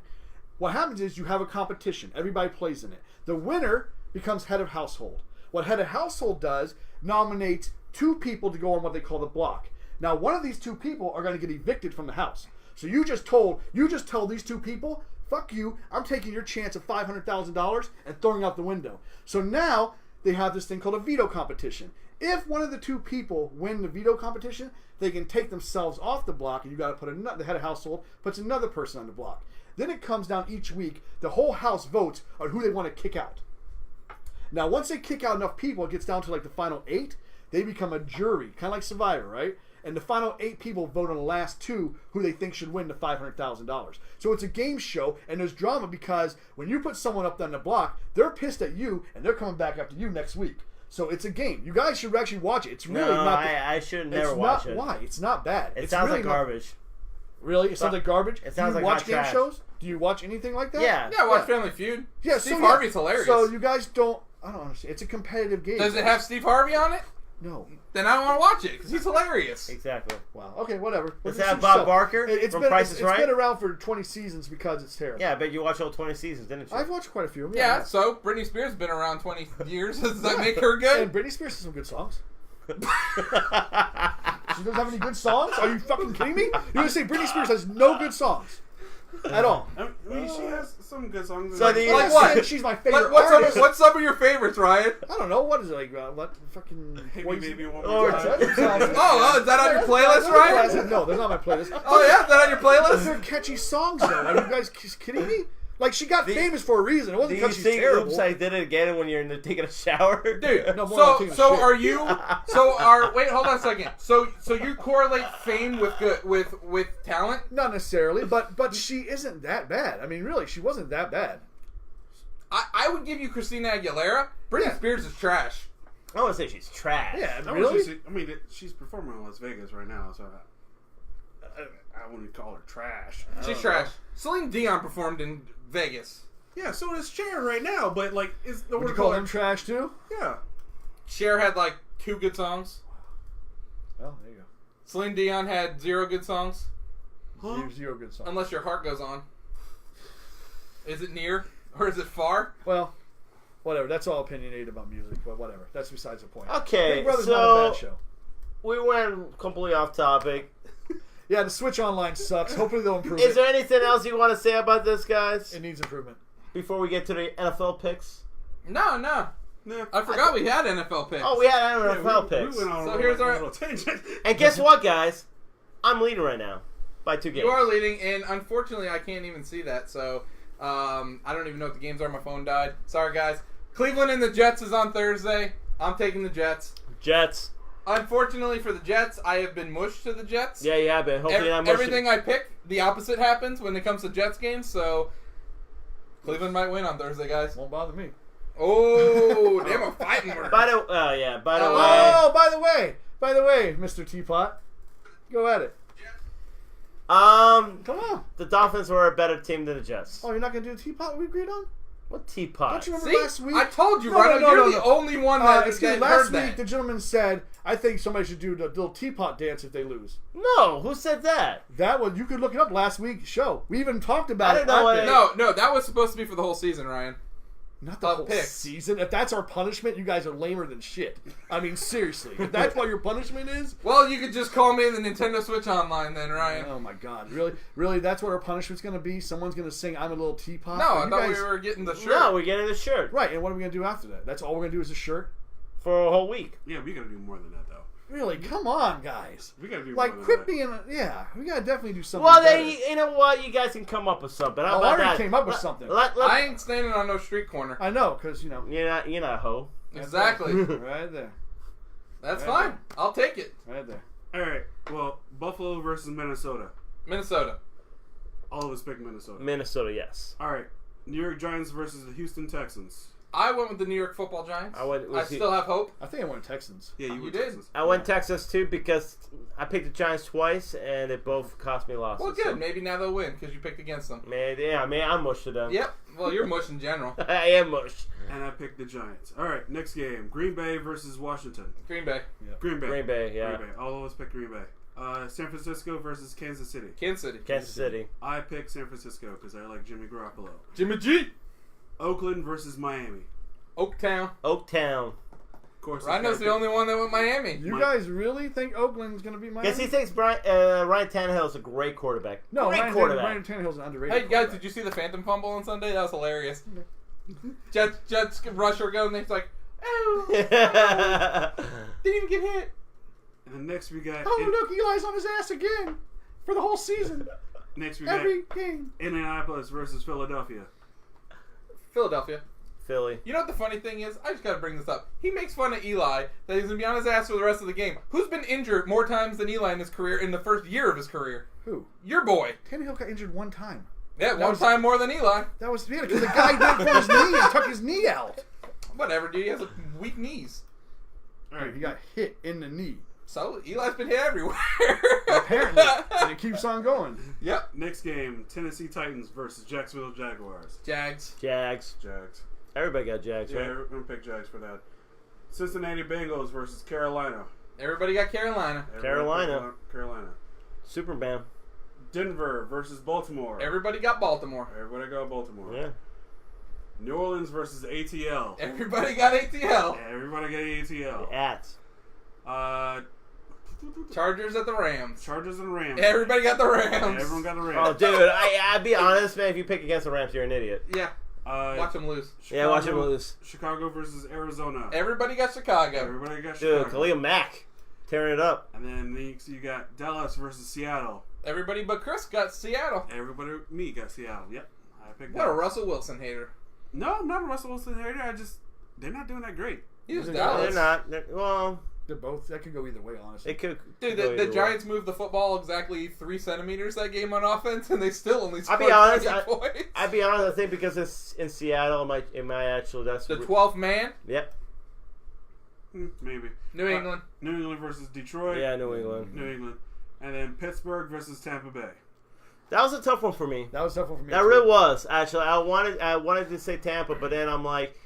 [SPEAKER 3] What happens is you have a competition. Everybody plays in it. The winner becomes head of household. What head of household does, nominates 2 people to go on what they call the block. Now, one of these 2 people are going to get evicted from the house. So you just tell these 2 people, fuck you, I'm taking your chance of $500,000 and throwing out the window. So now they have this thing called a veto competition. If one of the 2 people win the veto competition, they can take themselves off the block, and you got to put the head of household puts another person on the block. Then it comes down each week. The whole house votes on who they want to kick out. Now, once they kick out enough people, it gets down to like the final 8. They become a jury, kind of like Survivor, right? And the final 8 people vote on the last 2 who they think should win the $500,000. So it's a game show, and there's drama because when you put someone up on the block, they're pissed at you, and they're coming back after you next week. So it's a game. You guys should actually watch it. It's really
[SPEAKER 2] no,
[SPEAKER 3] not.
[SPEAKER 2] I should never watch it.
[SPEAKER 3] Why? It's not bad.
[SPEAKER 2] It
[SPEAKER 3] It's
[SPEAKER 2] sounds
[SPEAKER 3] really
[SPEAKER 2] like garbage.
[SPEAKER 3] Really? It sounds like garbage?
[SPEAKER 2] It sounds
[SPEAKER 3] Do you
[SPEAKER 2] like
[SPEAKER 3] watch
[SPEAKER 2] hot
[SPEAKER 3] game
[SPEAKER 2] trash.
[SPEAKER 3] shows? Do you watch anything like that?
[SPEAKER 2] Yeah.
[SPEAKER 1] Yeah, I watch Family Feud.
[SPEAKER 3] Yeah,
[SPEAKER 1] Steve
[SPEAKER 3] so,
[SPEAKER 1] Harvey's hilarious.
[SPEAKER 3] So you guys don't... I don't understand. It's a competitive game.
[SPEAKER 1] Does it have Steve Harvey on it?
[SPEAKER 3] No.
[SPEAKER 1] Then I don't want to watch it because he's hilarious.
[SPEAKER 2] Exactly.
[SPEAKER 3] Wow. Okay, whatever.
[SPEAKER 2] Does that have Bob
[SPEAKER 3] So,
[SPEAKER 2] Barker
[SPEAKER 3] It's
[SPEAKER 2] from
[SPEAKER 3] been
[SPEAKER 2] Price is Right?
[SPEAKER 3] It's been around for 20 seasons because it's terrible.
[SPEAKER 2] Yeah, I bet you watched all 20 seasons, didn't you?
[SPEAKER 3] I've watched quite a few.
[SPEAKER 1] Yeah, so Britney Spears has been around 20 years. Does that make her good?
[SPEAKER 3] And Britney Spears has some good songs. She doesn't have any good songs? Are you fucking kidding me? You're going to say Britney Spears has no good songs? At all.
[SPEAKER 4] I mean, she has some good songs.
[SPEAKER 2] So do you-
[SPEAKER 1] Like what?
[SPEAKER 3] She's my favorite
[SPEAKER 1] Like, what's some of your favorites, Ryan?
[SPEAKER 3] I don't know. What is it like? What fucking...
[SPEAKER 4] Hit
[SPEAKER 3] what
[SPEAKER 4] Me
[SPEAKER 3] is it?
[SPEAKER 4] Baby One
[SPEAKER 2] Oh,
[SPEAKER 4] More Time.
[SPEAKER 1] Oh, is that on your playlist, Ryan?
[SPEAKER 3] No, they're not my playlist.
[SPEAKER 1] Oh yeah, is that on your playlist?
[SPEAKER 3] They're catchy songs, though. Are you guys kidding me? Like, she got famous for a reason. It
[SPEAKER 2] Do
[SPEAKER 3] wasn't
[SPEAKER 2] you
[SPEAKER 3] because she's
[SPEAKER 2] sing
[SPEAKER 3] terrible.
[SPEAKER 2] Oops, I Did It Again when you're taking a shower?
[SPEAKER 1] Dude,
[SPEAKER 3] No, more than
[SPEAKER 1] so
[SPEAKER 3] taking a
[SPEAKER 1] so
[SPEAKER 3] shit.
[SPEAKER 1] are you? Wait, hold on a second. So you correlate fame with talent?
[SPEAKER 3] Not necessarily, but she isn't that bad. I mean, really, she wasn't that bad.
[SPEAKER 1] I would give you Christina Aguilera. Britney
[SPEAKER 3] Yeah.
[SPEAKER 1] Spears is trash.
[SPEAKER 2] I want to say she's trash.
[SPEAKER 3] Yeah,
[SPEAKER 4] I
[SPEAKER 3] really?
[SPEAKER 4] mean, she's performing in Las Vegas right now, so I wouldn't call her trash.
[SPEAKER 1] She's trash. Celine Dion performed in Vegas.
[SPEAKER 4] Yeah, so does Cher right now, but like, is the
[SPEAKER 3] Would
[SPEAKER 4] word
[SPEAKER 3] you call them trash, too?
[SPEAKER 4] Yeah.
[SPEAKER 1] Cher had like 2 good songs.
[SPEAKER 3] Well, there you go.
[SPEAKER 1] Celine Dion had 0 good songs.
[SPEAKER 4] Huh?
[SPEAKER 3] Zero good songs.
[SPEAKER 1] Unless your heart goes on. Is it near or is it far?
[SPEAKER 3] Well, whatever. That's all opinionated about music, but whatever. That's besides the point.
[SPEAKER 2] Okay,
[SPEAKER 3] Big Brother's
[SPEAKER 2] so
[SPEAKER 3] not a bad show.
[SPEAKER 2] we went completely off topic.
[SPEAKER 3] Yeah, the Switch Online sucks. Hopefully they'll improve
[SPEAKER 2] Is
[SPEAKER 3] it.
[SPEAKER 2] there anything else you want to say about this, guys?
[SPEAKER 3] It needs improvement.
[SPEAKER 2] Before we get to the NFL picks?
[SPEAKER 1] No.
[SPEAKER 4] Nah.
[SPEAKER 1] I forgot we had NFL picks.
[SPEAKER 2] Oh, we had
[SPEAKER 4] Yeah,
[SPEAKER 2] NFL picks.
[SPEAKER 4] We went on
[SPEAKER 1] So
[SPEAKER 4] a
[SPEAKER 1] here's
[SPEAKER 4] little,
[SPEAKER 1] our-
[SPEAKER 4] little tangent.
[SPEAKER 2] And guess what, guys? I'm leading right now by 2 games.
[SPEAKER 1] You are leading, and unfortunately, I can't even see that. So I don't even know what the games are. My phone died. Sorry, guys. Cleveland and the Jets is on Thursday. I'm taking the Jets.
[SPEAKER 2] Jets.
[SPEAKER 1] Unfortunately for the Jets, I have been mushed to the Jets.
[SPEAKER 2] Yeah, you have been. Hopefully not much.
[SPEAKER 1] Everything I pick, the opposite happens when it comes to Jets games. So Cleveland might win on Thursday, guys.
[SPEAKER 3] Won't bother me.
[SPEAKER 1] Oh, damn, a fighting word.
[SPEAKER 2] By the way.
[SPEAKER 3] Oh, by the way, Mr. Teapot. Go at it. Come on.
[SPEAKER 2] The Dolphins were a better team than the Jets.
[SPEAKER 3] Oh, you're not going to do the Teapot we agreed on?
[SPEAKER 2] What teapot?
[SPEAKER 3] Don't you remember
[SPEAKER 1] See,
[SPEAKER 3] last week?
[SPEAKER 1] I told you,
[SPEAKER 3] No,
[SPEAKER 1] Rhino,
[SPEAKER 3] no, no,
[SPEAKER 1] you're
[SPEAKER 3] no,
[SPEAKER 1] the
[SPEAKER 3] no.
[SPEAKER 1] only one that,
[SPEAKER 3] Excuse me,
[SPEAKER 1] that
[SPEAKER 3] last
[SPEAKER 1] heard
[SPEAKER 3] week
[SPEAKER 1] that.
[SPEAKER 3] the gentleman said, I think somebody should do the little teapot dance if they lose.
[SPEAKER 2] No, who said that?
[SPEAKER 3] That one, you could look it up last week's show. We even talked
[SPEAKER 2] I
[SPEAKER 3] about
[SPEAKER 2] didn't
[SPEAKER 3] it.
[SPEAKER 2] know
[SPEAKER 3] after.
[SPEAKER 2] what
[SPEAKER 1] No, that was supposed to be for the whole season, Ryan.
[SPEAKER 3] Not the whole
[SPEAKER 1] picks.
[SPEAKER 3] season. If that's our punishment, you guys are lamer than shit. I mean, seriously. If that's what your punishment is?
[SPEAKER 1] Well, you could just call me in the Nintendo Switch Online then, Ryan.
[SPEAKER 3] Oh my god. Really? Really? That's what our punishment's going to be? Someone's going to sing I'm a Little Teapot?
[SPEAKER 1] No,
[SPEAKER 3] Are
[SPEAKER 1] I
[SPEAKER 3] you
[SPEAKER 1] thought
[SPEAKER 3] guys...
[SPEAKER 1] we were getting the shirt.
[SPEAKER 2] No, we're getting the shirt
[SPEAKER 3] Right, and what are we going to do after that? That's all we're going to do is a shirt?
[SPEAKER 2] for a whole week.
[SPEAKER 4] Yeah, we gotta do more than that, though.
[SPEAKER 3] Really? Come on, guys.
[SPEAKER 4] We gotta do
[SPEAKER 3] Like,
[SPEAKER 4] more than
[SPEAKER 3] quit
[SPEAKER 4] that.
[SPEAKER 3] being... Yeah, we got to definitely do something
[SPEAKER 2] Well,
[SPEAKER 3] better.
[SPEAKER 2] then you know what? You guys can come up with something. How
[SPEAKER 3] Oh, I
[SPEAKER 2] about
[SPEAKER 3] already
[SPEAKER 2] that?
[SPEAKER 3] came up with something.
[SPEAKER 1] I ain't standing on no street corner.
[SPEAKER 3] I know, because, you know...
[SPEAKER 2] You're not a hoe.
[SPEAKER 1] Exactly.
[SPEAKER 3] Right there.
[SPEAKER 1] That's
[SPEAKER 3] Right.
[SPEAKER 1] fine. I'll take it.
[SPEAKER 3] Right there.
[SPEAKER 4] Alright, well, Buffalo versus Minnesota.
[SPEAKER 1] Minnesota.
[SPEAKER 4] All of us pick Minnesota.
[SPEAKER 2] Minnesota, yes.
[SPEAKER 4] Alright, New York Giants versus the Houston Texans.
[SPEAKER 1] I went with the New York Football Giants. I still have hope.
[SPEAKER 3] I think I went Texans.
[SPEAKER 4] Yeah,
[SPEAKER 1] You
[SPEAKER 4] were
[SPEAKER 1] did.
[SPEAKER 4] Texans.
[SPEAKER 2] I went Texas too because I picked the Giants twice and it both cost me losses.
[SPEAKER 1] Well, good.
[SPEAKER 2] So,
[SPEAKER 1] Maybe now they'll win because you picked against them.
[SPEAKER 2] man, I'm mush to them.
[SPEAKER 1] Yep. Well, you're mush in general.
[SPEAKER 2] I am mush.
[SPEAKER 4] And I picked the Giants. Alright, next game. Green Bay versus Washington.
[SPEAKER 1] Green Bay.
[SPEAKER 4] Green Bay.
[SPEAKER 2] Green Bay, yeah.
[SPEAKER 4] Green Bay. All of us picked Green Bay. San Francisco versus Kansas City.
[SPEAKER 1] Kansas City.
[SPEAKER 2] Kansas City.
[SPEAKER 4] I picked San Francisco because I like Jimmy Garoppolo.
[SPEAKER 1] Jimmy G.
[SPEAKER 4] Oakland versus Miami.
[SPEAKER 1] Oaktown.
[SPEAKER 2] Oaktown.
[SPEAKER 4] Of course,
[SPEAKER 1] Rhino's the only one that went Miami.
[SPEAKER 3] You guys really think Oakland's going to be Miami?
[SPEAKER 2] Guess he thinks Ryan Tannehill is a great quarterback.
[SPEAKER 3] No,
[SPEAKER 2] great
[SPEAKER 3] Ryan
[SPEAKER 2] quarterback.
[SPEAKER 3] Ryan Tannehill's an underrated
[SPEAKER 1] Hey guys,
[SPEAKER 3] quarterback.
[SPEAKER 1] did you see the Phantom fumble on Sunday? That was hilarious. Jets rusher go and he's like, oh, didn't even get hit.
[SPEAKER 4] And then next we got
[SPEAKER 3] Oh, look, Eli's on his ass again for the whole season.
[SPEAKER 4] next we got
[SPEAKER 3] Every game.
[SPEAKER 4] Indianapolis versus Philadelphia.
[SPEAKER 1] Philadelphia.
[SPEAKER 2] Philly.
[SPEAKER 1] You know what the funny thing is? I just gotta bring this up. He makes fun of Eli that he's gonna be on his ass for the rest of the game. Who's been injured more times than Eli in his career in the first year of his career?
[SPEAKER 3] Who?
[SPEAKER 1] Your boy.
[SPEAKER 3] Tannehill got injured one time.
[SPEAKER 1] Yeah, one
[SPEAKER 3] was-
[SPEAKER 1] time more than Eli.
[SPEAKER 3] That was because the guy went for his knee and took his knee out.
[SPEAKER 1] Whatever, dude. He has weak knees.
[SPEAKER 3] He got hit in the knee.
[SPEAKER 1] So Eli's been hit everywhere.
[SPEAKER 3] Apparently, and it keeps on going.
[SPEAKER 1] Yep.
[SPEAKER 4] Next game, Tennessee Titans versus Jacksonville Jaguars.
[SPEAKER 1] Jags.
[SPEAKER 2] Jags.
[SPEAKER 4] Jags.
[SPEAKER 2] Everybody got Jags,
[SPEAKER 4] Yeah,
[SPEAKER 2] right?
[SPEAKER 4] we're gonna pick Jags for that. Cincinnati Bengals versus Carolina.
[SPEAKER 1] Everybody got Carolina.
[SPEAKER 2] Carolina.
[SPEAKER 4] Carolina.
[SPEAKER 2] Superman.
[SPEAKER 4] Denver versus Baltimore.
[SPEAKER 1] Everybody got Baltimore.
[SPEAKER 4] Everybody got Baltimore.
[SPEAKER 2] Yeah.
[SPEAKER 4] New Orleans versus ATL.
[SPEAKER 1] Everybody got ATL.
[SPEAKER 4] Everybody got ATL.
[SPEAKER 2] The Ats.
[SPEAKER 1] Chargers at the Rams.
[SPEAKER 4] Chargers and Rams.
[SPEAKER 1] Everybody got the Rams.
[SPEAKER 4] Everyone got the Rams.
[SPEAKER 2] Oh, dude, I'd be honest, man. If you pick against the Rams, you're an idiot.
[SPEAKER 1] Yeah. Watch them lose.
[SPEAKER 2] Yeah, watch them lose.
[SPEAKER 4] Chicago versus Arizona.
[SPEAKER 1] Everybody got Chicago.
[SPEAKER 4] Everybody got
[SPEAKER 2] Dude,
[SPEAKER 4] Chicago.
[SPEAKER 2] Khalil Mack. Tearing it up.
[SPEAKER 4] And then you got Dallas versus Seattle.
[SPEAKER 1] Everybody but Chris got Seattle.
[SPEAKER 4] Me got Seattle. Yep. I picked
[SPEAKER 1] What a
[SPEAKER 4] Dallas.
[SPEAKER 1] Russell Wilson hater.
[SPEAKER 4] No, I'm not a Russell Wilson hater. They're not doing that great.
[SPEAKER 1] He was
[SPEAKER 2] They're
[SPEAKER 1] Dallas.
[SPEAKER 2] not. Well,
[SPEAKER 3] They're both. That could go either way, honestly.
[SPEAKER 2] it could.
[SPEAKER 1] Dude,
[SPEAKER 2] go
[SPEAKER 1] the
[SPEAKER 2] either
[SPEAKER 1] Giants moved the football exactly 3 centimeters that game on offense, and they still only
[SPEAKER 2] I'll
[SPEAKER 1] scored
[SPEAKER 2] be honest.
[SPEAKER 1] 30 points.
[SPEAKER 2] I'd be honest. I think because it's in Seattle, in my actual that's
[SPEAKER 1] The 12th man,
[SPEAKER 2] Yep.
[SPEAKER 4] Maybe.
[SPEAKER 1] New England.
[SPEAKER 4] New England versus Detroit.
[SPEAKER 2] Yeah, New England.
[SPEAKER 4] New England. And then Pittsburgh versus Tampa Bay.
[SPEAKER 2] That was a tough one for me.
[SPEAKER 3] That was tough one for me.
[SPEAKER 2] That
[SPEAKER 3] too.
[SPEAKER 2] really was. Actually, I wanted to say Tampa, but then I'm like,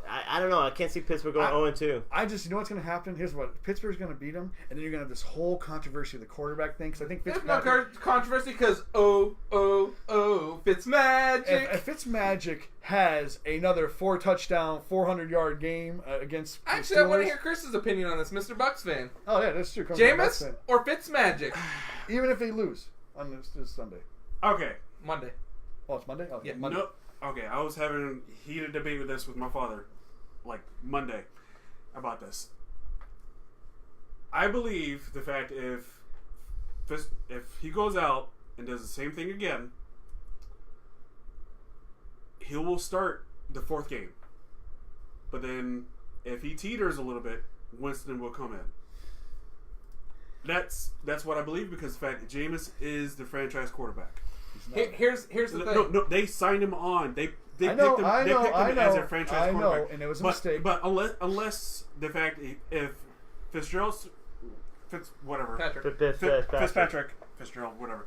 [SPEAKER 2] I don't know. I can't see Pittsburgh going 0-2.
[SPEAKER 3] You know what's going to happen? Here's what. Pittsburgh's going to beat them, and then you're going to have this whole controversy of the quarterback thing. Because I think
[SPEAKER 1] There's
[SPEAKER 3] Fitzmagic...
[SPEAKER 1] no controversy because, Fitzmagic.
[SPEAKER 3] If Fitzmagic has another 4-touchdown, 400-yard game against the
[SPEAKER 1] Actually, I want to
[SPEAKER 3] Steelers-
[SPEAKER 1] hear Chris's opinion on this, Mr. Bucks fan.
[SPEAKER 3] Oh, yeah, that's true. Comes from Bucks
[SPEAKER 1] Jameis
[SPEAKER 3] fan.
[SPEAKER 1] or Fitzmagic?
[SPEAKER 3] Even if they lose on this Sunday.
[SPEAKER 4] Okay.
[SPEAKER 1] Monday.
[SPEAKER 3] Oh, it's Monday? Oh,
[SPEAKER 1] Yeah,
[SPEAKER 3] Monday.
[SPEAKER 4] No. Okay, I was having a heated debate with my father, like Monday, about this. I believe the fact if he goes out and does the same thing again, he will start the 4th game. But then if he teeters a little bit, Winston will come in. That's what I believe because the fact that Jameis is the franchise quarterback.
[SPEAKER 1] Here's the thing.
[SPEAKER 4] No, they signed him on. They
[SPEAKER 3] I know,
[SPEAKER 4] picked him,
[SPEAKER 3] I
[SPEAKER 4] they
[SPEAKER 3] know,
[SPEAKER 4] picked him
[SPEAKER 3] I
[SPEAKER 4] as
[SPEAKER 3] know,
[SPEAKER 4] their franchise
[SPEAKER 3] I know,
[SPEAKER 4] quarterback.
[SPEAKER 3] and it was a mistake.
[SPEAKER 4] But unless the fact if Fitzgerald, Fitzgerald, whatever,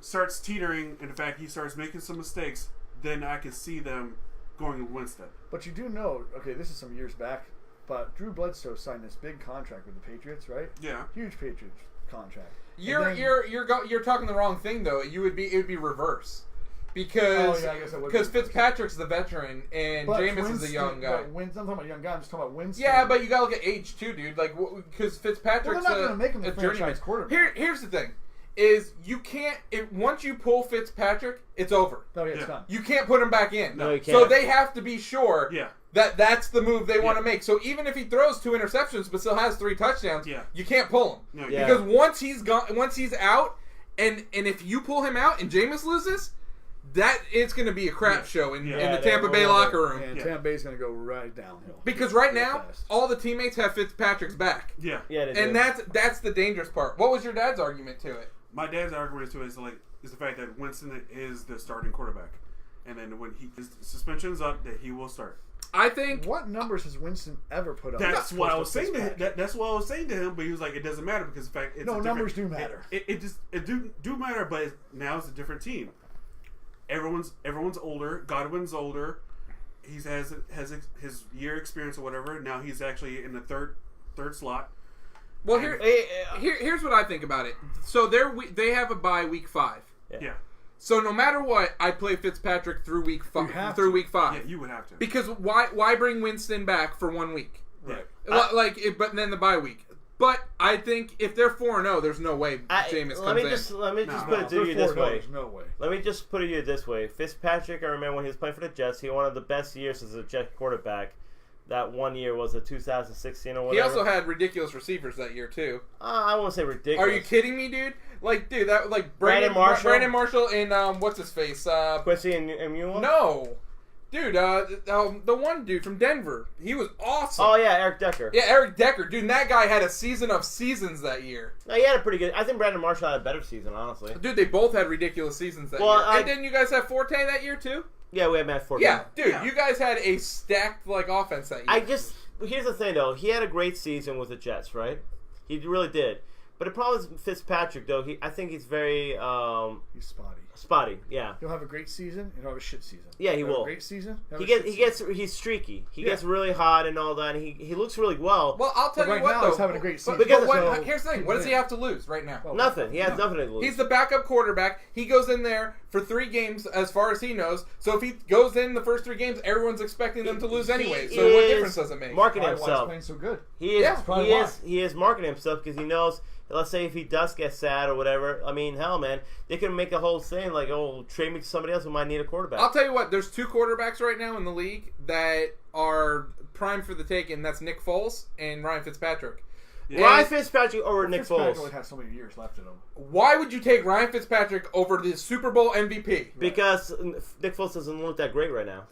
[SPEAKER 4] starts teetering, and in fact he starts making some mistakes, then I can see them going with Winston.
[SPEAKER 3] But you do know, okay, this is some years back, but Drew Bledsoe signed this big contract with the Patriots, right?
[SPEAKER 4] Yeah.
[SPEAKER 3] Huge Patriots contract.
[SPEAKER 1] You're talking the wrong thing though. It would be reverse. Because
[SPEAKER 3] I guess that would be
[SPEAKER 1] Fitzpatrick's the veteran and Jameis is the young guy.
[SPEAKER 3] I'm not talking about young guy. I'm just talking about Winston.
[SPEAKER 1] Yeah, but you gotta look at age too, dude. Like, because Fitzpatrick's
[SPEAKER 3] they're not going to make him the
[SPEAKER 1] a journeyman.
[SPEAKER 3] franchise quarterback.
[SPEAKER 1] Here's the thing: is you can't. Once you pull Fitzpatrick, it's over.
[SPEAKER 3] No, yeah, it's done.
[SPEAKER 1] You can't put him back in.
[SPEAKER 2] No, you can't.
[SPEAKER 1] So they have to be sure.
[SPEAKER 4] Yeah.
[SPEAKER 1] That's the move they want to make. So even if he throws 2 interceptions but still has 3 touchdowns, you can't pull him.
[SPEAKER 4] No,
[SPEAKER 2] Yeah.
[SPEAKER 1] Because once he's out, and if you pull him out and Jameis loses, that it's going to be a crap show in the Tampa Bay locker room.
[SPEAKER 3] And Tampa Bay's going to go right downhill.
[SPEAKER 1] Because right
[SPEAKER 3] Real
[SPEAKER 1] now,
[SPEAKER 3] fast.
[SPEAKER 1] all the teammates have Fitzpatrick's back.
[SPEAKER 4] Yeah.
[SPEAKER 2] Yeah, they
[SPEAKER 1] And
[SPEAKER 2] do.
[SPEAKER 1] that's the dangerous part. What was your dad's argument to it?
[SPEAKER 4] My dad's argument to it is the fact that Winston is the starting quarterback, and then when his suspension's up, that he will start.
[SPEAKER 1] I think
[SPEAKER 3] What numbers has Winston ever put up?
[SPEAKER 4] That's what I was
[SPEAKER 3] Fitzpatrick?
[SPEAKER 4] saying to him. That's what I was saying to him, but he was like, "It doesn't matter because in fact, it's
[SPEAKER 3] No,
[SPEAKER 4] a
[SPEAKER 3] numbers
[SPEAKER 4] different-
[SPEAKER 3] do matter.
[SPEAKER 4] It do matter, but now it's a different team. Everyone's older. Godwin's older. He has his year experience or whatever. Now he's actually in the third slot.
[SPEAKER 1] Well, here's what I think about it. So they have a bye week 5.
[SPEAKER 4] Yeah.
[SPEAKER 1] So no matter what, I play Fitzpatrick through week 5.
[SPEAKER 3] have
[SPEAKER 1] Through
[SPEAKER 3] to.
[SPEAKER 1] week 5.
[SPEAKER 4] Yeah, you would have to.
[SPEAKER 1] Because why bring Winston back for 1 week?
[SPEAKER 3] Right.
[SPEAKER 1] But then the bye week. But I think if they're 4-0, there's no way Jameis comes in.
[SPEAKER 2] Let me just
[SPEAKER 4] No,
[SPEAKER 2] put it to you
[SPEAKER 3] They're
[SPEAKER 2] this
[SPEAKER 3] 4-0,
[SPEAKER 2] way.
[SPEAKER 3] there's no way.
[SPEAKER 2] Let me just put it to you this way. Fitzpatrick, I remember when he was playing for the Jets, he had one of the best years as a Jet quarterback. That 1 year was 2016 or
[SPEAKER 1] He
[SPEAKER 2] whatever.
[SPEAKER 1] also had ridiculous receivers that year too.
[SPEAKER 2] I won't say ridiculous.
[SPEAKER 1] Are you kidding me, dude? Dude, that
[SPEAKER 2] Brandon Marshall?
[SPEAKER 1] Brandon Marshall and what's his face?
[SPEAKER 2] Quincy and Mule?
[SPEAKER 1] No, dude. The one dude from Denver. He was awesome.
[SPEAKER 2] Oh, yeah, Eric Decker.
[SPEAKER 1] Yeah, Eric Decker, dude. And that guy had a season of seasons that year.
[SPEAKER 2] No, he had a pretty good... I think Brandon Marshall had a better season, honestly.
[SPEAKER 1] Dude, they both had ridiculous seasons that year. And didn't you guys have Forte that year too?
[SPEAKER 2] Yeah, we had Matt Forte.
[SPEAKER 1] Yeah, dude. You guys had a stacked offense that year.
[SPEAKER 2] Here's the thing, though. He had a great season with the Jets, right? He really did. But the problem is Fitzpatrick, though. I think he's very
[SPEAKER 3] He's spotty.
[SPEAKER 2] spotty. Yeah.
[SPEAKER 3] He'll have a great season and he'll have a shit season.
[SPEAKER 2] Yeah, he
[SPEAKER 3] He'll have
[SPEAKER 2] will.
[SPEAKER 3] a great season.
[SPEAKER 2] He's streaky. He gets really hot and all that. And he looks really well.
[SPEAKER 1] Well, I'll tell
[SPEAKER 3] But
[SPEAKER 1] you
[SPEAKER 3] right
[SPEAKER 1] what,
[SPEAKER 3] now
[SPEAKER 1] though.
[SPEAKER 3] he's having a great season.
[SPEAKER 1] Here's the thing. What does he have to lose right now?
[SPEAKER 2] Nothing. He has nothing to lose.
[SPEAKER 1] He's the backup quarterback. He goes in there for 3 games as far as he knows. So if he goes in the first 3 games, everyone's expecting them to lose anyway. So what difference does it make?
[SPEAKER 2] Marketing
[SPEAKER 3] Why he's
[SPEAKER 2] himself.
[SPEAKER 3] playing so good.
[SPEAKER 2] He is.
[SPEAKER 3] Yeah,
[SPEAKER 2] He is marketing himself because he knows. Let's say if he does get sad or whatever. I mean, hell, man, they can make a whole thing like, "Oh, trade me to somebody else who might need a quarterback."
[SPEAKER 1] I'll tell you what. There's 2 quarterbacks right now in the league that are prime for the take, and that's Nick Foles and Ryan Fitzpatrick.
[SPEAKER 2] Ryan Fitzpatrick over Nick
[SPEAKER 3] Fitzpatrick
[SPEAKER 2] Foles
[SPEAKER 3] only has so many years left in him.
[SPEAKER 1] Why would you take Ryan Fitzpatrick over the Super Bowl MVP?
[SPEAKER 2] because Nick Foles doesn't look that great right now.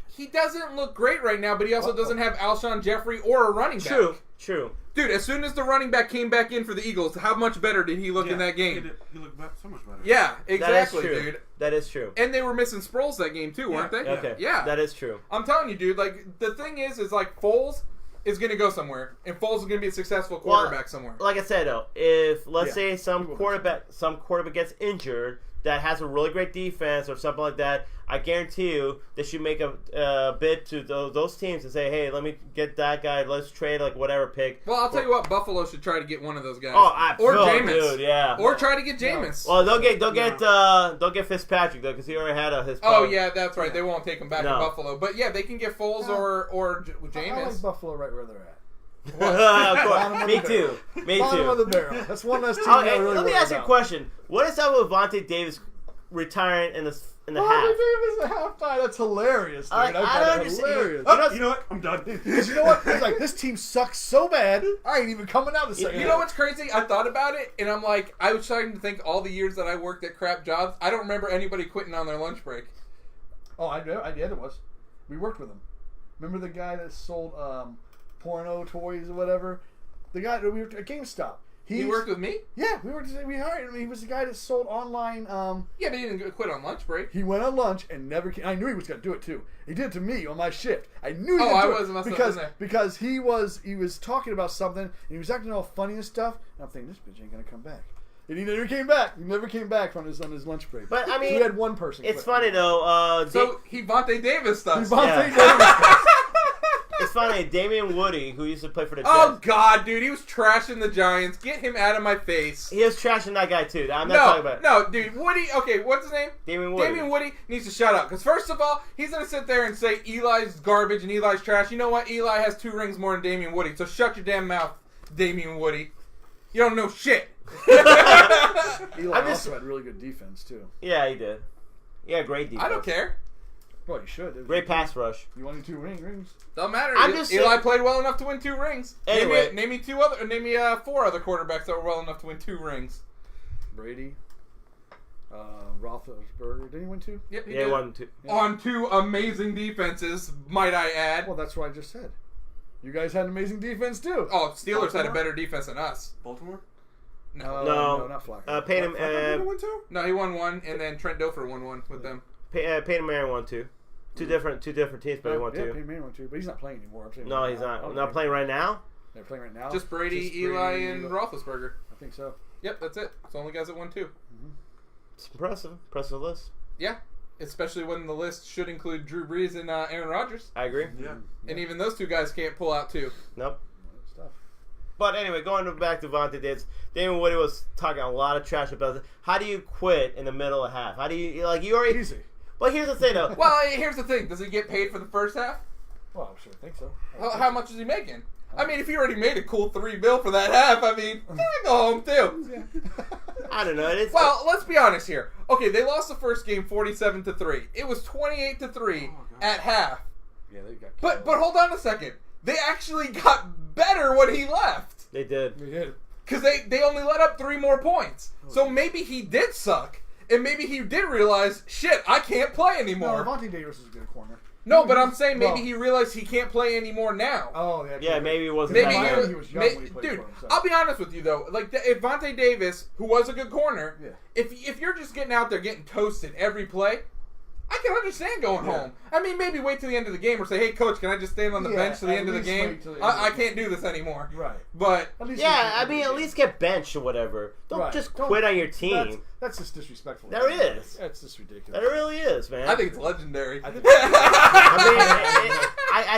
[SPEAKER 1] He doesn't look great right now, but he also doesn't have Alshon Jeffrey or a running back.
[SPEAKER 2] True.
[SPEAKER 1] Dude, as soon as the running back came back in for the Eagles, how much better did he look in that game?
[SPEAKER 4] He looked so much better.
[SPEAKER 1] Yeah, exactly,
[SPEAKER 2] that is true.
[SPEAKER 1] dude.
[SPEAKER 2] That is true.
[SPEAKER 1] And they were missing Sproles that game too, weren't they?
[SPEAKER 2] Okay.
[SPEAKER 1] Yeah.
[SPEAKER 2] That is true.
[SPEAKER 1] I'm telling you, dude. Like the thing is like Foles is going to go somewhere, and Foles is going to be a successful quarterback somewhere.
[SPEAKER 2] Like I said, though, if let's say
[SPEAKER 3] he
[SPEAKER 2] some
[SPEAKER 3] will be
[SPEAKER 2] quarterback gets injured that has a really great defense or something like that, I guarantee you they should make a bid to those teams and say, hey, let me get that guy. Let's trade like whatever pick.
[SPEAKER 1] Well, I'll tell you what, Buffalo should try to get one of those guys.
[SPEAKER 2] Or
[SPEAKER 1] Jameis,
[SPEAKER 2] dude, yeah.
[SPEAKER 1] or try to get Jameis.
[SPEAKER 2] Well, they'll get Fitzpatrick though because he already had his.
[SPEAKER 1] Oh yeah, that's right. They won't take him back to
[SPEAKER 2] No.
[SPEAKER 1] Buffalo, but yeah, they can get Foles or
[SPEAKER 3] I
[SPEAKER 1] Jameis.
[SPEAKER 3] like Buffalo right where they're at.
[SPEAKER 2] Me too. Me
[SPEAKER 3] Bottom of the
[SPEAKER 2] too.
[SPEAKER 3] barrel. That's one less team.
[SPEAKER 2] Okay,
[SPEAKER 3] I really
[SPEAKER 2] let me
[SPEAKER 3] worry
[SPEAKER 2] ask you a
[SPEAKER 3] about.
[SPEAKER 2] question. What is up with Vontae Davis retiring in the half?
[SPEAKER 3] Davis at halftime. That's hilarious, dude.
[SPEAKER 2] I don't
[SPEAKER 3] find that
[SPEAKER 2] understand.
[SPEAKER 3] hilarious.
[SPEAKER 4] Oh, you know what? I'm done.
[SPEAKER 3] Because you know what? It's like, this team sucks so bad, I ain't even coming out the second.
[SPEAKER 1] You know what's crazy? I thought about it, and I'm like, I was starting to think all the years that I worked at crap jobs, I don't remember anybody quitting on their lunch break.
[SPEAKER 3] Oh, I yeah, there was. We worked with him. Remember the guy that sold porno toys or whatever? The guy that we were at GameStop.
[SPEAKER 1] He worked with me?
[SPEAKER 3] Yeah, we hired him. He was the guy that sold online.
[SPEAKER 1] Yeah, but he didn't quit on lunch break.
[SPEAKER 3] He went on lunch and never came. I knew he was going to do it too. He did it to me on my shift. I knew he
[SPEAKER 1] Oh,
[SPEAKER 3] did
[SPEAKER 1] I
[SPEAKER 3] do
[SPEAKER 1] was
[SPEAKER 3] it
[SPEAKER 1] must have
[SPEAKER 3] because
[SPEAKER 1] been there.
[SPEAKER 3] because he was talking about something and he was acting all funny and stuff. And I'm thinking, this bitch ain't going to come back. And he never came back. He never came back on his lunch break.
[SPEAKER 2] But I mean,
[SPEAKER 3] so we had one person.
[SPEAKER 2] It's
[SPEAKER 3] quit.
[SPEAKER 2] funny though.
[SPEAKER 1] So he Vontae Davis stuff.
[SPEAKER 3] Devontae
[SPEAKER 2] Yeah.
[SPEAKER 3] Davis.
[SPEAKER 2] It's funny. Damian Woody, who used to play for the Jets,
[SPEAKER 1] Oh God, dude, he was trashing the Giants. Get him out of my face.
[SPEAKER 2] he was trashing that guy too. I'm not talking about
[SPEAKER 1] No, dude, Woody. Okay, what's his name?
[SPEAKER 2] Damian Woody.
[SPEAKER 1] Damian Woody needs to shut up. Because first of all, he's gonna sit there and say Eli's garbage and Eli's trash. You know what? Eli has 2 rings more than Damian Woody. So shut your damn mouth, Damian Woody. You don't know shit.
[SPEAKER 3] Eli also had really good defense too.
[SPEAKER 2] Yeah, he did. Yeah, great defense.
[SPEAKER 1] I don't care.
[SPEAKER 3] Well, you should.
[SPEAKER 2] Great pass rush.
[SPEAKER 3] You wanted 2 rings.
[SPEAKER 1] Don't matter.
[SPEAKER 2] I'm just
[SPEAKER 1] Eli
[SPEAKER 2] saying-
[SPEAKER 1] played well enough to win 2 rings.
[SPEAKER 2] Anyway.
[SPEAKER 1] name me 4 other quarterbacks that were well enough to win 2 rings.
[SPEAKER 3] Brady, Roethlisberger. Didn't he win 2?
[SPEAKER 1] Yep, he
[SPEAKER 2] Yeah,
[SPEAKER 1] did.
[SPEAKER 2] 1, 2.
[SPEAKER 1] On 2 amazing defenses, might I add.
[SPEAKER 3] Well, that's what I just said. You guys had an amazing defense too.
[SPEAKER 1] Oh, Steelers had a
[SPEAKER 4] Baltimore?
[SPEAKER 1] better defense than us.
[SPEAKER 4] Baltimore?
[SPEAKER 1] No.
[SPEAKER 2] No.
[SPEAKER 3] not Flacco.
[SPEAKER 2] Peyton,
[SPEAKER 4] Flacco won too?
[SPEAKER 1] No, he won 1, and then Trent Dilfer won 1 with them.
[SPEAKER 2] Peyton Manning won 2. Two different teams, but he won 2.
[SPEAKER 3] Yeah, Peyton Manning won 2, but he's not playing anymore. I'm saying
[SPEAKER 2] No, he's not. Not playing right now.
[SPEAKER 3] They're playing right now.
[SPEAKER 1] Just Brady, Eli, and Roethlisberger.
[SPEAKER 3] I think so.
[SPEAKER 1] Yep, that's it. It's the only guys that won 2.
[SPEAKER 2] It's impressive. Impressive list.
[SPEAKER 1] Yeah, especially when the list should include Drew Brees and Aaron Rodgers.
[SPEAKER 2] I agree.
[SPEAKER 4] Yeah.
[SPEAKER 1] And even those 2 guys can't pull out 2.
[SPEAKER 2] Nope.
[SPEAKER 3] Stuff.
[SPEAKER 2] But anyway, going back to Vontae Davis, Damian Woody was talking a lot of trash about it. How do you quit in the middle of half? How do you you already?
[SPEAKER 3] Easy.
[SPEAKER 2] But here's the thing, though.
[SPEAKER 1] Well, here's the thing. Does he get paid for the first half?
[SPEAKER 3] Well, I'm sure I think so.
[SPEAKER 1] How much is he making? I mean, if he already made a cool $3 bill for that half, I mean, go home too.
[SPEAKER 2] I don't know. It's
[SPEAKER 1] Well, let's be honest here. Okay, they lost the first game 47-3. It was 28-3 at half.
[SPEAKER 3] Yeah, they got.
[SPEAKER 1] But hold on a second. They actually got better when he left.
[SPEAKER 2] they did.
[SPEAKER 3] They did.
[SPEAKER 1] Because they only let up 3 more points. So maybe he did suck. And maybe he did realize, shit, I can't play
[SPEAKER 3] No,
[SPEAKER 1] anymore.
[SPEAKER 3] Devontae Davis is a good corner.
[SPEAKER 1] No, but I'm saying maybe
[SPEAKER 3] Well-
[SPEAKER 1] he realized he can't play anymore now.
[SPEAKER 3] Oh,
[SPEAKER 2] Yeah, maybe it wasn't.
[SPEAKER 1] Maybe
[SPEAKER 2] that
[SPEAKER 3] Miami,
[SPEAKER 2] bad.
[SPEAKER 3] he was young when he played
[SPEAKER 1] dude,
[SPEAKER 3] for himself.
[SPEAKER 1] I'll be honest with you though. Like if Vontae Davis, who was a good corner,
[SPEAKER 3] Yeah.
[SPEAKER 1] if you're just getting out there getting toasted every play, I can understand going home. I mean, maybe wait till the end of the game or say, hey, coach, can I just stand on the bench to the end of the game? I can't do this anymore.
[SPEAKER 3] Right.
[SPEAKER 1] But
[SPEAKER 2] at least get benched or whatever. Don't just quit on your team.
[SPEAKER 3] That's just disrespectful.
[SPEAKER 2] There is.
[SPEAKER 3] That's just ridiculous.
[SPEAKER 2] That really is, man.
[SPEAKER 1] I think it's legendary.
[SPEAKER 2] I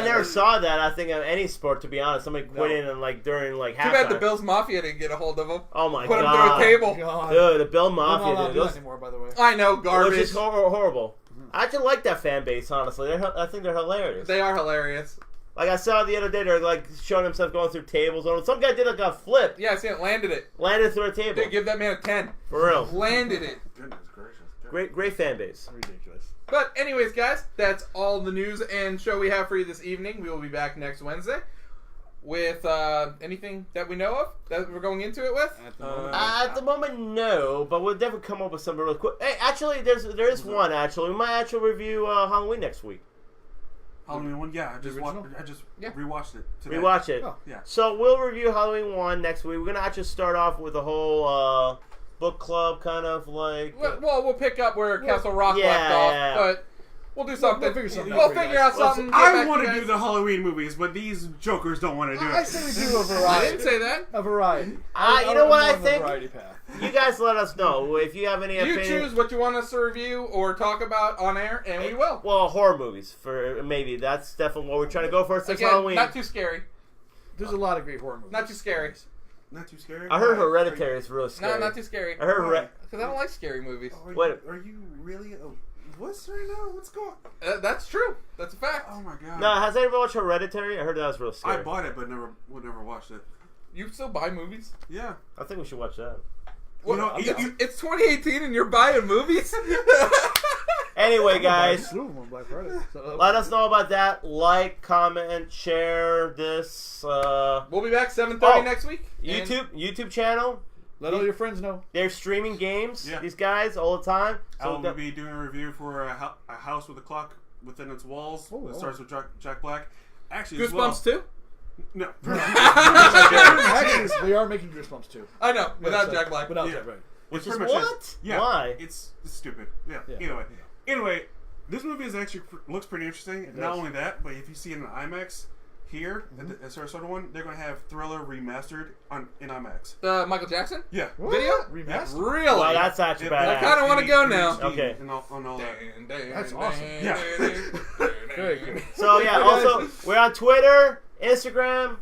[SPEAKER 2] never saw that. I think in any sport, to be honest, somebody quitting and during halftime.
[SPEAKER 1] Too bad the Bills Mafia didn't get a hold of him.
[SPEAKER 2] Oh my
[SPEAKER 1] God! Put him
[SPEAKER 2] God.
[SPEAKER 1] through a table.
[SPEAKER 2] Dude, the Bill Mafia.
[SPEAKER 3] They're not allowed to do that anymore, by the way.
[SPEAKER 1] I know, garbage.
[SPEAKER 2] Which is horrible. I actually like that fan base, honestly. I think they're hilarious.
[SPEAKER 1] They are hilarious.
[SPEAKER 2] Like I saw the other day, they're showing themselves going through tables. Some guy did a flip.
[SPEAKER 1] Yeah, I see it. Landed
[SPEAKER 2] through a table.
[SPEAKER 1] Dude, give that man a 10.
[SPEAKER 2] For real.
[SPEAKER 1] Landed it.
[SPEAKER 4] Goodness gracious.
[SPEAKER 2] Great fan base.
[SPEAKER 3] Ridiculous.
[SPEAKER 1] But anyways, guys, that's all the news and show we have for you this evening. We will be back next Wednesday with anything that we know of that we're going into it with.
[SPEAKER 2] At the moment, no, but we'll definitely come up with some really quick. Hey, actually, there is one. Actually, we might actually review Halloween next week.
[SPEAKER 4] Halloween 1, yeah. I just rewatched it today.
[SPEAKER 2] Rewatch it.
[SPEAKER 4] Oh. Yeah.
[SPEAKER 2] So we'll review Halloween 1 next week. We're gonna actually start off with a whole book club kind of
[SPEAKER 1] Well, we'll pick up where Castle Rock left off, but we'll do something.
[SPEAKER 3] We'll figure something
[SPEAKER 1] We'll figure out something.
[SPEAKER 4] I want to do the Halloween movies, but these jokers don't want to do it.
[SPEAKER 3] I say we do a variety.
[SPEAKER 1] I didn't say that.
[SPEAKER 3] A variety.
[SPEAKER 2] You know what I think?
[SPEAKER 3] Variety path.
[SPEAKER 2] You guys let us know if you have any
[SPEAKER 1] You
[SPEAKER 2] opinions.
[SPEAKER 1] choose what you want us to review or talk about on air, and we will.
[SPEAKER 2] Well, horror movies for maybe that's definitely what we're trying to go for. Since
[SPEAKER 1] Again,
[SPEAKER 2] Halloween,
[SPEAKER 1] not too scary.
[SPEAKER 3] There's a lot of great horror movies.
[SPEAKER 1] Not too scary.
[SPEAKER 4] Not too scary?
[SPEAKER 2] I heard Hereditary is really scary.
[SPEAKER 1] No, not too scary.
[SPEAKER 2] I heard
[SPEAKER 1] Because I don't like scary movies.
[SPEAKER 4] Are you really a wuss right now? What's going on?
[SPEAKER 1] That's true. That's a fact.
[SPEAKER 4] Oh my god.
[SPEAKER 2] No, has anyone watched Hereditary? I heard that was real scary.
[SPEAKER 4] I bought it, but never watched it.
[SPEAKER 1] You still buy movies?
[SPEAKER 4] Yeah.
[SPEAKER 2] I think we should watch that.
[SPEAKER 1] Well, it's 2018 and you're buying movies?
[SPEAKER 2] Anyway, guys,
[SPEAKER 3] Black Friday.
[SPEAKER 2] let us know about that. Like, comment, share this.
[SPEAKER 1] We'll be back 7:30 next week.
[SPEAKER 2] YouTube channel.
[SPEAKER 3] Let all your friends know.
[SPEAKER 2] They're streaming games.
[SPEAKER 4] Yeah.
[SPEAKER 2] These guys all the time.
[SPEAKER 4] So I'll be doing a review for a house with a clock within its walls. It starts with Jack Black. Actually,
[SPEAKER 1] Goosebumps too?
[SPEAKER 4] No.
[SPEAKER 3] Actually, they are making Goosebumps too.
[SPEAKER 1] I know, without Jack Black.
[SPEAKER 3] Without Jack, right.
[SPEAKER 2] Which is
[SPEAKER 4] pretty much
[SPEAKER 2] what?
[SPEAKER 4] Yeah.
[SPEAKER 2] Why?
[SPEAKER 4] It's stupid. Yeah. Anyway, this movie is actually looks pretty interesting. Not only that, but if you see it in IMAX here, the Sarasota one, they're going to have Thriller remastered in IMAX.
[SPEAKER 1] Michael Jackson?
[SPEAKER 4] Yeah.
[SPEAKER 1] Video?
[SPEAKER 3] Remastered?
[SPEAKER 1] Really?
[SPEAKER 2] Well, that's actually bad.
[SPEAKER 1] I kind of want to go now.
[SPEAKER 2] Okay.
[SPEAKER 4] And all that.
[SPEAKER 3] That's awesome.
[SPEAKER 4] Yeah.
[SPEAKER 3] Very good.
[SPEAKER 2] So yeah, also we're on Twitter, Instagram,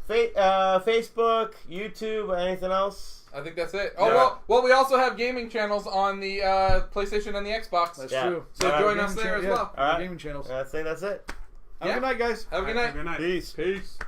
[SPEAKER 2] Facebook, YouTube, anything else?
[SPEAKER 1] I think that's it. Oh, well, we also have gaming channels on the PlayStation and the Xbox.
[SPEAKER 3] That's true.
[SPEAKER 1] So join us there as well.
[SPEAKER 3] All right. Gaming channels.
[SPEAKER 2] I think that's it.
[SPEAKER 3] Have a good night, guys.
[SPEAKER 1] Have a good night.
[SPEAKER 4] Good night.
[SPEAKER 2] Peace.
[SPEAKER 3] Peace.